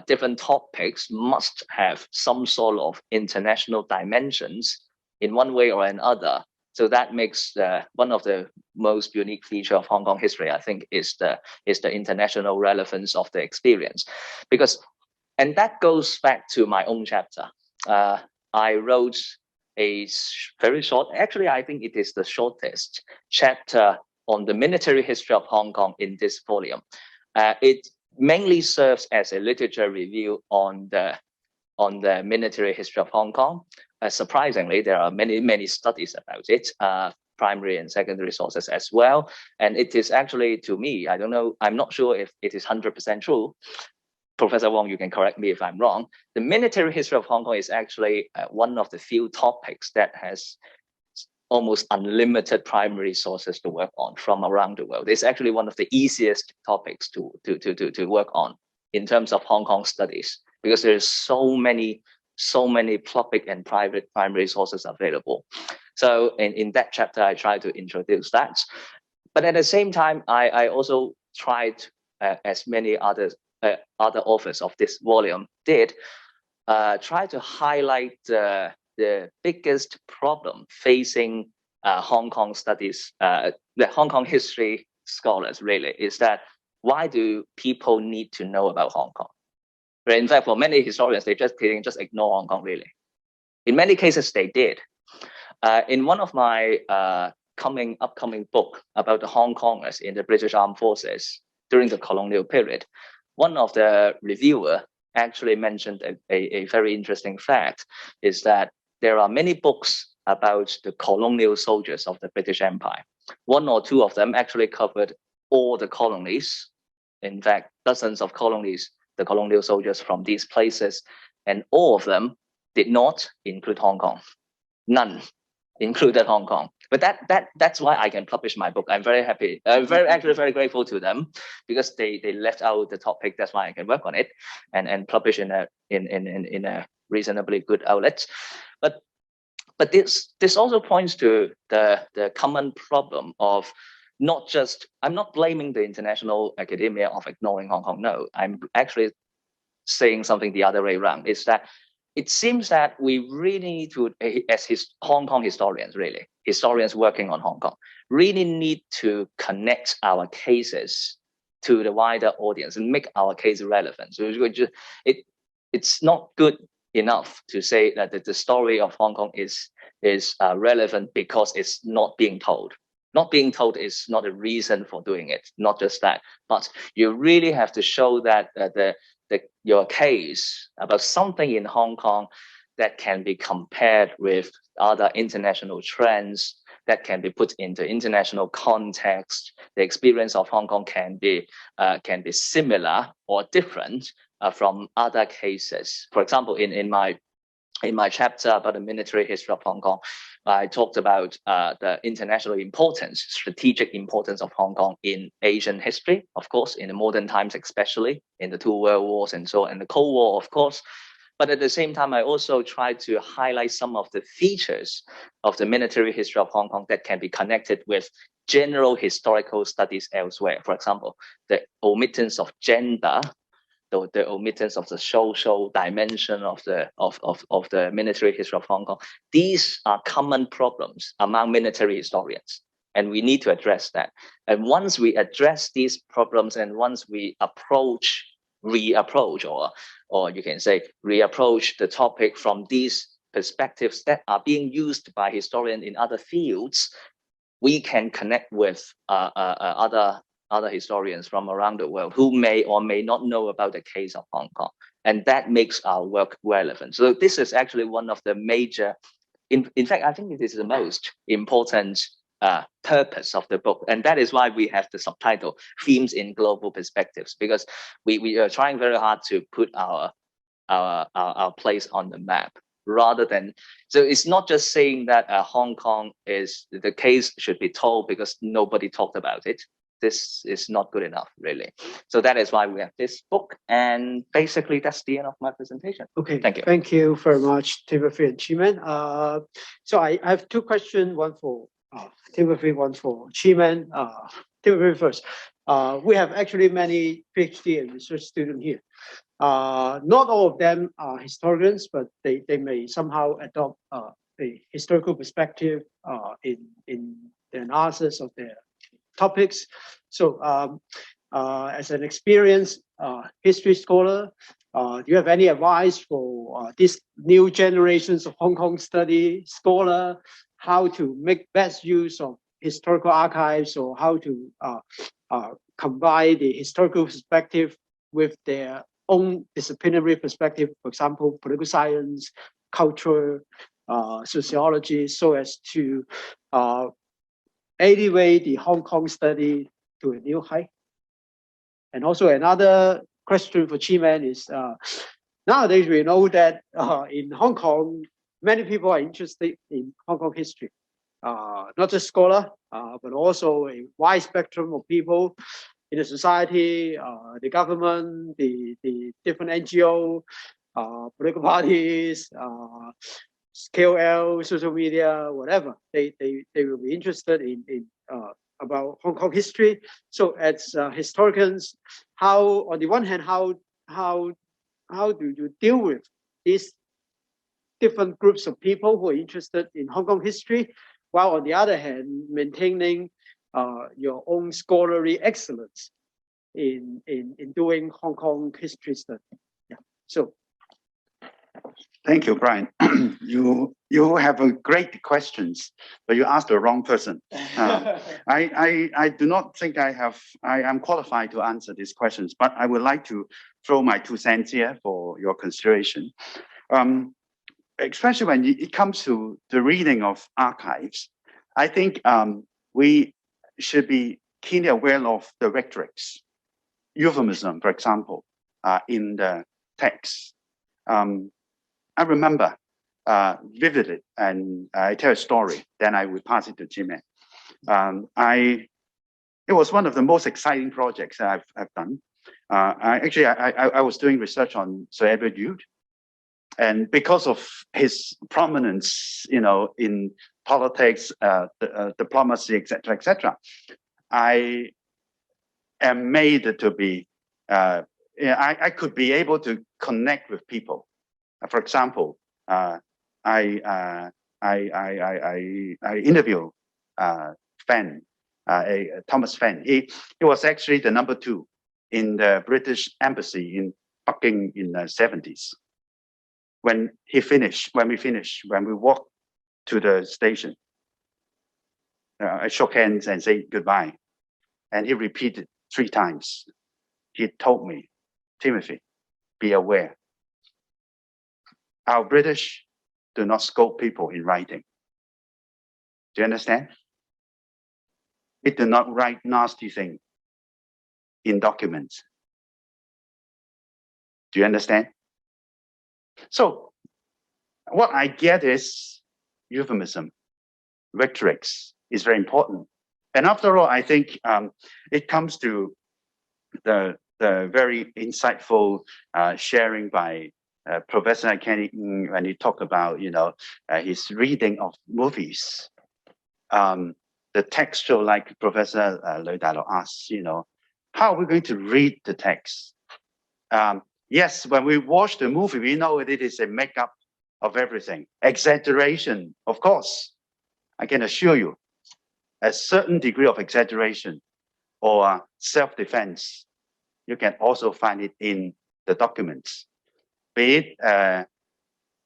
different topics must have some sort of international dimensions in one way or another. So that makes one of the most unique feature of Hong Kong history, I think, is the international relevance of the experience. And that goes back to my own chapter. I wrote a very short, actually, I think it is the shortest chapter on the military history of Hong Kong in this volume. It mainly serves as a literature review on the military history of Hong Kong. Surprisingly, there are many studies about it, primary and secondary sources as well. And it is actually, to me, I don't know, I'm not sure if it is 100% true. Professor Wong, you can correct me if I'm wrong. The military history of Hong Kong is actually one of the few topics that has almost unlimited primary sources to work on from around the world. It's actually one of the easiest topics to work on in terms of Hong Kong studies, because there's so many public and private primary sources available. So in that chapter, I try to introduce that. But at the same time, I also tried, as many other authors of this volume did, try to highlight the biggest problem facing Hong Kong studies, the Hong Kong history scholars really, is that why do people need to know about Hong Kong? But in fact, for many historians, they just ignore Hong Kong really. In many cases, they did. In one of my upcoming book about the Hong Kongers in the British Armed Forces during the colonial period, one of the reviewer actually mentioned a very interesting fact, is that there are many books about the colonial soldiers of the British Empire. One or two of them actually covered all the colonies, in fact, dozens of colonies the colonial soldiers from these places, and all of them did not include Hong Kong. None included Hong Kong. But that's why I can publish my book. I'm very happy. I'm very grateful to them because they left out the topic. That's why I can work on it and publish in a reasonably good outlet. But this also points to the common problem of not just, I'm not blaming the international academia of ignoring Hong Kong. No, I'm actually saying something the other way around. Is that it seems that we really need to, as Hong Kong historians, really, historians working on Hong Kong, really need to connect our cases to the wider audience and make our case relevant. So it's not good enough to say that the story of Hong Kong is relevant because it's not being told. Not being told is not a reason for doing it, not just that, but you really have to show that your case about something in Hong Kong that can be compared with other international trends, that can be put into international context. The experience of Hong Kong can be similar or different from other cases. For example, in my chapter about the military history of Hong Kong, I talked about the international importance, strategic importance of Hong Kong in Asian history, of course, in the modern times, especially in the 2 world wars and so on, and the Cold War, of course. But at the same time, I also tried to highlight some of the features of the military history of Hong Kong that can be connected with general historical studies elsewhere. For example, the omittance of gender, the omittance of the social dimension of the military history of Hong Kong. These are common problems among military historians, and we need to address that. And once we address these problems, and once we reapproach, or you can say reapproach the topic from these perspectives that are being used by historians in other fields, we can connect with other historians from around the world who may or may not know about the case of Hong Kong. And that makes our work relevant. So this is actually one of the major, in fact, I think it is the most important purpose of the book. And that is why we have the subtitle, Themes in Global Perspectives, because we are trying very hard to put our place on the map. Rather than, so it's not just saying that Hong Kong is, the case should be told because nobody talked about it. This is not good enough, really. So that is why we have this book. And basically, that's the end of my presentation. Okay, thank you. Thank you very much, Timothy and Chi-Man. So I have 2 questions, one for Timothy, one for Chi-Man. Timothy first. We have actually many PhD and research students here. Not all of them are historians, but they may somehow adopt a historical perspective in the analysis of their topics. So as an experienced history scholar, do you have any advice for these new generations of Hong Kong study scholar, how to make best use of historical archives, or how to combine the historical perspective with their own disciplinary perspective, for example, political science, culture, sociology, so as to elevate the Hong Kong study to a new height? And also another question for Chi-Man is, nowadays we know that in Hong Kong, many people are interested in Hong Kong history. Not just scholar, but also a wide spectrum of people in the society, the government, the different NGO, political parties, KOL, social media, whatever. They will be interested in about Hong Kong history. So as historians, how, on the one hand, how do you deal with these different groups of people who are interested in Hong Kong history, while on the other hand, maintaining your own scholarly excellence in doing Hong Kong history study? Yeah. So. Thank you, Brian. You have a great questions, but you asked the wrong person. I do not think I am qualified to answer these questions, but I would like to throw my 2 cents here for your consideration. Especially when it comes to the reading of archives, I think we should be keenly aware of the rhetorics, euphemism, for example. in the text. I remember vividly, and I tell a story, then I will pass it to Jimmy. It was one of the most exciting projects that I've done. I was doing research on Sir Edward Youde, and because of his prominence, in politics, diplomacy, etc., I am made to be. I could be able to connect with people. For example, I interview Fenn, Thomas Fenn. He was actually the number 2 in the British embassy in Peking in the 70s. When we walked to the station, I shook hands and said goodbye. And he repeated 3 times. He told me, Timothy, be aware. Our British do not scold people in writing. Do you understand? We do not write nasty things in documents. Do you understand? So what I get is euphemism, rhetorics is very important. And after all, I think it comes to the very insightful sharing by Professor Kenny when he talked about his reading of movies. The textual, like Professor Lui Dai-Lok asked, how are we going to read the text? Yes, when we watch the movie, we know it is a makeup of everything. Exaggeration, of course. I can assure you, a certain degree of exaggeration or self-defense, you can also find it in the documents. Be it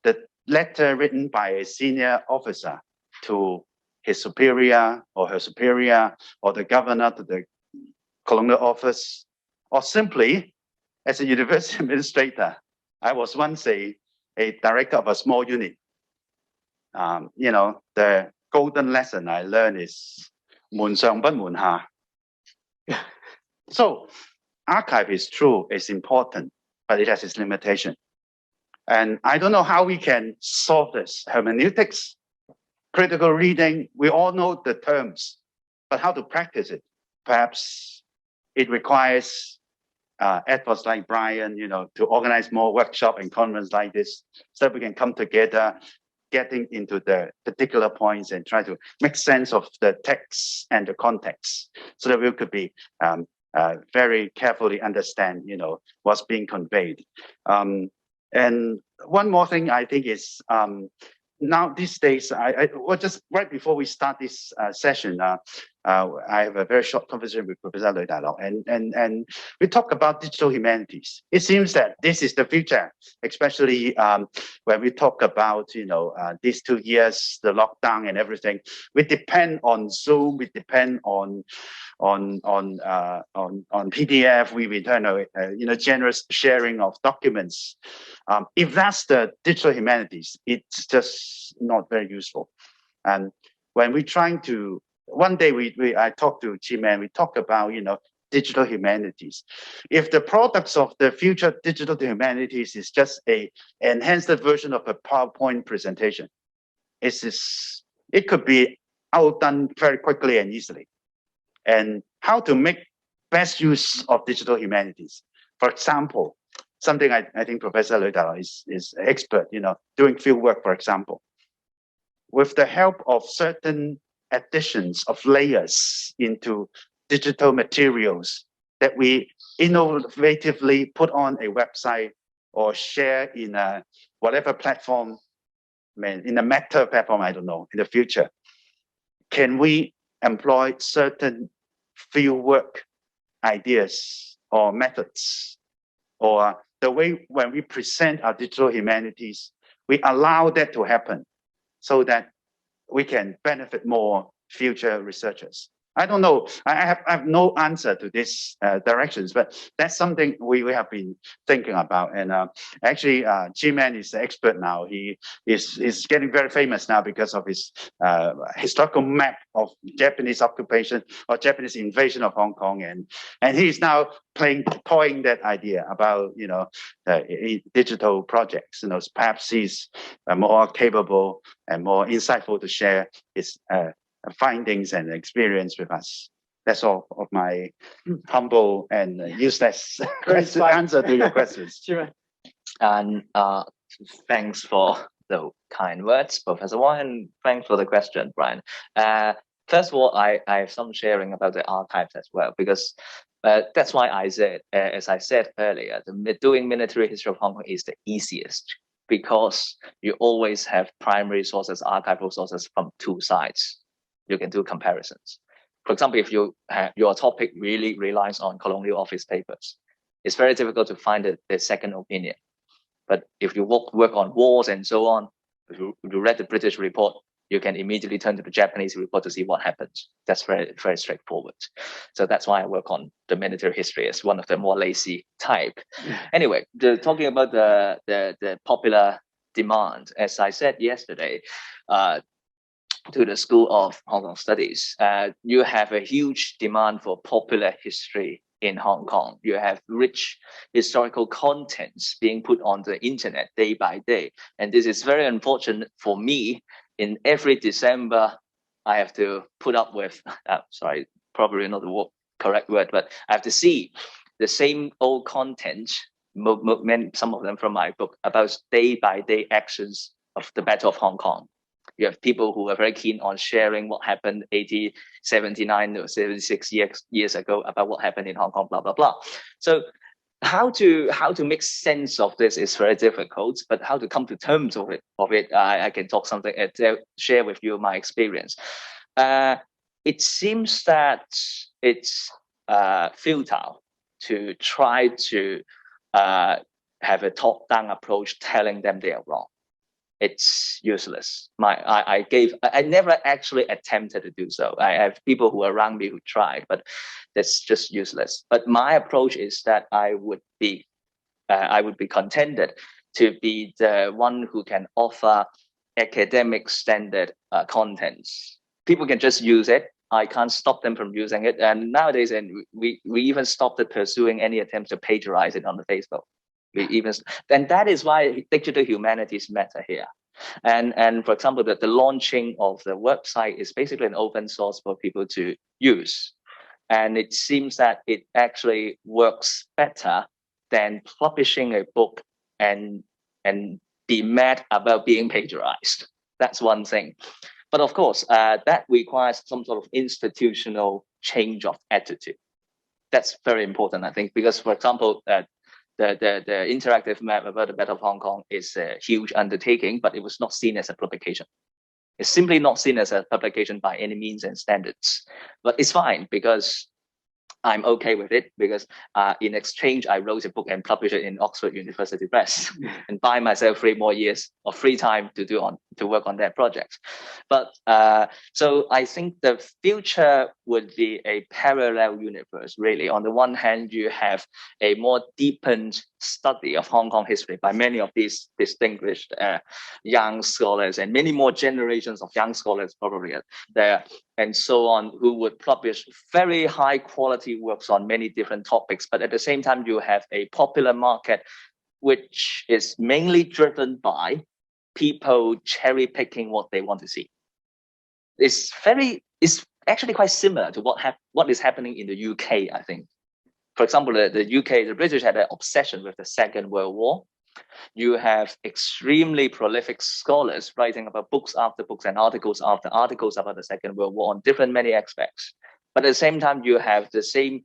the letter written by a senior officer to his superior or her superior, or the governor to the colonial office, or simply as a university administrator. I was once a director of a small unit. The golden lesson I learned is 門上不門下. So archive is true, it's important, but it has its limitation. And I don't know how we can solve this. Hermeneutics, critical reading, we all know the terms, but how to practice it? Perhaps it requires efforts like Brian, to organize more workshop and conference like this, so that we can come together, getting into the particular points and try to make sense of the text and the context, so that we could be very carefully understand, what's being conveyed. And one more thing I think is, now these days, just right before we start this session, I have a very short conversation with Professor Lui Dai-Lok, and we talk about digital humanities. It seems that this is the future, especially when we talk about these 2 years, the lockdown and everything. We depend on Zoom, we depend on PDF. We return generous sharing of documents. If that's the digital humanities, it's just not very useful. And when we're trying to, one day I talked to Chi-Man, we talk about digital humanities. If the products of the future digital humanities is just a enhanced version of a PowerPoint presentation, it could be outdone very quickly and easily. And how to make best use of digital humanities. For example, something I think Professor Lui Dai-Lok is expert, doing field work, for example. With the help of certain additions of layers into digital materials that we innovatively put on a website or share in whatever platform, in a Meta platform, I don't know, in the future, can we employ certain field work ideas or methods, or the way when we present our digital humanities, we allow that to happen so that we can benefit more future researchers. I don't know. I have no answer to this directions, but that's something we have been thinking about. And actually, G-Man is the expert now. He is getting very famous now because of his historical map of Japanese occupation or Japanese invasion of Hong Kong, and he's now toying that idea about digital projects. Perhaps he's more capable and more insightful to share his findings and experience with us. That's all of my humble and useless answer to your questions. Sure. And thanks for the kind words, Professor Wong, and thanks for the question, Brian. First of all, I have some sharing about the archives as well, because that's why I said, as I said earlier, doing military history of Hong Kong is the easiest, because you always have primary sources, archival sources from two sides. You can do comparisons. For example, if your topic really relies on colonial office papers, it's very difficult to find the second opinion. But if you work on wars and so on, if you read the British report, you can immediately turn to the Japanese report to see what happens. That's very, very straightforward. So that's why I work on the military history as one of the more lazy type. Anyway, talking about the popular demand, as I said yesterday, to the School of Hong Kong Studies, you have a huge demand for popular history in Hong Kong. You have rich historical contents being put on the internet day by day. And this is very unfortunate for me. In every December, I have to put up with, sorry, probably not the correct word, but I have to see the same old content, some of them from my book, about day by day actions of the Battle of Hong Kong. You have people who are very keen on sharing what happened 80, 79 or 76 years ago about what happened in Hong Kong, blah, blah, blah. So how to make sense of this is very difficult, but how to come to terms of it, I can talk something, share with you my experience. It seems that it's futile to try to have a top-down approach telling them they are wrong. It's useless. I never actually attempted to do so. I have people who are around me who tried, but that's just useless. But my approach is that I would be contented to be the one who can offer academic standard contents. People can just use it. I can't stop them from using it. And nowadays, and we even stopped pursuing any attempts to plagiarize it on the Facebook. And that is why digital humanities matter here. And for example, the launching of the website is basically an open source for people to use. And it seems that it actually works better than publishing a book and be mad about being plagiarized. That's one thing. But of course, that requires some sort of institutional change of attitude. That's very important, I think, because, for example, the interactive map about the Battle of Hong Kong is a huge undertaking, but it was not seen as a publication. It's simply not seen as a publication by any means and standards. But it's fine because I'm okay with it, because in exchange, I wrote a book and published it in Oxford University Press and buy myself 3 more years of free time to work on that project. But so I think the future would be a parallel universe, really. On the one hand, you have a more deepened study of Hong Kong history by many of these distinguished young scholars, and many more generations of young scholars probably there, and so on, who would publish very high quality works on many different topics. But at the same time, you have a popular market, which is mainly driven by people cherry picking what they want to see. It's actually quite similar to what is happening in the UK, I think. For example, the British had an obsession with the Second World War. You have extremely prolific scholars writing about books after books and articles after articles about the Second World War on many aspects. But at the same time, you have the same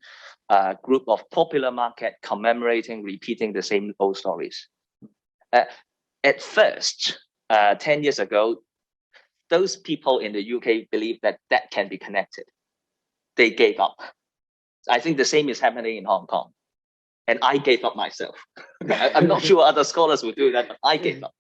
group of popular market commemorating, repeating the same old stories. At first, 10 years ago, those people in the UK believed that can be connected. They gave up. I think the same is happening in Hong Kong. and I gave up myself. I'm not sure other scholars will do that, but I gave up.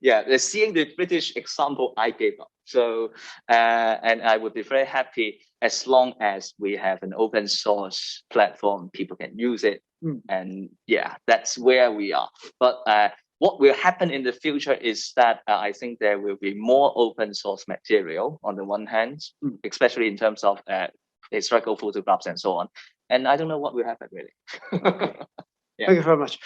Yeah, seeing the British example, I gave up. So, and I would be very happy as long as we have an open source platform, people can use it. And yeah, that's where we are. But what will happen in the future is that I think there will be more open source material on the one hand, especially in terms of historical photographs and so on. And I don't know what will happen really. Yeah. Thank you very much.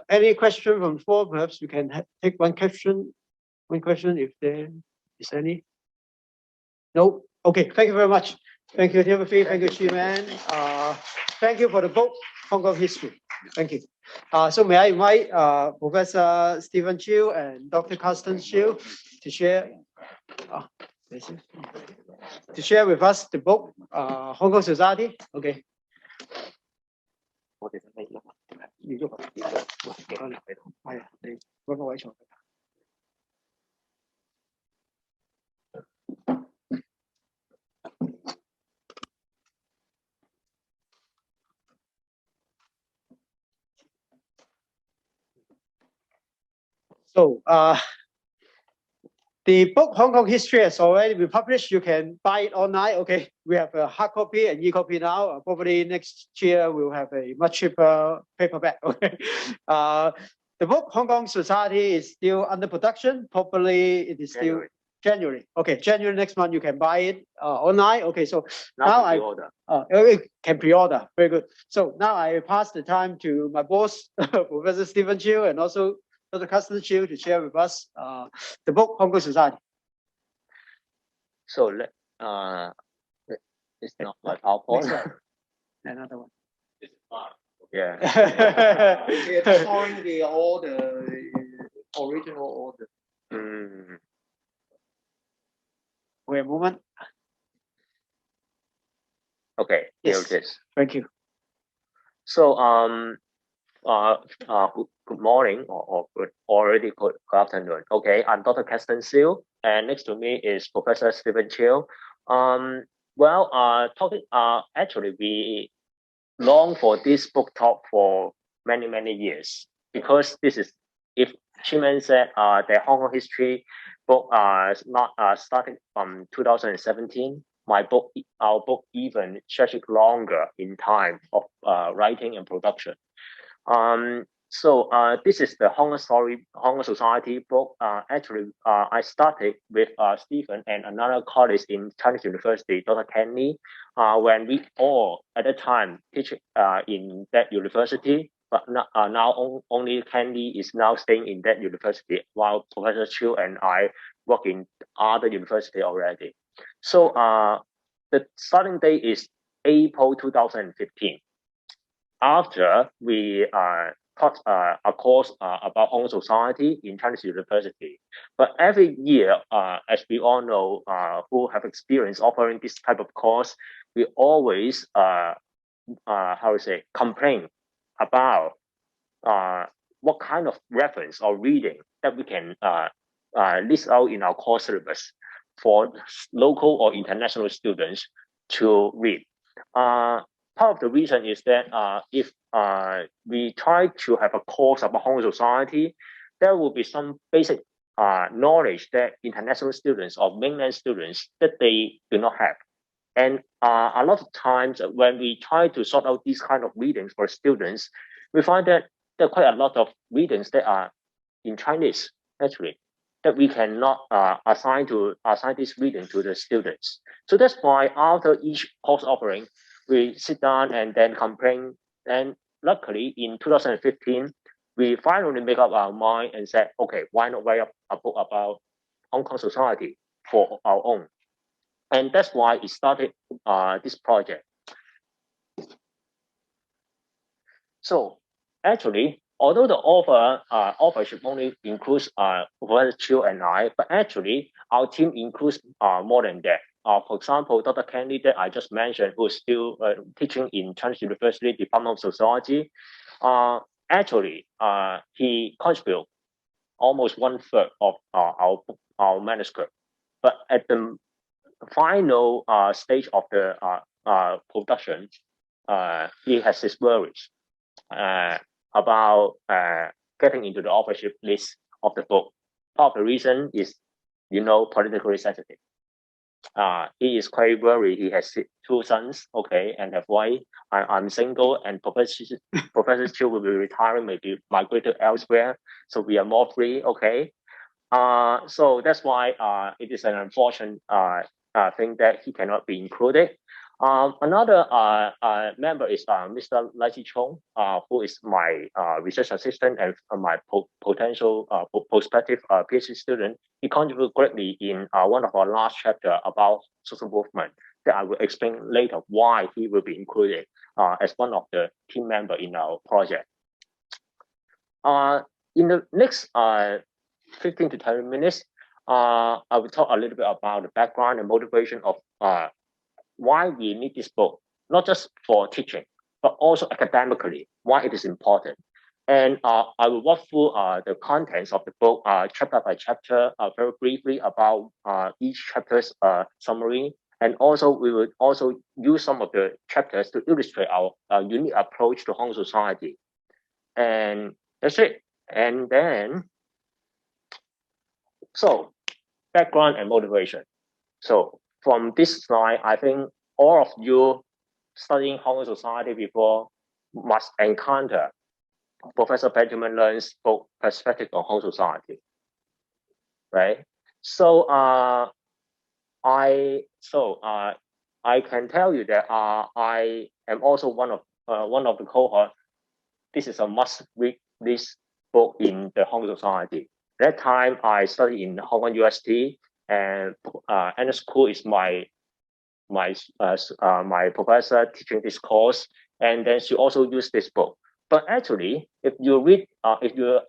Any question from the floor? Perhaps we can take one question. One question, if there is any. No. Okay. Thank you very much. Thank you, Timothy. Thank you, Chi-Man. Thank you for the book, Hong Kong History. Thank you. So may I invite Professor Stephen Chiu and Dr. Carsten Chiu to share with us the book, Hong Kong Society. Okay. So the book Hong Kong History has already been published. You can buy it online. Okay, we have a hard copy and e-copy now. Probably next year we'll have a much cheaper paperback. Okay, the book Hong Kong Society is still under production. Probably it is still January. Okay, January next month you can buy it online. Okay, so now I can pre-order. Very good. So now I pass the time to my boss, Professor Stephen Chiu, and also Dr. Carsten Chiu to share with us the book Hong Kong Society. So it's not like PowerPoint. Another one. Yeah. It's showing all the original order. Wait a moment. Okay. Yes. Here it is. Thank you. So good morning or good afternoon. Okay, I'm Dr. Carsten Chiu, and next to me is Professor Stephen Chiu. Actually, we long for this book talk for many years, because this is, if Chi-Man said the Hong Kong history book not started from 2017. Our book even stretches longer in time of writing and production. So this is the Hong Kong Society book. Actually, I started with Stephen and another colleague in Chinese University, Dr. Ken Lee, when we all at the time teach in that university. But now only Ken Lee is now staying in that university, while Professor Chiu and I work in other university already. So the starting date is April 2015. After we taught a course about Hong Kong Society in Chinese University. But every year, as we all know, who have experience offering this type of course, we always, complain about what kind of reference or reading that we can list out in our course syllabus for local or international students to read. Part of the reason is that if we try to have a course about Hong Kong Society, there will be some basic knowledge that international students or mainland students that they do not have. And a lot of times when we try to sort out these kind of readings for students, we find that there are quite a lot of readings that are in Chinese, actually, that we cannot assign this reading to the students. So that's why after each course offering, we sit down and then complain. And luckily, in 2015, we finally make up our mind and said, okay, why not write up a book about Hong Kong Society for our own? And that's why it started this project. So actually, although the authorship only includes Professor Chiu and I, but actually our team includes more than that. For example, Dr. Kenny that I just mentioned, who is still teaching in Chinese University Department of Sociology, actually he contributed almost 1/3 of our manuscript. But at the final stage of the production, he has his worries. about getting into the authorship list of the book. Part of the reason is, politically sensitive. He is quite worried. He has 2 sons, okay, and have wife. I'm single, and Professor Chiu will be retiring, maybe migrated elsewhere. So we are more free, okay. So that's why it is an unfortunate thing that he cannot be included. Another member is Mr. Lai Chi-chung, who is my research assistant and my potential prospective PhD student. He contributed greatly in one of our last chapter about social movement that I will explain later why he will be included as one of the team member in our project. In the next 15 to 20 minutes, I will talk a little bit about the background and motivation of why we need this book, not just for teaching, but also academically, why it is important. And I will walk through the contents of the book chapter by chapter, very briefly about each chapter's summary. And also, we will also use some of the chapters to illustrate our unique approach to Hong Kong society. And that's it. And then, so background and motivation. So from this slide, I think all of you studying Hong Kong society before must encounter Professor Benjamin Leung's book, Perspective on Hong Kong Society, right? So I can tell you that I am also one of the cohort. This is a must-read this book in the Hong Kong society. That time I studied in Hong Kong UST, and Annaul School is my professor teaching this course, and then she also used this book. But actually, if you read, if you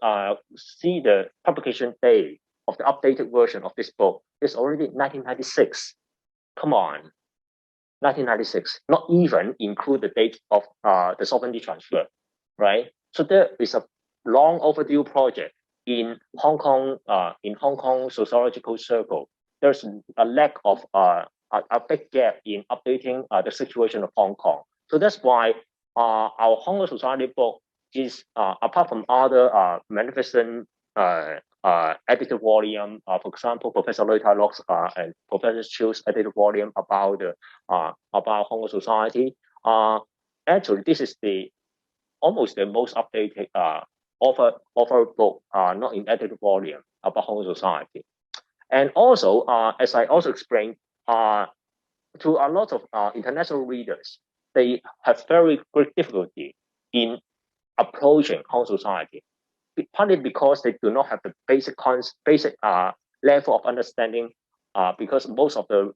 see the publication date of the updated version of this book, it's already 1996. Come on, 1996. Not even include the date of the sovereignty transfer, right? So there is a long overdue project in Hong Kong sociological circle. There's a lack of a big gap in updating the situation of Hong Kong. So that's why our Hong Kong society book is, apart from other magnificent edited volume, for example, Professor Lui Tai Lok's and Professor Chiu's edited volume about Hong Kong society. Actually, this is almost the most updated offer book, not in edited volume, about Hong Kong society. And also, as I also explained, to a lot of international readers, they have very great difficulty in approaching Hong Kong society, partly because they do not have the basic level of understanding, because most of the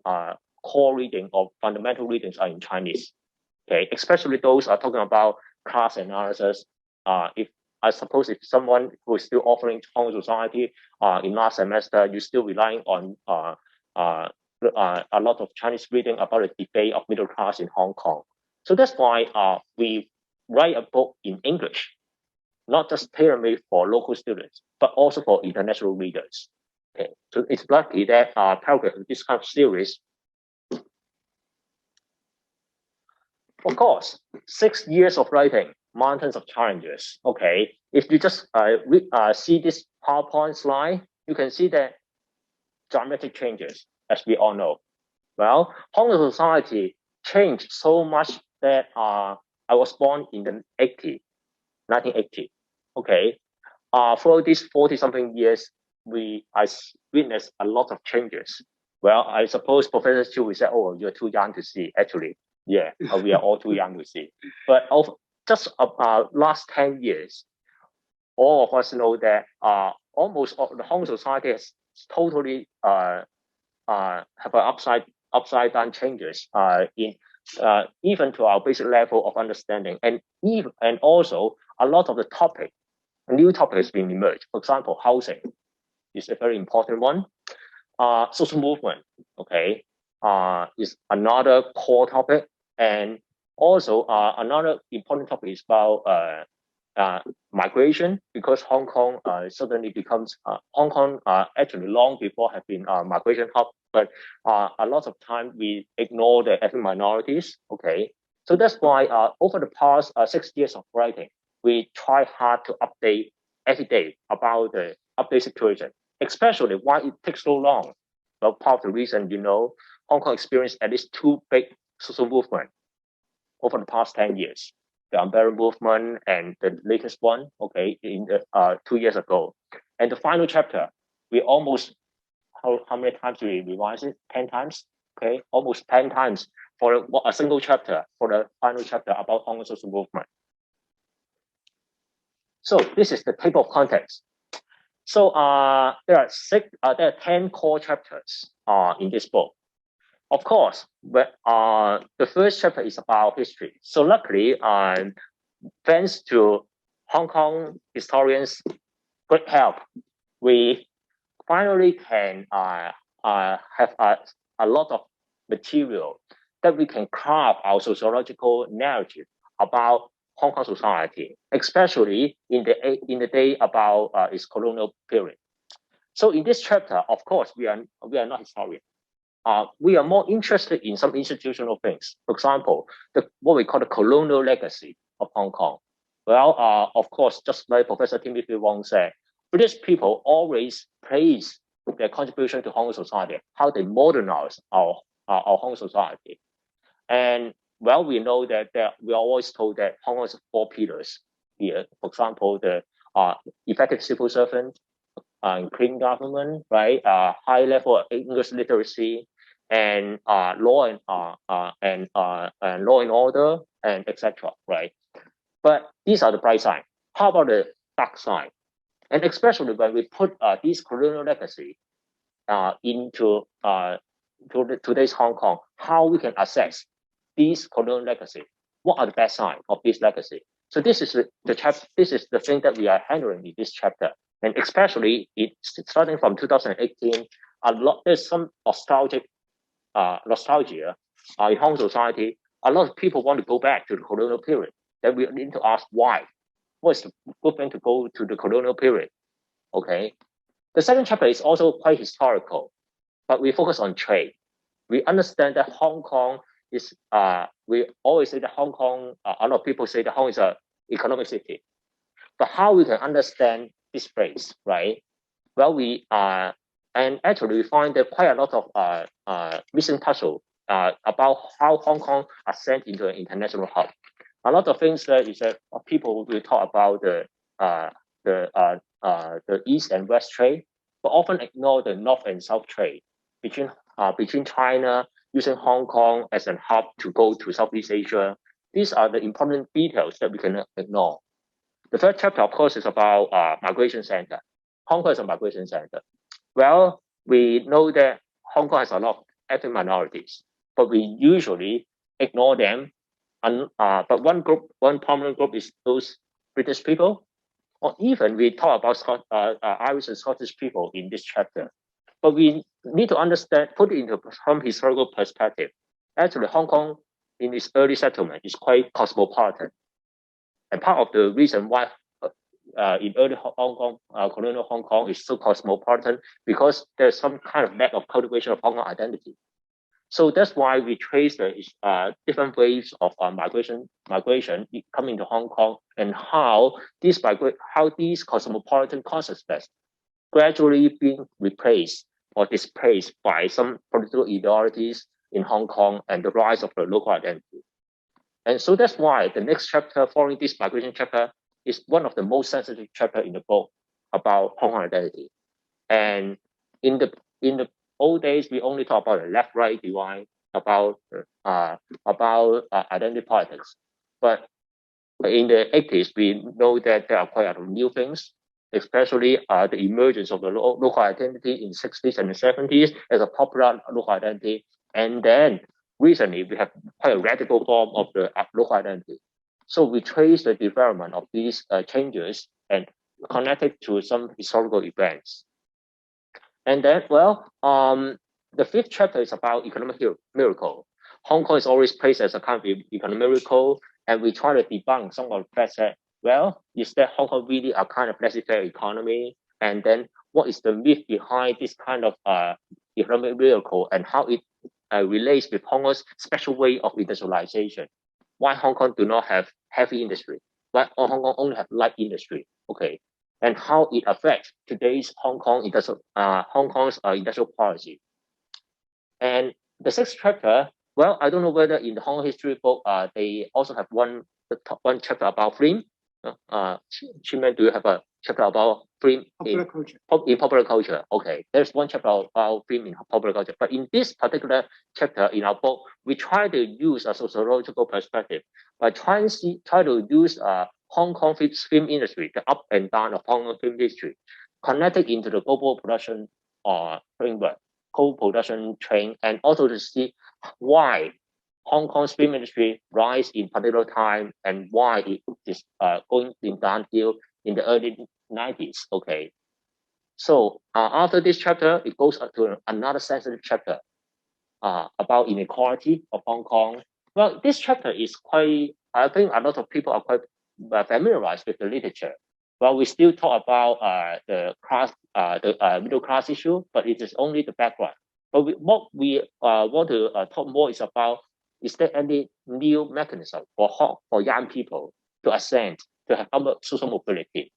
core reading or fundamental readings are in Chinese. Okay, especially those are talking about class analysis. If I suppose if someone who is still offering Hong Kong society in last semester, you're still relying on a lot of Chinese reading about the debate of middle class in Hong Kong. So that's why we write a book in English, not just tailor-made for local students, but also for international readers. Okay, so it's lucky that Paragraph, this kind of series. Of course, 6 years of writing, mountains of challenges. Okay, if you just see this PowerPoint slide, you can see that dramatic changes, as we all know. Well, Hong Kong society changed so much that I was born in the 1980. Okay, for these 40-something years, I witnessed a lot of changes. Well, I suppose Professor Chiu will say, "Oh, you're too young to see." Actually, yeah, we are all too young to see. But just last 10 years, all of us know that almost all the Hong Kong society has totally have an upside down changes in even to our basic level of understanding, and also a lot of the new topics being emerged. For example, housing is a very important one. Social movement, okay, is another core topic, and also another important topic is about migration, because Hong Kong suddenly becomes Hong Kong actually long before have been a migration hub, but a lot of time we ignore the ethnic minorities. Okay, so that's why over the past 6 years of writing, we try hard to update every day about the update situation, especially why it takes so long. Well, part of the reason, Hong Kong experienced at least 2 big social movements over the past 10 years. The umbrella movement and the latest one, okay, in the 2 years ago. And the final chapter, we almost, how many times do we revise it? 10 times, okay, almost 10 times for a single chapter, for the final chapter about Hong Kong social movement. So this is the table of contents. So there are 10 core chapters in this book. Of course, but the first chapter is about history. So luckily, thanks to Hong Kong historians' good help, we finally can have a lot of material that we can craft our sociological narrative about Hong Kong society, especially in the day about its colonial period. So in this chapter, of course, we are not historians. We are more interested in some institutional things. For example, what we call the colonial legacy of Hong Kong. Well, of course, just like Professor Timothy Wong said, British people always praise their contribution to Hong Kong society, how they modernize our Hong Kong society. And well, we know that we are always told that Hong Kong has 4 pillars here. For example, the effective civil servant, clean government, right? High level of English literacy, and law and order, and etc. Right? But these are the bright side. How about the dark side? And especially when we put these colonial legacy into today's Hong Kong, how we can assess these colonial legacy? What are the bad side of this legacy? So this is This is the thing that we are handling in this chapter, and especially starting from 2018, there's some nostalgia in Hong Kong society. A lot of people want to go back to the colonial period. Then we need to ask why. What is the good thing to go to the colonial period? Okay. The second chapter is also quite historical, but we focus on trade. We understand that Hong Kong is, we always say that Hong Kong, a lot of people say that Hong Kong is an economic city. But how we can understand this phrase, right? Well, and actually we find there quite a lot of missing puzzle about how Hong Kong ascend into an international hub. A lot of things that is that people will talk about the East and West trade, but often ignore the North and South trade between China, using Hong Kong as a hub to go to Southeast Asia. These are the important details that we cannot ignore. The third chapter, of course, is about migration center. Hong Kong is a migration center. Well, we know that Hong Kong has a lot of ethnic minorities, but we usually ignore them. But one prominent group is those British people, or even we talk about Irish and Scottish people in this chapter. But we need to understand, put it into some historical perspective. Actually, Hong Kong in its early settlement is quite cosmopolitan. And part of the reason why in early Hong Kong, colonial Hong Kong is so cosmopolitan, because there's some kind of lack of cultivation of Hong Kong identity. So that's why we trace the different waves of migration coming to Hong Kong, and how these cosmopolitan consciousness gradually being replaced or displaced by some political ideologies in Hong Kong and the rise of the local identity. And so that's why the next chapter following this migration chapter is one of the most sensitive chapter in the book about Hong Kong identity. And in the old days, we only talk about the left-right divide, about identity politics. But in the 80s, we know that there are quite a lot of new things, especially the emergence of the local identity in the 60s and the 70s as a popular local identity. And then recently, we have quite a radical form of the local identity. So we trace the development of these changes and connect it to some historical events. And then, well, the fifth chapter is about economic miracle. Hong Kong is always placed as a kind of economic miracle, and we try to debunk some of the facts that, well, is that Hong Kong really a kind of laissez-faire economy? And then what is the myth behind this kind of economic miracle, and how it relates with Hong Kong's special way of industrialization? Why Hong Kong do not have heavy industry? why Hong Kong only have light industry, okay, and how it affects today's Hong Kong's industrial policy. And the sixth chapter, well, I don't know whether in the Hong Kong history book, they also have one chapter about film. Chiman, do you have a chapter about film Popular culture. in popular culture? Okay, there's one chapter about film in popular culture. But in this particular chapter in our book, we try to use a sociological perspective by trying to use Hong Kong film industry, the up and down of Hong Kong film history, connected into the global production framework, co-production train, and also to see why Hong Kong's film industry rise in particular time and why it is going in downhill in the early 90s. Okay, so after this chapter, it goes to another sensitive chapter about inequality of Hong Kong. Well, this chapter is quite, I think a lot of people are quite familiarized with the literature. Well, we still talk about the middle class issue, but it is only the background. But what we want to talk more is about, is there any new mechanism for young people to ascend, to have social mobility?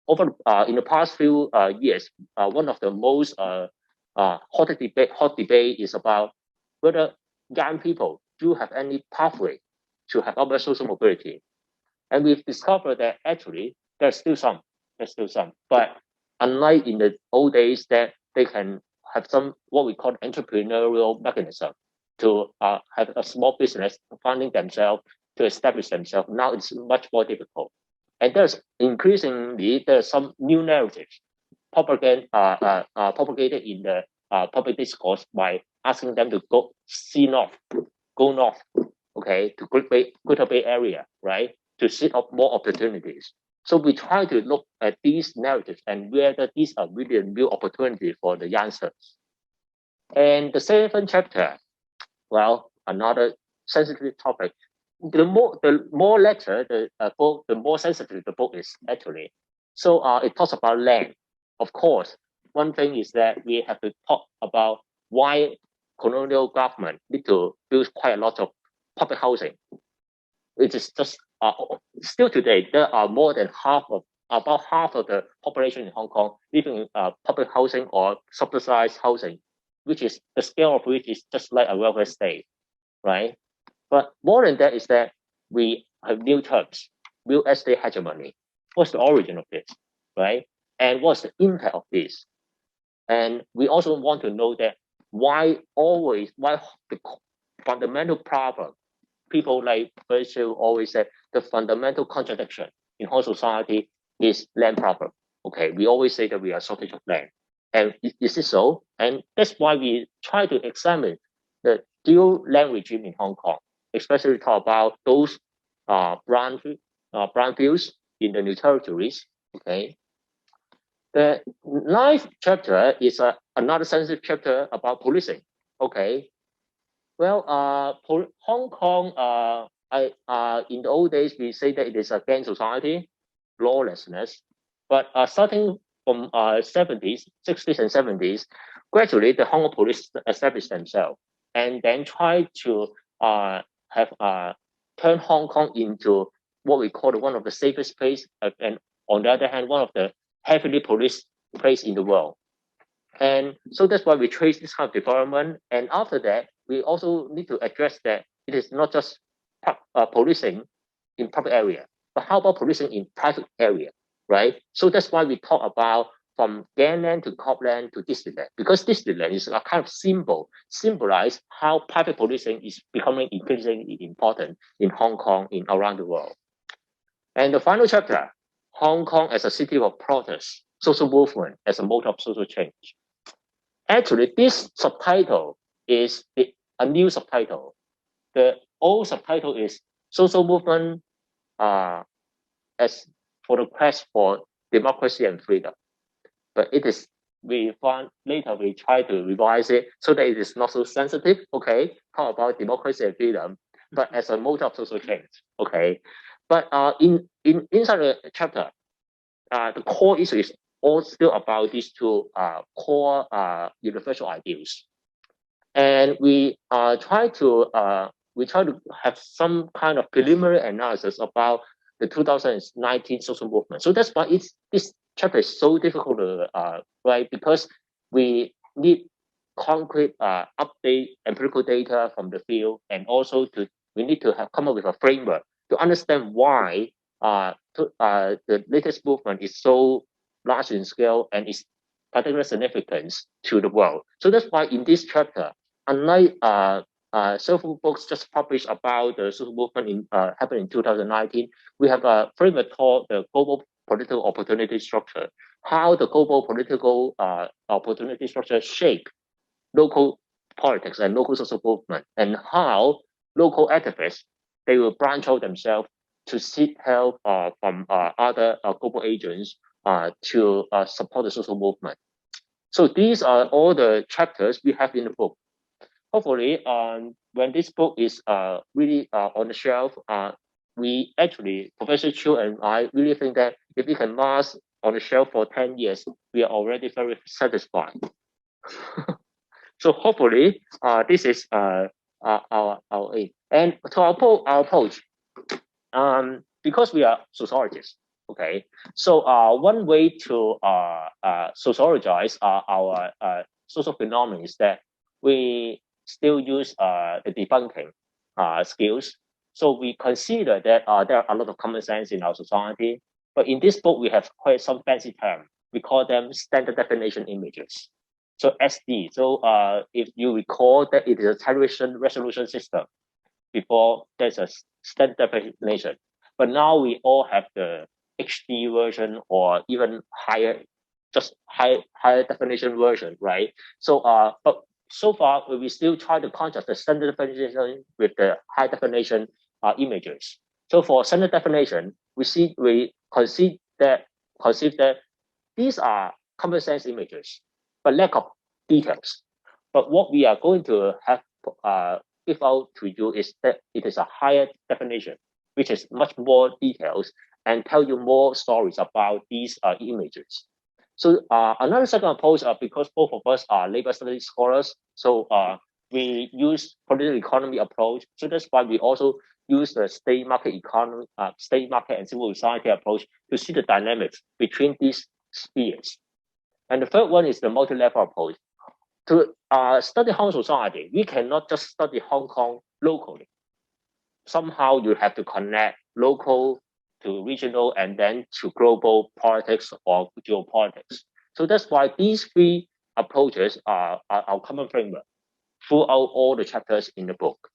Over in the past few years, one of the most hot debate is about whether young people do have any pathway to have upward social mobility. And we've discovered that actually there's still some, but unlike in the old days that they can have some what we call entrepreneurial mechanism to have a small business funding themselves, to establish themselves. Now it's much more difficult. And there's some new narratives propagated in the public discourse by asking them to go north, okay, to Greater Bay Area, right, to seek up more opportunities. So we try to look at these narratives and whether these are really a real opportunity for the youngsters. And the seventh chapter, well, another sensitive topic. The more letter the book, the more sensitive the book is actually. So it talks about land. Of course, one thing is that we have to talk about why colonial government need to build quite a lot of public housing. It is just still today there are more than about half of the population in Hong Kong living in public housing or subsidized housing, which is the scale of which is just like a welfare state, right? But more than that is that we have new terms, real estate hegemony. What's the origin of this, right? And what's the impact of this? And we also want to know that why the fundamental problem, people like Virgil always say the fundamental contradiction in whole society is land problem. Okay, we always say that we are shortage of land. And is it so? And that's why we try to examine the dual land regime in Hong Kong, especially talk about those brownfields in the new territories. Okay. The ninth chapter is another sensitive chapter about policing. Okay. Well, Hong Kong, in the old days, we say that it is a gang society, lawlessness. But starting from 60s and 70s, gradually the Hong Kong police established themselves and then try to turn Hong Kong into what we call one of the safest place, and on the other hand, one of the heavily policed place in the world. And so that's why we trace this kind of development. And after that, we also need to address that it is not just policing in public area, but how about policing in private area, right? So that's why we talk about from gangland to copland to district land, because district land is a kind of symbolize how private policing is becoming increasingly important in Hong Kong, around the world. And the final chapter, Hong Kong as a city of protest, social movement as a mode of social change. Actually, this subtitle is a new subtitle. The old subtitle is social movement as for the quest for democracy and freedom. But it is, we found later we try to revise it so that it is not so sensitive, okay, talk about democracy and freedom, but as a mode of social change, okay. But inside the chapter, the core issue is all still about these two core universal ideals. And we try to have some kind of preliminary analysis about the 2019 social movement. So that's why this chapter is so difficult to write, because we need concrete update empirical data from the field, and also we need to come up with a framework to understand why the latest movement is so large in scale and is particular significance to the world. So that's why in this chapter, unlike several books just published about the social movement happened in 2019, we have a framework called the Global Political Opportunity Structure, how the global political opportunity structure shape local politics and local social movement, and how local activists, they will branch out themselves to seek help from other global agents to support the social movement. So these are all the chapters we have in the book. Hopefully, when this book is really on the shelf, we actually, Professor Chiu and I really think that if we can last on the shelf for 10 years, we are already very satisfied. So hopefully, this is our aim. And to our approach, because we are sociologists, okay? So one way to sociologize our social phenomena is that we still use the debunking skills. So we consider that there are a lot of common sense in our society, but in this book we have quite some fancy term. We call them standard definition images. So SD. So if you recall that it is a television resolution system, before there's a standard definition, but now we all have the HD version or even higher, just higher definition version, right? So but so far we still try to contrast the standard definition with the high definition images. So for standard definition, we conceive that these are common sense images, but lack of details. But what we are going to have give out to you is that it is a higher definition, which is much more details and tell you more stories about these images. So another second approach, because both of us are labor studies scholars, so we use political economy approach. So that's why we also use the state market economy, state market and civil society approach to see the dynamics between these spheres. And the third one is the multi-level approach. To study Hong Kong society, we cannot just study Hong Kong locally. Somehow you have to connect local to regional and then to global politics or geopolitics. So that's why these three approaches are our common framework throughout all the chapters in the book.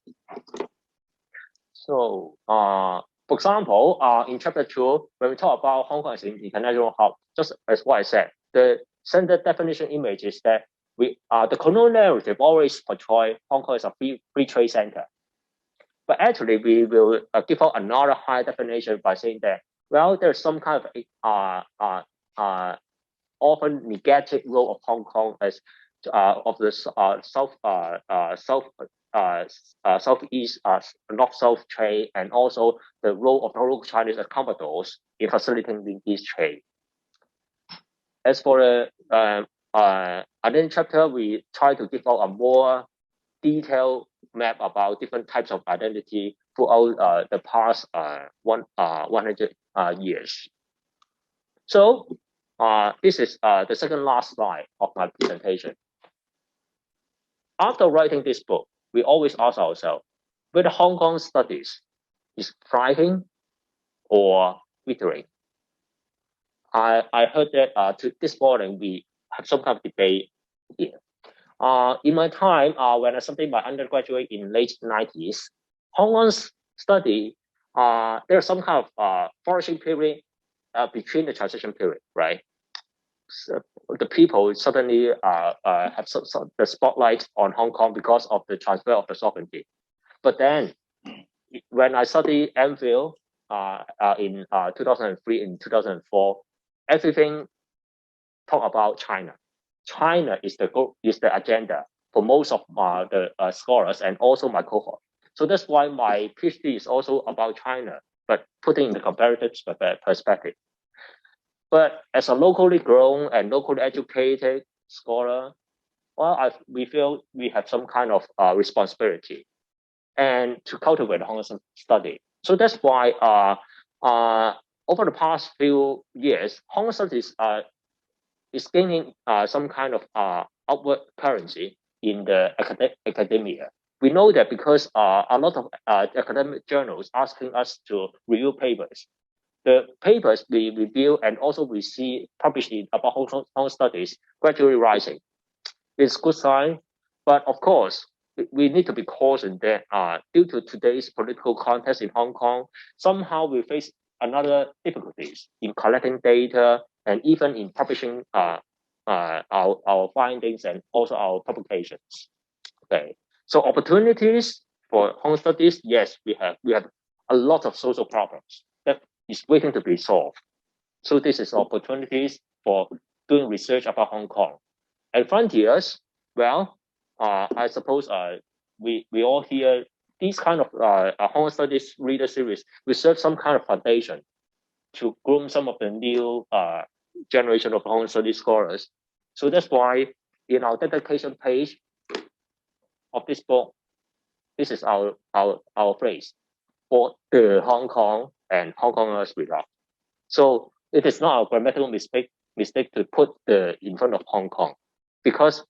So, for example, in chapter 2, when we talk about Hong Kong as an international hub, just as what I said, the standard definition image is that the colonial narrative always portray Hong Kong as a free trade center. But actually, we will give out another high definition by saying that, well, there's some kind of often negative role of Hong Kong as of the southeast north-south trade, and also the role of local Chinese as commodores in facilitating this trade. As for the identity chapter, we try to give out a more detailed map about different types of identity throughout the past 100 years. So this is the second last slide of my presentation. After writing this book, we always ask ourselves whether Hong Kong studies is thriving or withering. I heard that this morning we have some kind of debate here. In my time, when I studied my undergraduate in late 90s, Hong Kong's study, there's some kind of flourishing period between the transition period, right? So the people suddenly have the spotlight on Hong Kong because of the transfer of the sovereignty. But then, when I studied MPhil in 2003 and 2004, everything talk about China. China is the agenda for most of the scholars and also my cohort. So that's why my PhD is also about China, but putting in the comparative perspective. But as a locally grown and locally educated scholar, well, we feel we have some kind of responsibility and to cultivate Hong Kong study. So that's why over the past few years, Hong Kong studies is gaining some kind of upward currency in the academia. We know that because a lot of academic journals asking us to review papers. The papers we review and also we see published about Hong Kong studies gradually rising. It's a good sign, but of course, we need to be cautioned that due to today's political context in Hong Kong, somehow we face another difficulties in collecting data and even in publishing our findings and also our publications. Okay, so opportunities for Hong Kong studies, yes, we have a lot of social problems that is waiting to be solved. So this is opportunities for doing research about Hong Kong. And frontiers, well, I suppose we all hear these kind of Hong Kong studies reader series will serve some kind of foundation to groom some of the new generation of Hong Kong studies scholars. So that's why in our dedication page of this book, this is our phrase for the Hong Kong and Hong Kongers we love. So it is not a grammatical mistake to put the in front of Hong Kong, because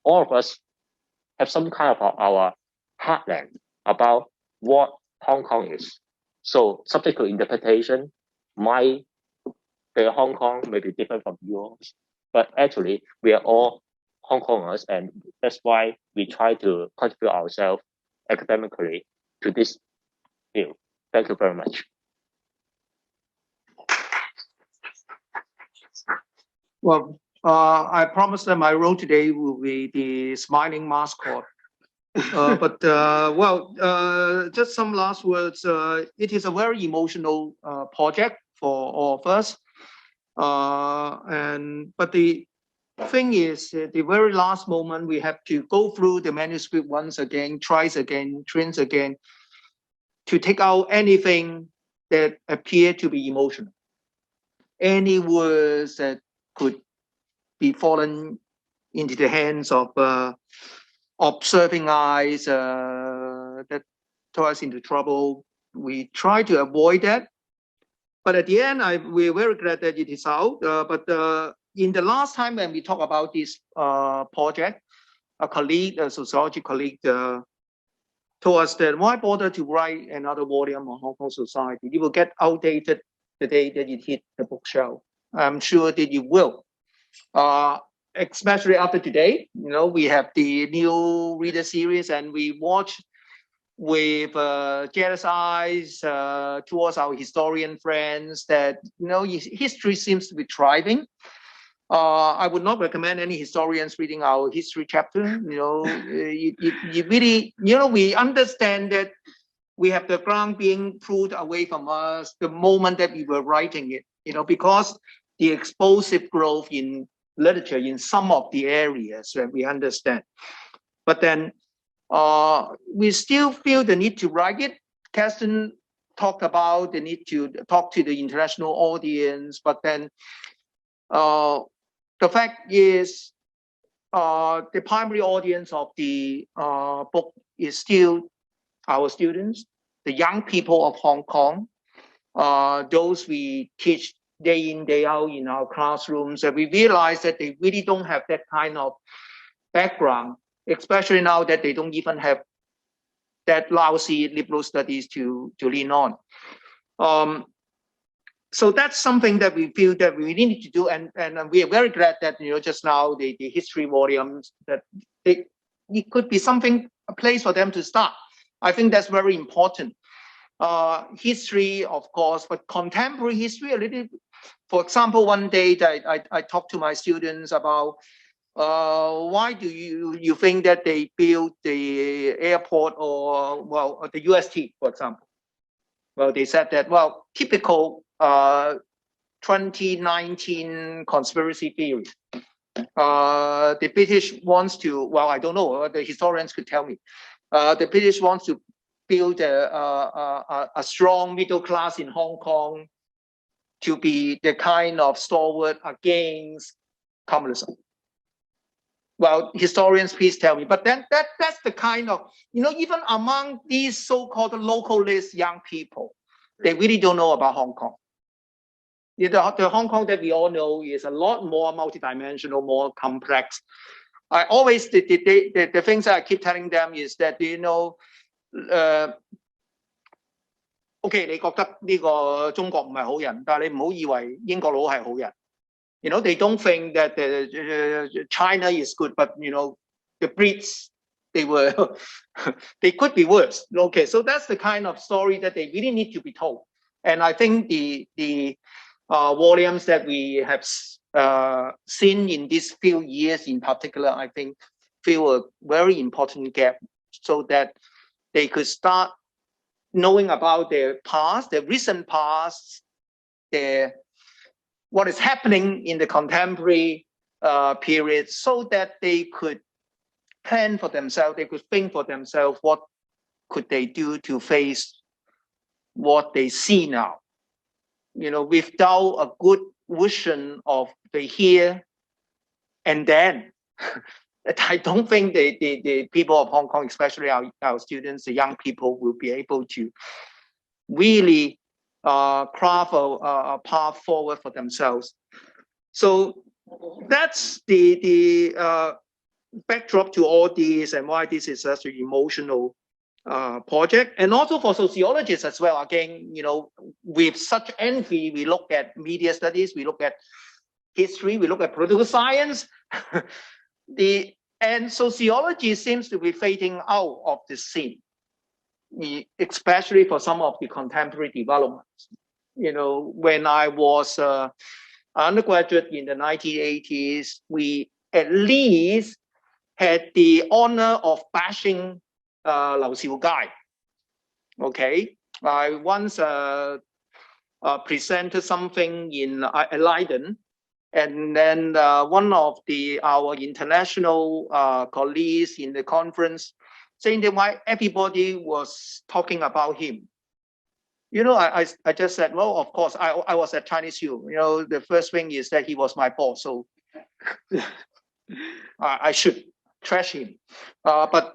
all of us have some kind of our heartland about what Hong Kong is. So subject to interpretation, the Hong Kong may be different from yours, but actually we are all Hong Kongers, and that's why we try to contribute ourselves academically to this field. Thank you very much. Well, I promised that my role today will be the smiling mascot. Just some last words. It is a very emotional project for all of us. But the thing is, the very last moment, we have to go through the manuscript once again, twice again, trains again, to take out anything that appeared to be emotional. Any words that could be fallen into the hands of observing eyes that throw us into trouble. We try to avoid that. But at the end, we're very glad that it is out. In the last time when we talk about this project, a sociology colleague, told us that why bother to write another volume on Hong Kong society? It will get outdated the day that it hit the bookshelf. I'm sure that you will. Especially after today, we have the new reader series, and we watch with jealous eyes towards our historian friends that history seems to be thriving. I would not recommend any historians reading our history chapter. You really, we understand that we have the ground being pulled away from us the moment that we were writing it. Because the explosive growth in literature in some of the areas that we understand. But then we still feel the need to write it. Kirsten talked about the need to talk to the international audience, but then the fact is the primary audience of the book is still our students, the young people of Hong Kong, those we teach day in, day out in our classrooms, and we realize that they really don't have that kind of background, especially now that they don't even have that lousy liberal studies to lean on. So that's something that we feel that we need to do, and we are very glad that just now the history volumes that it could be something, a place for them to start. I think that's very important. History, of course, but contemporary history a little. For example, one day that I talked to my students about why do you think that they built the airport or the UST, for example? Well, they said that typical 2019 conspiracy theory. The British wants to, I don't know, the historians could tell me. The British wants to build a strong middle class in Hong Kong to be the kind of stalwart against communism. Well, historians, please tell me. But then that's the kind of, even among these so-called localist young people, they really don't know about Hong Kong. The Hong Kong that we all know is a lot more multidimensional, more complex. I always the things that I keep telling them is that OK 你覺得呢個中國唔係好人，但係你唔好以為英國佬係好人。They don't think that China is good, but the Brits they could be worse. Okay, so that's the kind of story that they really need to be told. And I think the volumes that we have seen in these few years in particular, I think fill a very important gap so that they could start knowing about their past, their recent past, what is happening in the contemporary period, so that they could plan for themselves, they could think for themselves what could they do to face what they see now. Without a good vision of the here and then, I don't think the people of Hong Kong, especially our students, the young people, will be able to really craft a path forward for themselves. So that's the backdrop to all this and why this is such an emotional project. And also for sociologists as well. Again, with such envy, we look at media studies, we look at history, we look at political science. And sociology seems to be fading out of the scene, especially for some of the contemporary developments. When I was an undergraduate in the 1980s, we at least had the honor of bashing Liu Xiaogai. Okay, I once presented something in Leiden, and then one of our international colleagues in the conference saying that why everybody was talking about him. I just said, well, of course, I was at Chinese U. The first thing is that he was my boss, so I should trash him. But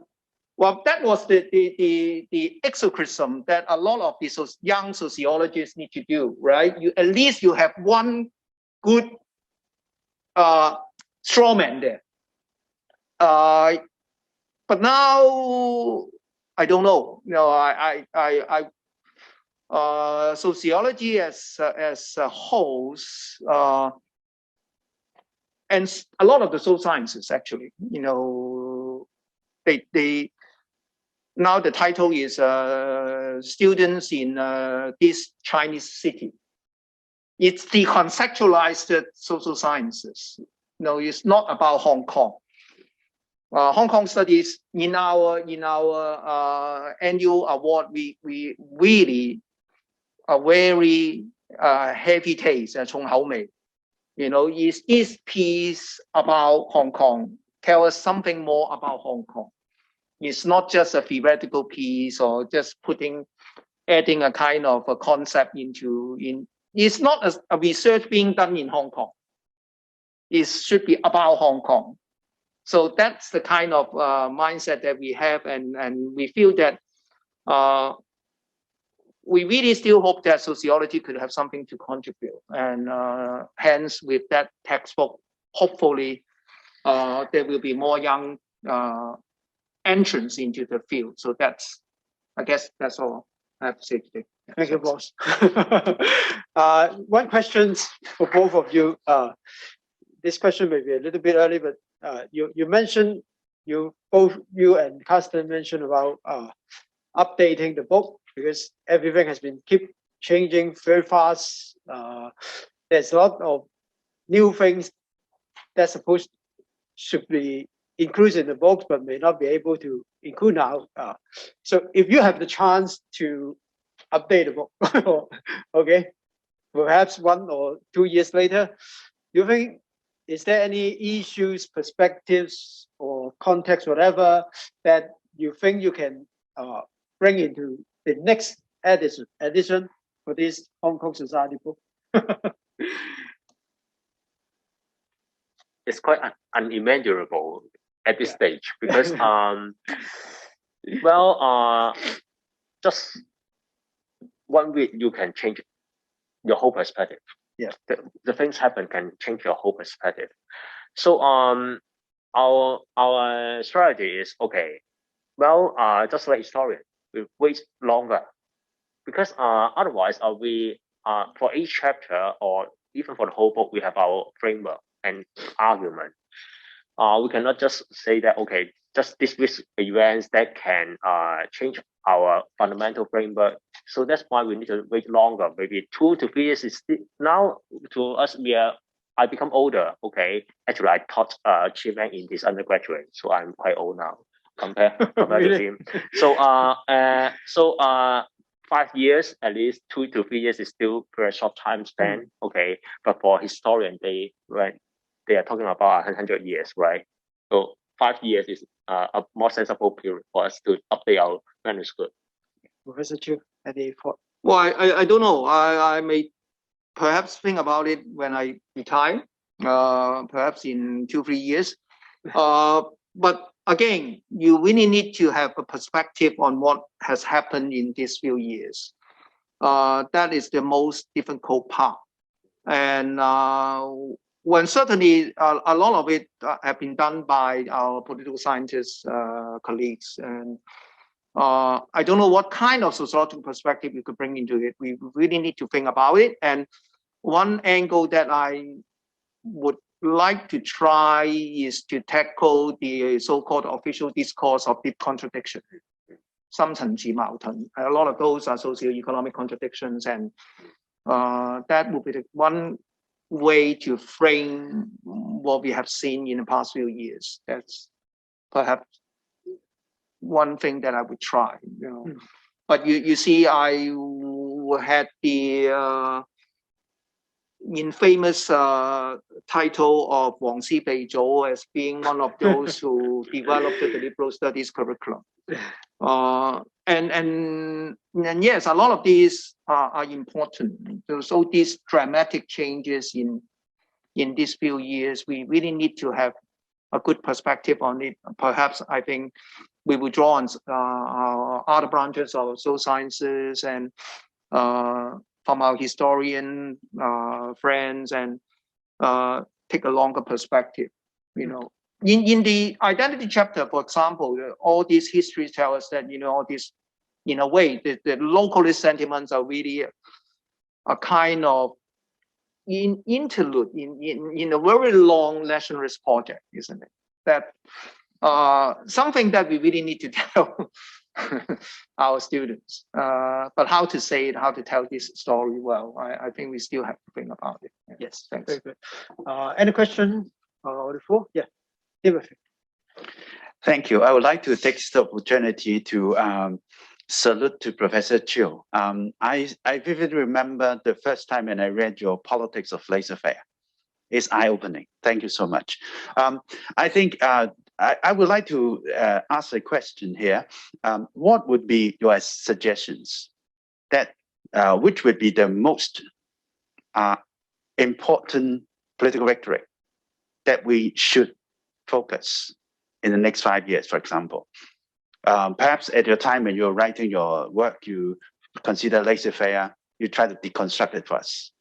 that was the exocritism that a lot of the young sociologists need to do, right? At least you have one good straw man there. But now I don't know. Sociology as a whole, and a lot of the social sciences actually, they now the title is students in this Chinese city. It's the conceptualized social sciences. It's not about Hong Kong. Hong Kong studies in our annual award, we really a very heavy taste, 重口味. Is this piece about Hong Kong? Tell us something more about Hong Kong. It's not just a theoretical piece or just adding a kind of a concept it's not a research being done in Hong Kong. It should be about Hong Kong. So that's the kind of mindset that we have, and we feel that we really still hope that sociology could have something to contribute. And hence, with that textbook, hopefully there will be more young entrance into the field. So I guess that's all I have to say today. Thank you, boss. One question for both of you. This question may be a little bit early, but you mentioned, both you and Carsten mentioned about updating the book, because everything has been keep changing very fast. There's a lot of new things that should be included in the book, but may not be able to include now. So if you have the chance to update the book, okay, perhaps 1 or 2 years later, do you think, is there any issues, perspectives, or context, whatever, that you think you can bring into the next edition for this Hong Kong Society book? It's quite unimaginable at this stage, because just 1 week you can change your whole perspective. Yeah. The things happen can change your whole perspective. So our strategy is okay. Well, just like historian, we wait longer because otherwise we for each chapter or even for the whole book we have our framework and argument. We cannot just say that okay, just this events that can change our fundamental framework. So that's why we need to wait longer. Maybe 2 to 3 years is now to us. I become older. Okay, actually I taught Chimeng in his undergraduate, so I'm quite old now compared to him. So 5 years at least, 2 to 3 years is still very short time span. Okay, but for historian they are talking about 100 years, right? So 5 years is a more sensible period for us to update our manuscript. Professor Chu, any thought? Well, I don't know. I may perhaps think about it when I retire, perhaps in 2-3 years. But again, you really need to have a perspective on what has happened in these few years. That is the most difficult part. And when certainly a lot of it have been done by our political scientists colleagues, and I don't know what kind of sociological perspective you could bring into it. We really need to think about it. And one angle that I would like to try is to tackle the so-called official discourse of deep contradiction. 深層次矛盾. A lot of those are socio-economic contradictions, and that would be the one way to frame what we have seen in the past few years. That's perhaps one thing that I would try. But you see, I had the infamous title of Wang Si Bei Zhou as being one of those who developed the liberal studies curriculum. And yes, a lot of these are important. So these dramatic changes in these few years, we really need to have a good perspective on it. Perhaps I think we will draw on other branches of social sciences and from our historian friends, and take a longer perspective. In the identity chapter, for example, all these histories tell us that all these, in a way, the localist sentiments are really a kind of interlude in a very long nationalist project, isn't it? That something that we really need to tell our students. But how to say it, how to tell this story well, I think we still have to think about it. Yes, thanks. very good. Any question on the floor? Yeah, Timothy. Thank you. I would like to take this opportunity to salute to Professor Chiu. I vividly remember the first time when I read your Politics of Laissez-faire. It's eye-opening. Thank you so much. I think I would like to ask a question here. What would be your suggestions that which would be the most important political rhetoric that we should focus in the next 5 years, for example? Perhaps at your time when you're writing your work, you consider laissez-faire, you try to deconstruct it for us.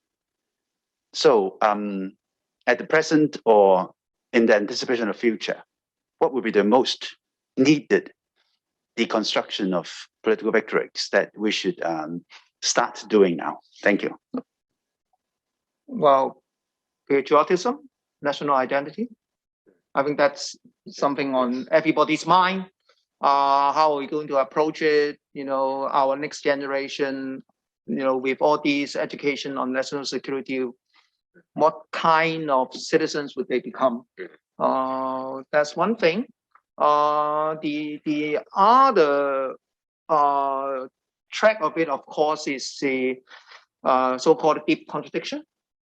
So at the present or in the anticipation of future, what would be the most needed deconstruction of political rhetorics that we should start doing now? Thank you. Well, patriotism, national identity. I think that's something on everybody's mind. How are we going to approach it? Our next generation, with all these education on national security, what kind of citizens would they become? That's one thing. The other track of it, of course, is the so-called deep contradiction.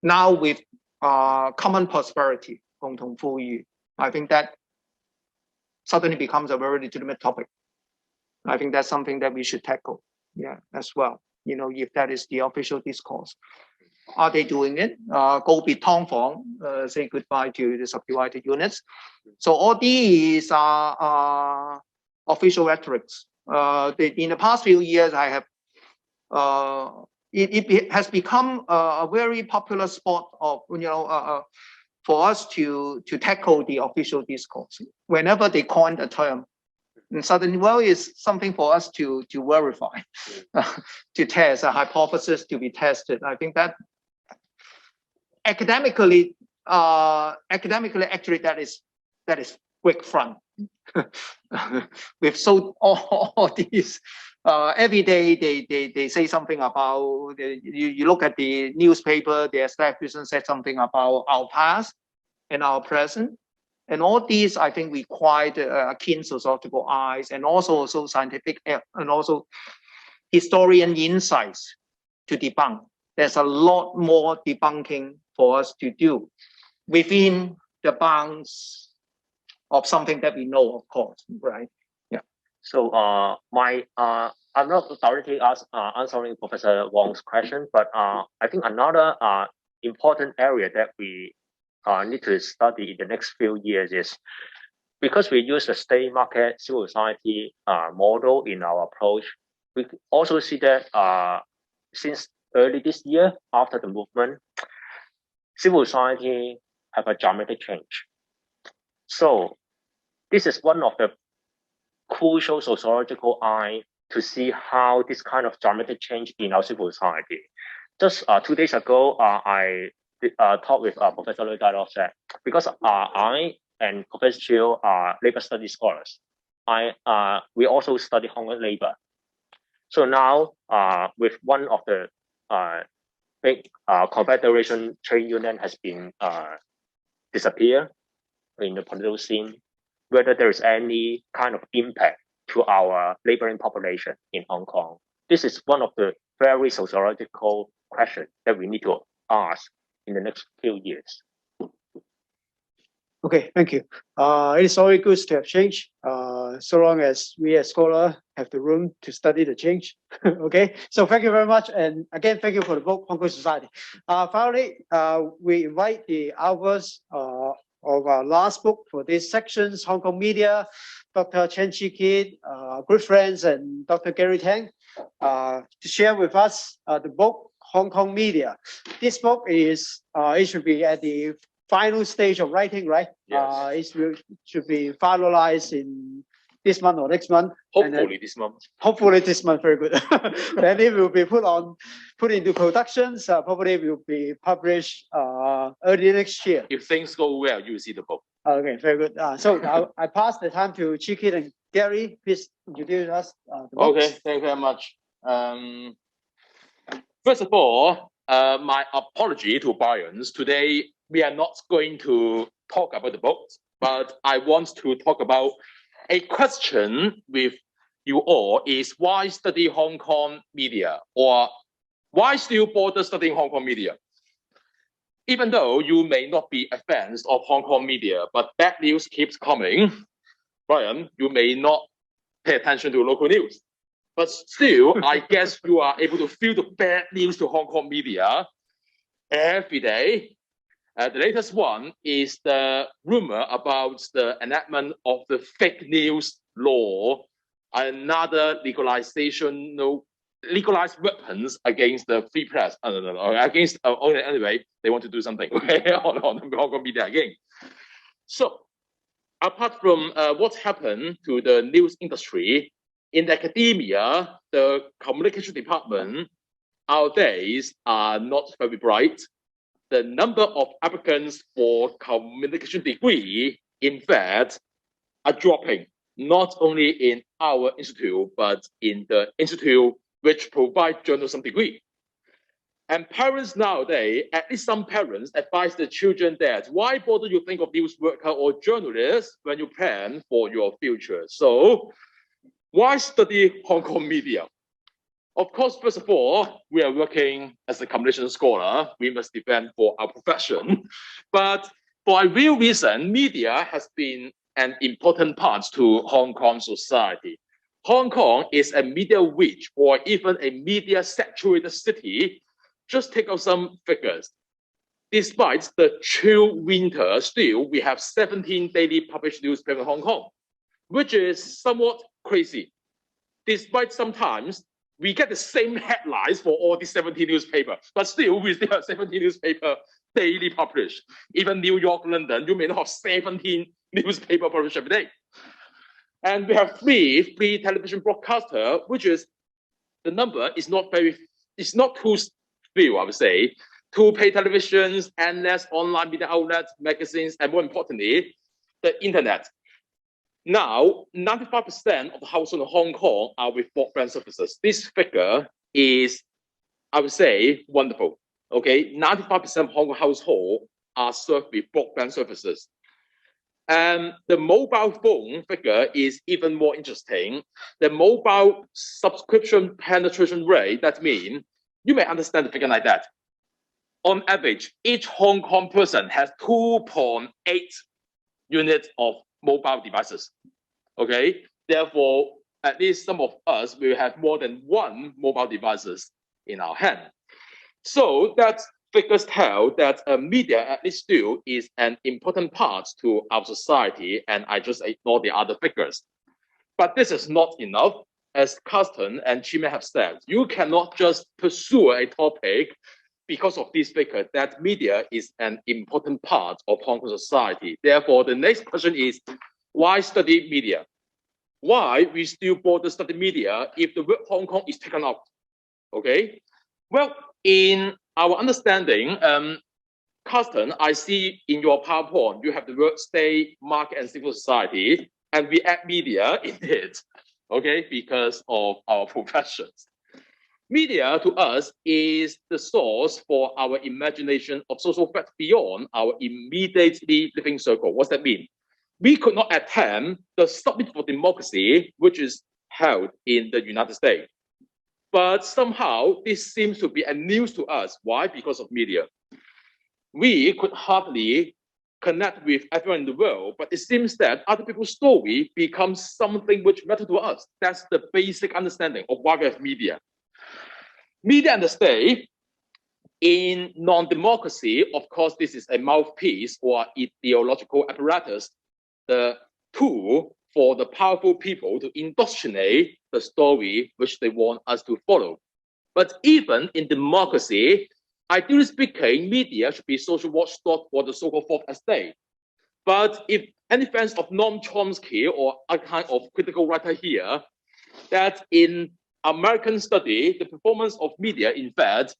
Now with common prosperity, 共同富裕, I think that suddenly becomes a very legitimate topic. I think that's something that we should tackle, as well. If that is the official discourse. Are they doing it? 告別劏房, say goodbye to the subdivided units. So all these are official rhetorics. In the past few years, I have it has become a very popular spot of, for us to tackle the official discourse. Whenever they coin a term, and suddenly, well, it's something for us to verify, to test a hypothesis to be tested. I think that academically, actually, that is quick fun. We've sold all these. Every day they say something about. You look at the newspaper, the establishment said something about our past and our present. And all these, I think, require keen sociological eyes and also scientific and also historian insights to debunk. There's a lot more debunking for us to do within the bounds of something that we know, of course, right? Yeah. So I'm not directly answering Professor Wong's question, but I think another important area that we need to study in the next few years is, because we use the state market civil society model in our approach, we also see that since early this year, after the movement, civil society have a dramatic change. So this is one of the crucial sociological eye to see how this kind of dramatic change in our civil society. Just 2 days ago, I talked with Professor Lui Dai, because I and Professor Chiu are labor studies scholars. We also study Hong Kong labor. So now, with one of the big confederation trade union has been disappear in the political scene, whether there is any kind of impact to our laboring population in Hong Kong. This is one of the very sociological questions that we need to ask in the next few years. Okay, thank you. It is always good to have change, so long as we as scholars have the room to study the change. Okay, so thank you very much. And again, thank you for the book, Hong Kong Society. Finally, we invite the authors of our last book for these sections, Hong Kong Media, Dr. Chen Chi-Kit, good friends, and Dr. Gary Tang, to share with us the book, Hong Kong Media. This book is, it should be at the final stage of writing, right? Yes. It should be finalized in this month or next month. Hopefully this month. Hopefully this month, very good. Then it will be put into productions. Probably will be published early next year. If things go well, you will see the book. Okay, very good. So I pass the time to Chi-Kit and Gary. Please introduce us. The books. Okay, thank you very much. First of all, my apology to Brian's. Today, we are not going to talk about the book, but I want to talk about a question with you all is why study Hong Kong media, or why still bother studying Hong Kong media? Even though you may not be a fan of Hong Kong media, but bad news keeps coming. Brian, you may not pay attention to local news, but still, I guess you are able to feel the bad news to Hong Kong media every day. The latest one is the rumor about the enactment of the fake news law, another legalized weapons against the free press. Against anyway, they want to do something on Hong Kong media again. So, apart from what happened to the news industry, in academia, the communication department, our days are not very bright. The number of applicants for communication degree, in fact, are dropping, not only in our institute, but in the institute which provide journalism degree. And parents nowadays, at least some parents, advise their children that why bother you think of news worker or journalist when you plan for your future? So why study Hong Kong media? Of course, first of all, we are working as a communication scholar. We must defend for our profession. But for a real reason, media has been an important part to Hong Kong society. Hong Kong is a media-rich or even a media-saturated city. Just take out some figures. Despite the chill winter, still we have 17 daily published newspapers in Hong Kong, which is somewhat crazy. Despite sometimes we get the same headlines for all these 70 newspapers, but still we still have 70 newspapers daily published. Even New York, London, you may not have 17 newspapers published every day. And we have free television broadcaster, which is the number is not too few, I would say. 2 pay televisions, and less online media outlets, magazines, and more importantly, the internet. Now, 95% of the households in Hong Kong are with broadband services. This figure is, I would say, wonderful. Okay, 95% of Hong Kong households are served with broadband services. And the mobile phone figure is even more interesting. The mobile subscription penetration rate, that means, you may understand the figure like that. On average, each Hong Kong person has 2.8 units of mobile devices. Okay, therefore, at least some of us will have more than 1 mobile devices in our hand. So that figures tell that media, at least still, is an important part to our society, and I just ignore the other figures. But this is not enough. As Carsten and Chime have said, you cannot just pursue a topic because of this figure, that media is an important part of Hong Kong society. Therefore, the next question is, why study media? Why we still bother study media if the word Hong Kong is taken out? Okay, well, in our understanding, Carsten, I see in your PowerPoint, you have the word state, market, and civil society, and we add media in it, okay, because of our professions. Media to us is the source for our imagination of social facts beyond our immediately living circle. What's that mean? We could not attend the Summit for Democracy, which is held in the United States. But somehow this seems to be a news to us. Why? Because of media. We could hardly connect with everyone in the world, but it seems that other people's story becomes something which matters to us. That's the basic understanding of why we have media. Media and the state, in non-democracy, of course, this is a mouthpiece or ideological apparatus, the tool for the powerful people to indoctrinate the story which they want us to follow. But even in democracy, ideally speaking, media should be social watchdog for the so-called fourth estate. But if any fans of Noam Chomsky or a kind of critical writer here, that in American study, the performance of media, in fact,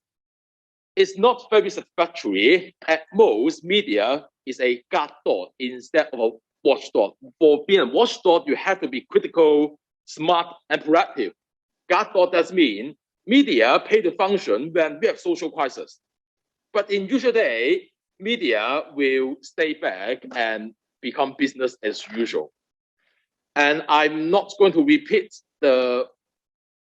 is not very satisfactory. At most, media is a guard dog instead of a watchdog. For being a watchdog, you have to be critical, smart, and proactive. Guard dog does mean media pay the function when we have social crisis. But in usual day, media will stay back and become business as usual. And I'm not going to repeat the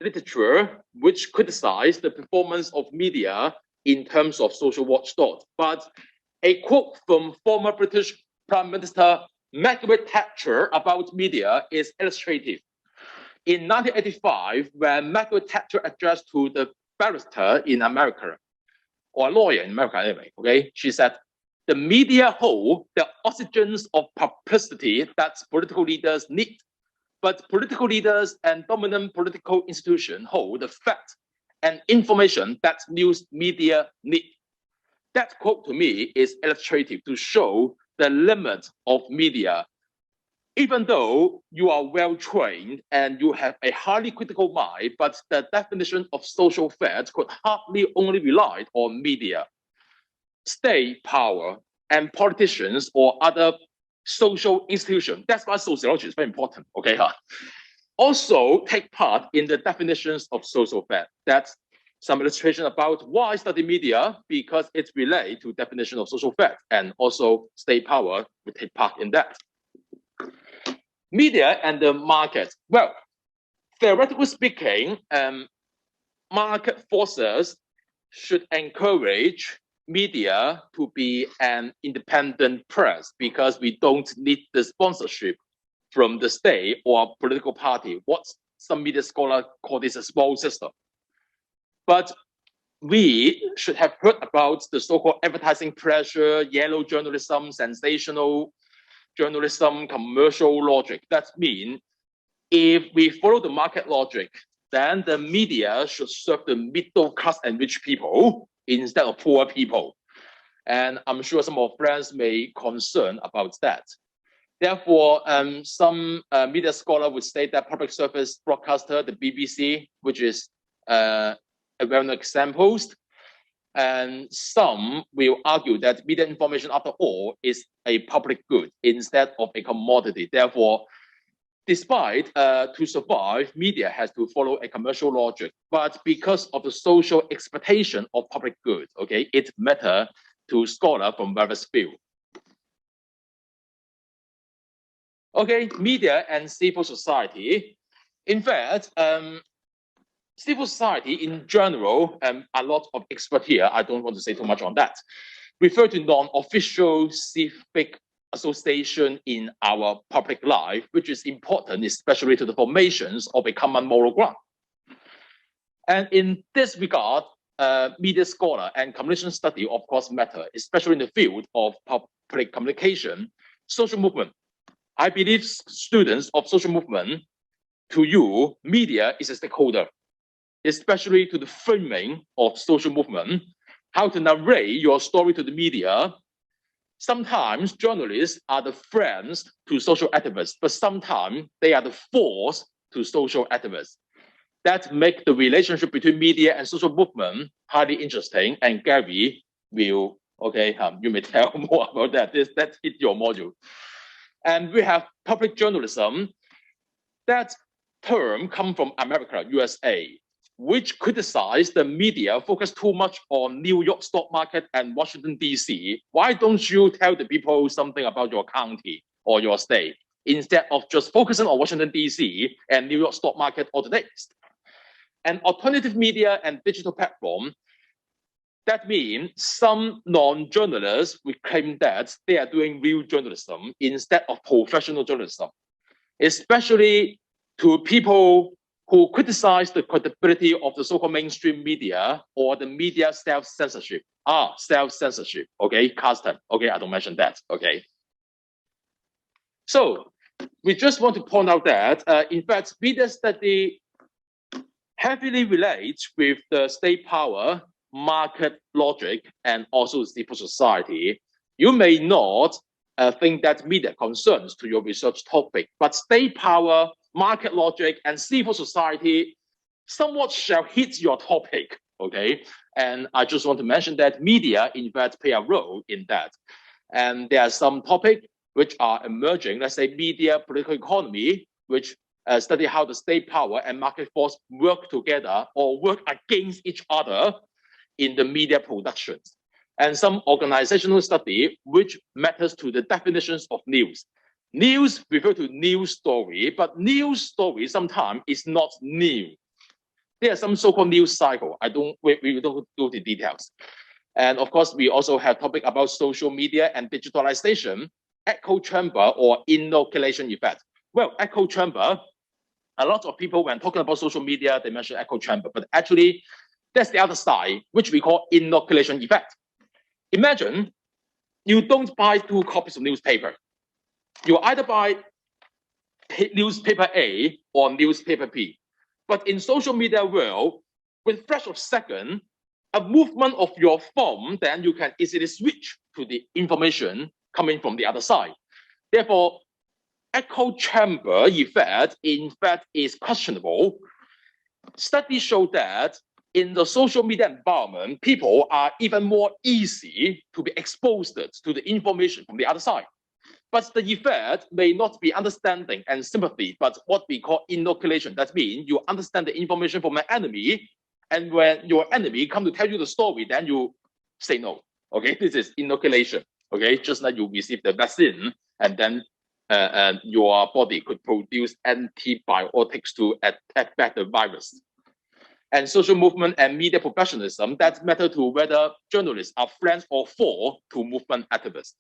literature which criticize the performance of media in terms of social watchdog. But a quote from former British Prime Minister Margaret Thatcher about media is illustrative. In 1985, when Margaret Thatcher addressed to the barrister in America, or a lawyer in America anyway, okay, she said, the media hold the oxygens of publicity that political leaders need. But political leaders and dominant political institutions hold the fact and information that news media need. That quote to me is illustrative to show the limit of media. Even though you are well trained and you have a highly critical mind, but the definition of social fact could hardly only rely on media. State power and politicians or other social institutions, that's why sociology is very important, okay? Also take part in the definitions of social fact. That's some illustration about why I study media, because it's related to definition of social fact, and also state power will take part in that. Media and the market. Well, theoretically speaking, market forces should encourage media to be an independent press because we don't need the sponsorship from the state or political party. What some media scholars call this a small system. But we should have heard about the so-called advertising pressure, yellow journalism, sensational journalism, commercial logic. That means if we follow the market logic, then the media should serve the middle class and rich people instead of poor people. And I'm sure some of friends may concern about that. Therefore, some media scholar would state that public service broadcaster, the BBC, which is a well-known example, and some will argue that media information, after all, is a public good instead of a commodity. Therefore, despite to survive, media has to follow a commercial logic, but because of the social expectation of public good, okay, it matters to scholars from various fields. Okay, media and civil society. In fact, civil society in general, a lot of experts here, I don't want to say too much on that, refer to non-official civic association in our public life, which is important, especially to the formations of a common moral ground. And in this regard, media scholar and communication study, of course, matter, especially in the field of public communication, social movement. I believe students of social movement, to you, media is a stakeholder, especially to the framing of social movement, how to narrate your story to the media. Sometimes journalists are the friends to social activists, but sometimes they are the force to social activists. That makes the relationship between media and social movement highly interesting. And Gary will, okay, you may tell more about that. That's your module. And we have public journalism. That term comes from America, USA, which criticized the media focus too much on New York stock market and Washington, D.C. Why don't you tell the people something about your county or your state instead of just focusing on Washington, D.C. and New York stock market all the days? And alternative media and digital platform, that means some non-journalists will claim that they are doing real journalism instead of professional journalism, especially to people who criticize the credibility of the so-called mainstream media or the media self-censorship. Self-censorship, okay, custom, okay, I don't mention that, okay. So we just want to point out that, in fact, media study heavily relates with the state power, market logic, and also civil society. You may not think that media concerns to your research topic, but state power, market logic, and civil society somewhat shall hit your topic, okay? And I just want to mention that media, in fact, play a role in that. And there are some topics which are emerging, let's say media, political economy, which study how the state power and market force work together or work against each other in the media productions. And some organizational study which matters to the definitions of news. News refer to news story, but news story sometimes is not new. There are some so-called news cycle. We don't go to details. And of course, we also have topic about social media and digitalization, echo chamber or inoculation effect. Well, echo chamber, a lot of people when talking about social media, they mention echo chamber, but actually that's the other side, which we call inoculation effect. Imagine you don't buy 2 copies of newspaper. You either buy newspaper A or newspaper B. But in social media world, with fraction of second, a movement of your phone, then you can easily switch to the information coming from the other side. Therefore, echo chamber effect, in fact, is questionable. Studies show that in the social media environment, people are even more easy to be exposed to the information from the other side. But the effect may not be understanding and sympathy, but what we call inoculation. That means you understand the information from an enemy, and when your enemy come to tell you the story, then you say no. Okay, this is inoculation. Okay, just like you receive the vaccine, and then your body could produce antibiotics to attack back the virus. And social movement and media professionalism, that matter to whether journalists are friends or foe to movement activists.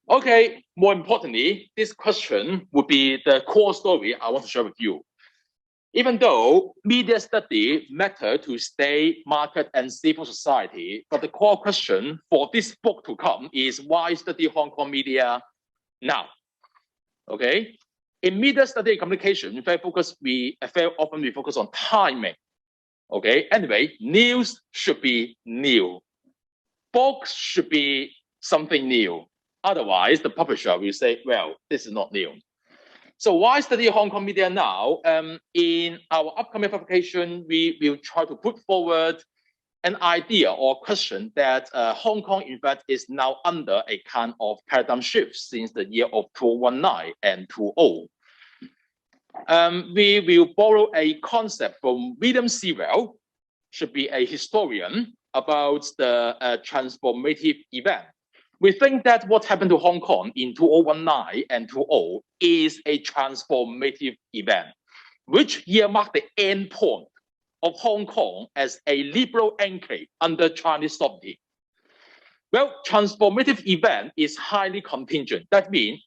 Okay, more importantly, this question would be the core story I want to share with you. Even though media study matter to state, market, and civil society, but the core question for this book to come is why study Hong Kong media now? Okay, In media study and communication, very often we focus on timing. Okay, anyway, news should be new. Books should be something new. Otherwise, the publisher will say, well, this is not new. So why study Hong Kong media now? In our upcoming publication, we will try to put forward an idea or question that Hong Kong, in fact, is now under a kind of paradigm shift since the year of 2019 and 20. We will borrow a concept from William Sewell, should be a historian, about the transformative event. We think that what happened to Hong Kong in 2019 and 20 is a transformative event, which year marked the end point of Hong Kong as a liberal enclave under Chinese sovereignty. Well, transformative event is highly contingent. That means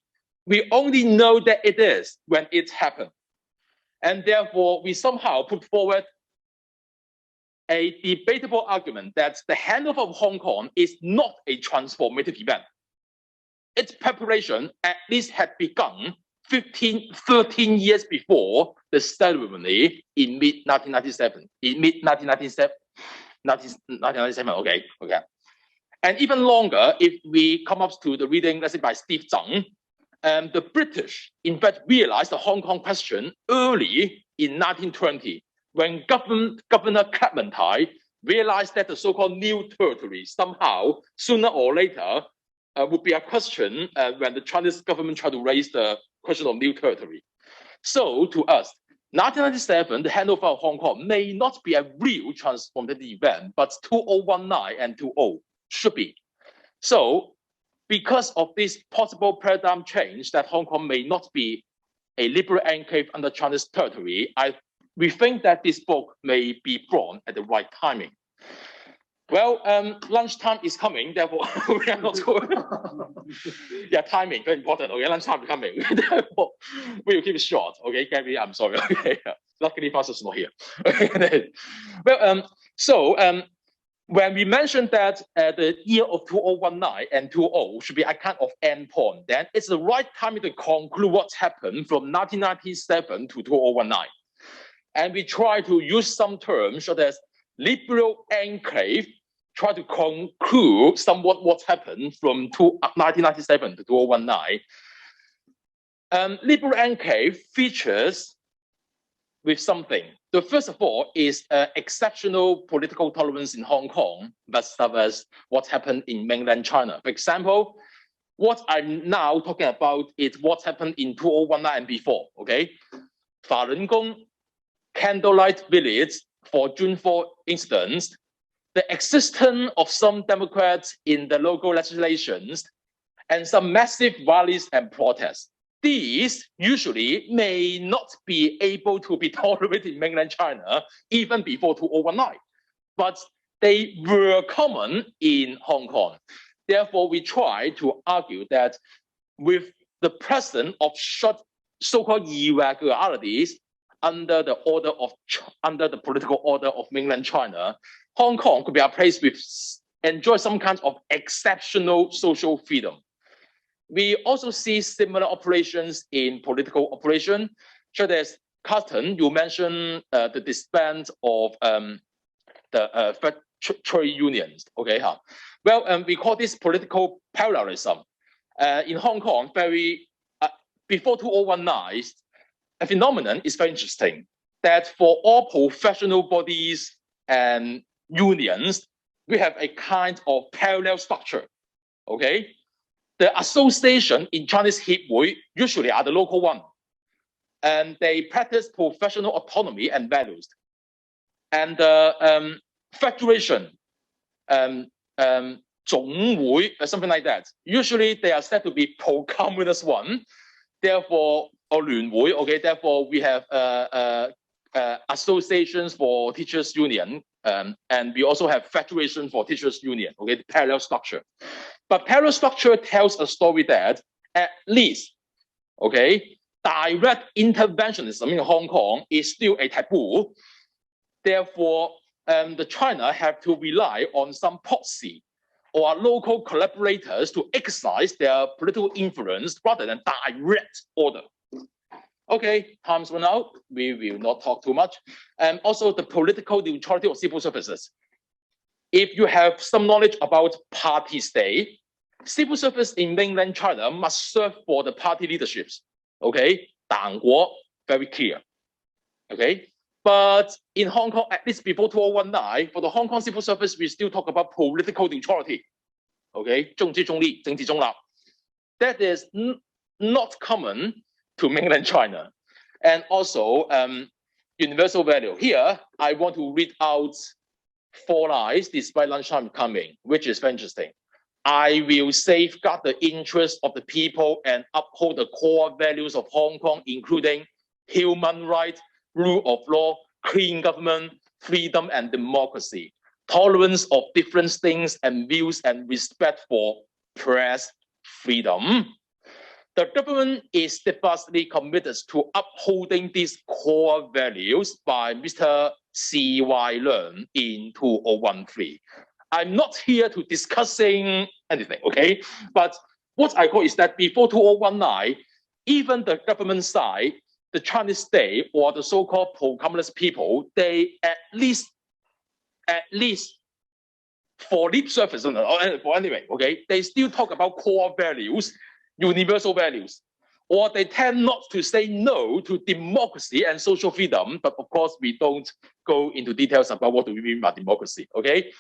we only know that it is when it happened. And therefore, we somehow put forward a debatable argument that the handover of Hong Kong is not a transformative event. Its preparation at least had begun 13 years before the ceremony in mid-1997. In mid-1997, okay. And even longer, if we come up to the reading, let's say by Steve Zhang, the British, in fact, realized the Hong Kong question early in 1920, when Governor Clementine realized that the so-called new territory somehow, sooner or later, would be a question when the Chinese government tried to raise the question of new territory. So to us, 1997, the handover of Hong Kong may not be a real transformative event, but 2019 and 20 should be. So because of this possible paradigm change that Hong Kong may not be a liberal enclave under Chinese territory, we think that this book may be brought at the right timing. Well, lunchtime is coming, therefore we are not going. Yeah, timing, very important. Okay, lunchtime is coming. Therefore, we will keep it short. Okay, Gary, I'm sorry. Okay, luckily Francis is not here. Well, when we mentioned that the year of 2019 and 20 should be a kind of endpoint, then it's the right time to conclude what happened from 1997 to 2019. And we try to use some terms such as liberal enclave, try to conclude somewhat what happened from 1997 to 2019. Liberal enclave features with something. The first of all is exceptional political tolerance in Hong Kong, but as what happened in mainland China. For example, what I'm now talking about is what happened in 2019 and before, okay? Falun Gong, Candlelight Village for June 4 incidents, the existence of some Democrats in the local legislations, and some massive rallies and protests. These usually may not be able to be tolerated in mainland China even before 2019, but they were common in Hong Kong. Therefore, we try to argue that with the presence of so-called irregularities under the political order of mainland China, Hong Kong could be a place with enjoy some kind of exceptional social freedom. We also see similar operations in political operation, such as Carlton, you mentioned the disband of the trade unions. Okay, well, we call this political parallelism. In Hong Kong, before 2019, a phenomenon is very interesting that for all professional bodies and unions, we have a kind of parallel structure. Okay, the association in Chinese Hiệp usually are the local one, and they practice professional autonomy and values. And the federation, 總會, something like that. Usually they are said to be pro-communist one, therefore, or 聯會, okay, therefore we have associations for teachers union, and we also have federation for teachers union, okay, the parallel structure. But parallel structure tells a story that at least, okay, direct interventionism in Hong Kong is still a taboo. Therefore, the China have to rely on some proxy or local collaborators to exercise their political influence rather than direct order. Okay, time's run out. We will not talk too much. And also the political neutrality of civil services. If you have some knowledge about party state, civil service in mainland China must serve for the party leaderships. Okay, 党国, very clear. Okay, but in Hong Kong, at least before 2019, for the Hong Kong civil service, we still talk about political neutrality. Okay, 政治中立, 政治中立. That is not common to mainland China. And also universal value. Here, I want to read out 4 lines despite lunchtime coming, which is very interesting. I will safeguard the interests of the people and uphold the core values of Hong Kong, including human rights, rule of law, clean government, freedom and democracy, tolerance of different things and views, and respect for press freedom. The government is steadfastly committed to upholding these core values by Mr. C.Y. Leung in 2013. I'm not here to discussing anything, okay? But what I call is that before 2019, even the government side, the Chinese state or the so-called pro-communist people, they at least for lip service, or anyway, okay, they still talk about core values, universal values, or they tend not to say no to democracy and social freedom. But of course, we don't go into details about what do we mean by democracy, okay?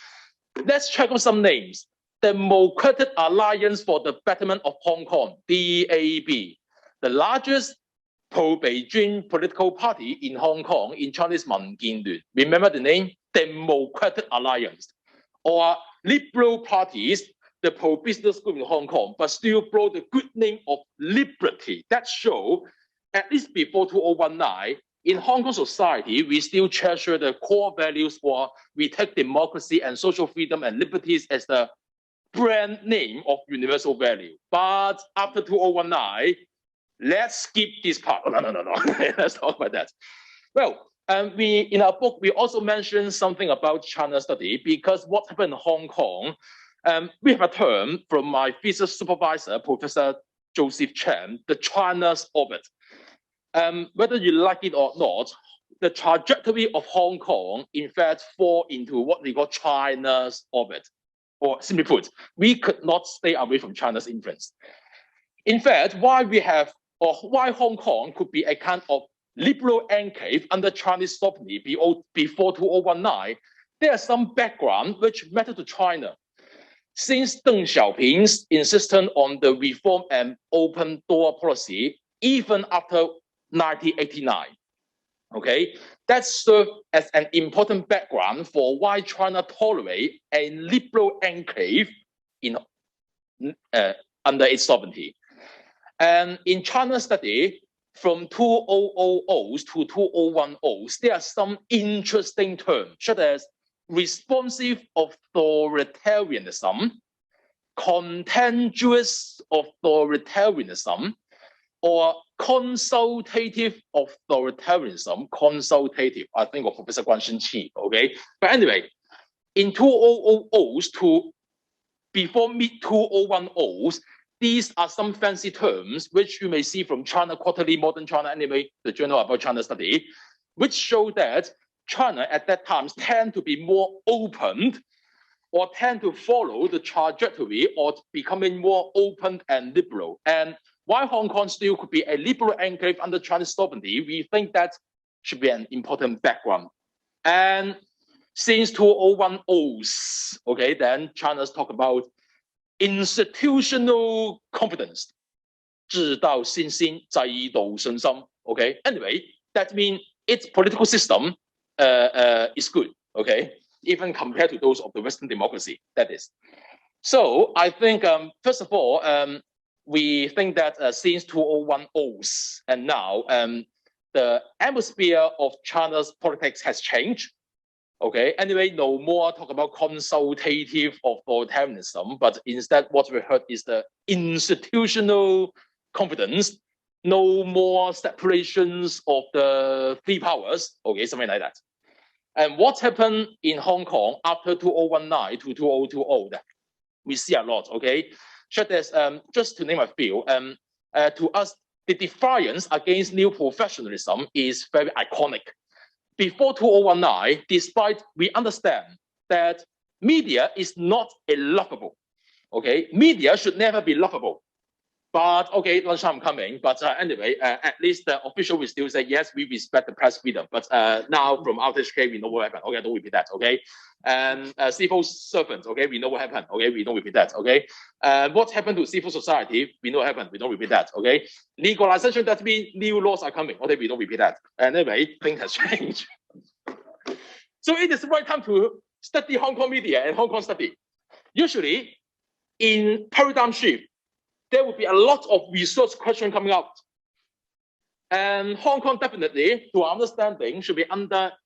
Let's check on some names. Democratic Alliance for the Betterment of Hong Kong, DAB, the largest pro-Beijing political party in Hong Kong in Chinese民建聯. Remember the name? Democratic Alliance. Or liberal parties, the pro-business group in Hong Kong, but still brought the good name of liberty. That show, at least before 2019, in Hong Kong society, we still treasure the core values, or we take democracy and social freedom and liberties as the brand name of universal value. But after 2019, let's skip this part. No. Let's talk about that. Well, we in our book, we also mentioned something about China study, because what happened in Hong Kong, we have a term from my thesis supervisor, Professor Joseph Chen, the China's orbit. Whether you like it or not, the trajectory of Hong Kong, in fact, fall into what we call China's orbit. Or simply put, we could not stay away from China's influence. In fact, why Hong Kong could be a kind of liberal enclave under Chinese sovereignty before 2019, there are some background which matter to China. Since Deng Xiaoping's insistence on the reform and open door policy, even after 1989, okay, that served as an important background for why China tolerate a liberal enclave in under its sovereignty. And in China study, from 2000s to 2010s, there are some interesting terms, such as responsive authoritarianism, contentious authoritarianism, or consultative authoritarianism. Consultative, I think of Professor Guan Shenqi, okay? But anyway, in 2000s to before mid-2010s, these are some fancy terms which you may see from China Quarterly, Modern China anyway, the journal about China study, which show that China at that time tend to be more open, or tend to follow the trajectory of becoming more open and liberal. And while Hong Kong still could be a liberal enclave under Chinese sovereignty, we think that should be an important background. And since 2010s, okay, then China's talk about institutional confidence. 制造信心，制度信心. Okay. Anyway, that means its political system is good. Okay, even compared to those of the Western democracy. That is. So I think first of all, we think that since 2010s and now, the atmosphere of China's politics has changed. Okay, anyway, no more talk about consultative authoritarianism, but instead what we heard is the institutional confidence, no more separations of the three powers, okay, something like that. And what happened in Hong Kong after 2019 to 2020, we see a lot, okay? Such as, just to name a few, to us, the defiance against new professionalism is very iconic. Before 2019, despite we understand that media is not a lovable, okay? Media should never be lovable. But okay, lunchtime coming. But anyway, at least the official will still say, yes, we respect the press freedom. But now from RTHK, we know what happened. Okay, don't repeat that, okay? And civil servants, okay, we know what happened. Okay, we don't repeat that, okay? What happened to civil society? We know what happened. We don't repeat that, okay? Legalization, that means new laws are coming. Okay, we don't repeat that. And anyway, things has changed. So it is the right time to study Hong Kong media and Hong Kong study. Usually, in paradigm shift, there will be a lot of research question coming out. And Hong Kong definitely, to our understanding,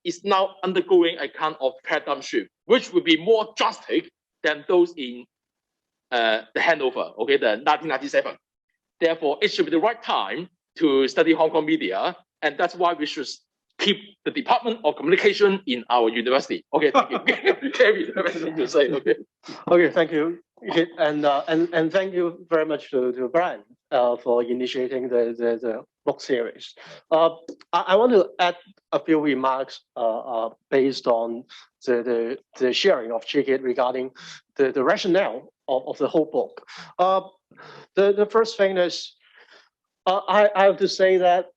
is now undergoing a kind of paradigm shift, which will be more drastic than those in the handover, okay, the 1997. Therefore, it should be the right time to study Hong Kong media, and that's why we should keep the Department of Communication in our university. Okay, thank you. To say, okay. Okay, thank you, and thank you very much to Brian for initiating the book series. I want to add a few remarks based on the sharing of Chikit regarding the rationale of the whole book. The first thing is I have to say that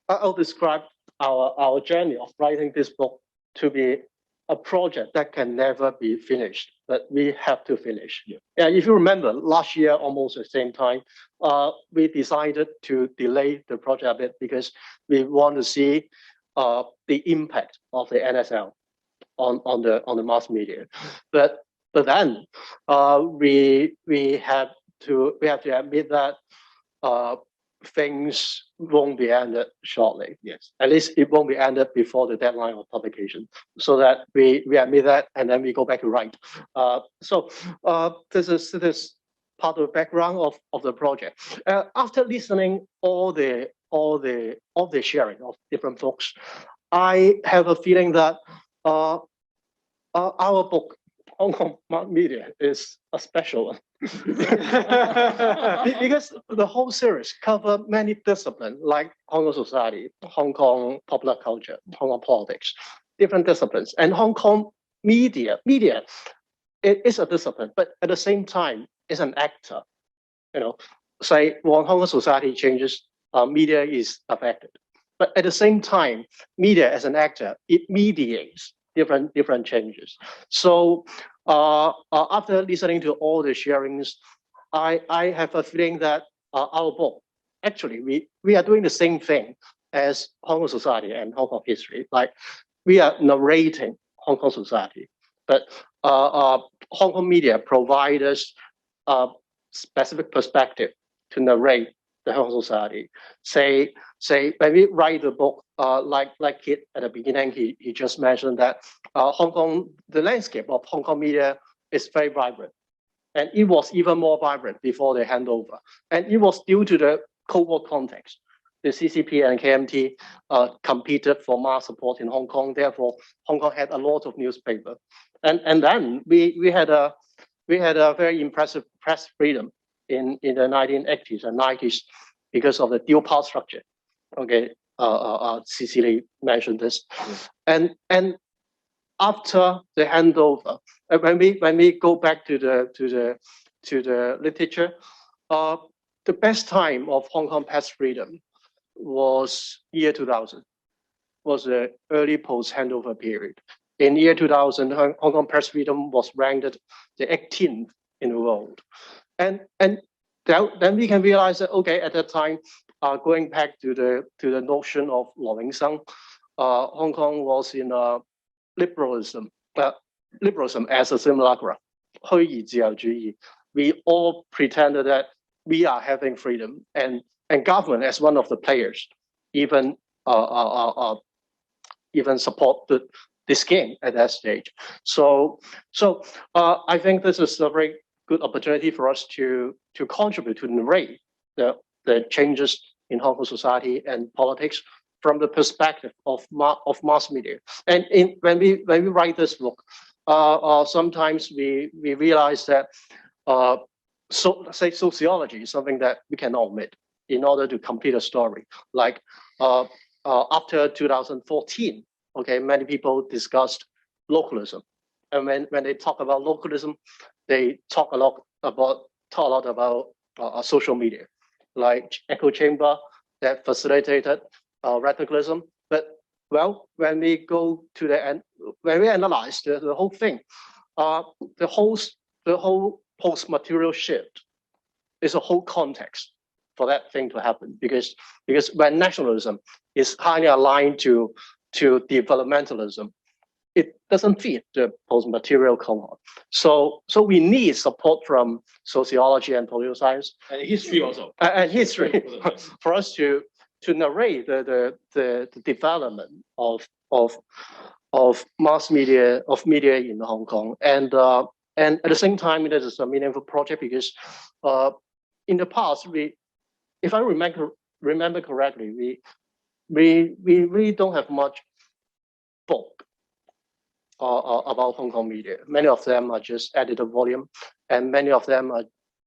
I'll describe our journey of writing this book to be a project that can never be finished, but we have to finish. Yeah, if you remember, last year, almost at the same time, we decided to delay the project a bit because we want to see the impact of the NSL on the mass media. But then we have to admit that things won't be ended shortly. Yes, at least it won't be ended before the deadline of publication. So that we admit that, and then we go back to write. So this is part of the background of the project. After listening all the sharing of different folks, I have a feeling that our book, Hong Kong Media, is a special one. Because the whole series covers many disciplines like Hong Kong society, Hong Kong popular culture, Hong Kong politics, different disciplines. And Hong Kong media, it is a discipline, but at the same time, it's an actor. You know, say when Hong Kong society changes, media is affected. But at the same time, media as an actor, it mediates different changes. So after listening to all the sharings, I have a feeling that our book, actually, we are doing the same thing as Hong Kong society and Hong Kong history. Like we are narrating Hong Kong society, but Hong Kong media provide us a specific perspective to narrate the Hong Kong society. Say when we write the book, like Kit at the beginning, he just mentioned that Hong Kong, the landscape of Hong Kong media is very vibrant. And it was even more vibrant before the handover. And it was due to the Cold War context. The CCP and KMT competed for mass support in Hong Kong. Therefore, Hong Kong had a lot of newspapers. And then we had a very impressive press freedom in the 1980s and 90s because of the dual power structure. Okay, Cecily mentioned this, and after the handover, when we go back to the literature, the best time of Hong Kong press freedom was year 2000, was the early post handover period. In year 2000, Hong Kong press freedom was ranked the 18th in the world. And then we can realize that, okay, at that time, going back to the notion of Lo Wing Sung, Hong Kong was in liberalism as a simulacra, 虛擬自由主義. We all pretended that we are having freedom, and government as one of the players even supported this game at that stage. So I think this is a very good opportunity for us to contribute to narrate the changes in Hong Kong society and politics from the perspective of mass media. And when we write this book, sometimes we realize that say sociology is something that we cannot omit. in order to complete a story. Like after 2014, okay, many people discussed localism, and when they talk about localism, they talk a lot about social media, like echo chamber that facilitated radicalism. But well, when we go to the end, when we analyze the whole thing, the whole post-material shift is a whole context for that thing to happen, because when nationalism is highly aligned to developmentalism, it doesn't fit the post-material cohort. So we need support from sociology and political science And history also. And history for us to narrate the development of mass media, of media in Hong Kong. And at the same time, it is a meaningful project because in the past, if I remember correctly, we really don't have much book about Hong Kong media. Many of them are just edited volume, and many of them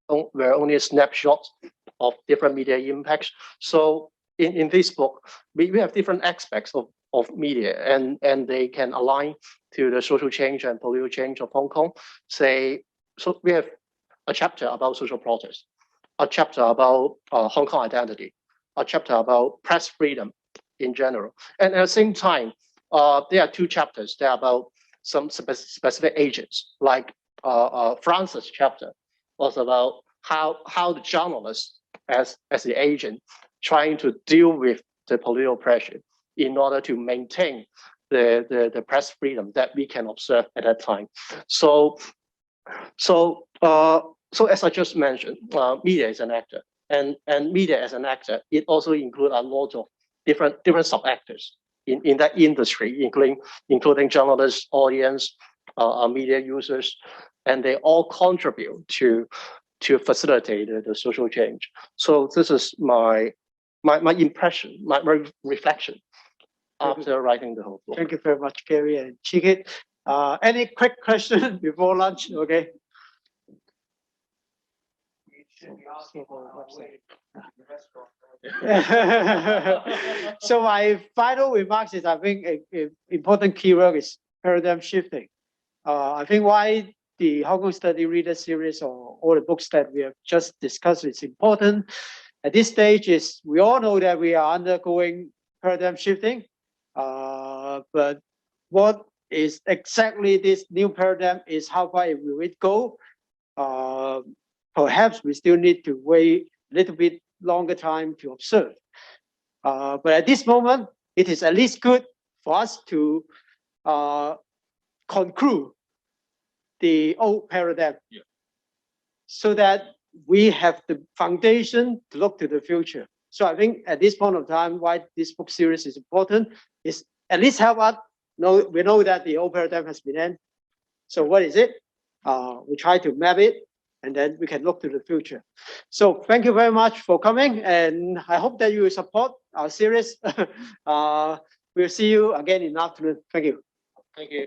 were only snapshots of different media impacts. So in this book, we have different aspects of media, and they can align to the social change and political change of Hong Kong. So we have a chapter about social protest, a chapter about Hong Kong identity, a chapter about press freedom in general. And at the same time, there are two chapters that are about some specific agents, like Francis' chapter was about how the journalist as the agent trying to deal with the political pressure in order to maintain the press freedom that we can observe at that time. So as I just mentioned, media is an actor, and media as an actor, it also includes a lot of different sub-actors in that industry, including journalists, audience, media users, and they all contribute to facilitate the social change. So this is my impression, my reflection after writing the whole book. Thank you very much, Gary and Chigit. Any quick question before lunch? Okay. So my final remarks is, I think an important keyword is paradigm shifting. I think why the Hong Kong Study Reader Series or all the books that we have just discussed is important. At this stage, is we all know that we are undergoing paradigm shifting, but what is exactly this new paradigm is how far will it go? Perhaps we still need to wait a little bit longer time to observe. But at this moment, it is at least good for us to conclude the old paradigm, so that we have the foundation to look to the future. So I think at this point of time, why this book series is important is at least help us know, we know that the old paradigm has been ended. So what is it? We try to map it, and then we can look to the future. So thank you very much for coming, and I hope that you will support our series. We'll see you again in the afternoon. Thank you. Thank you.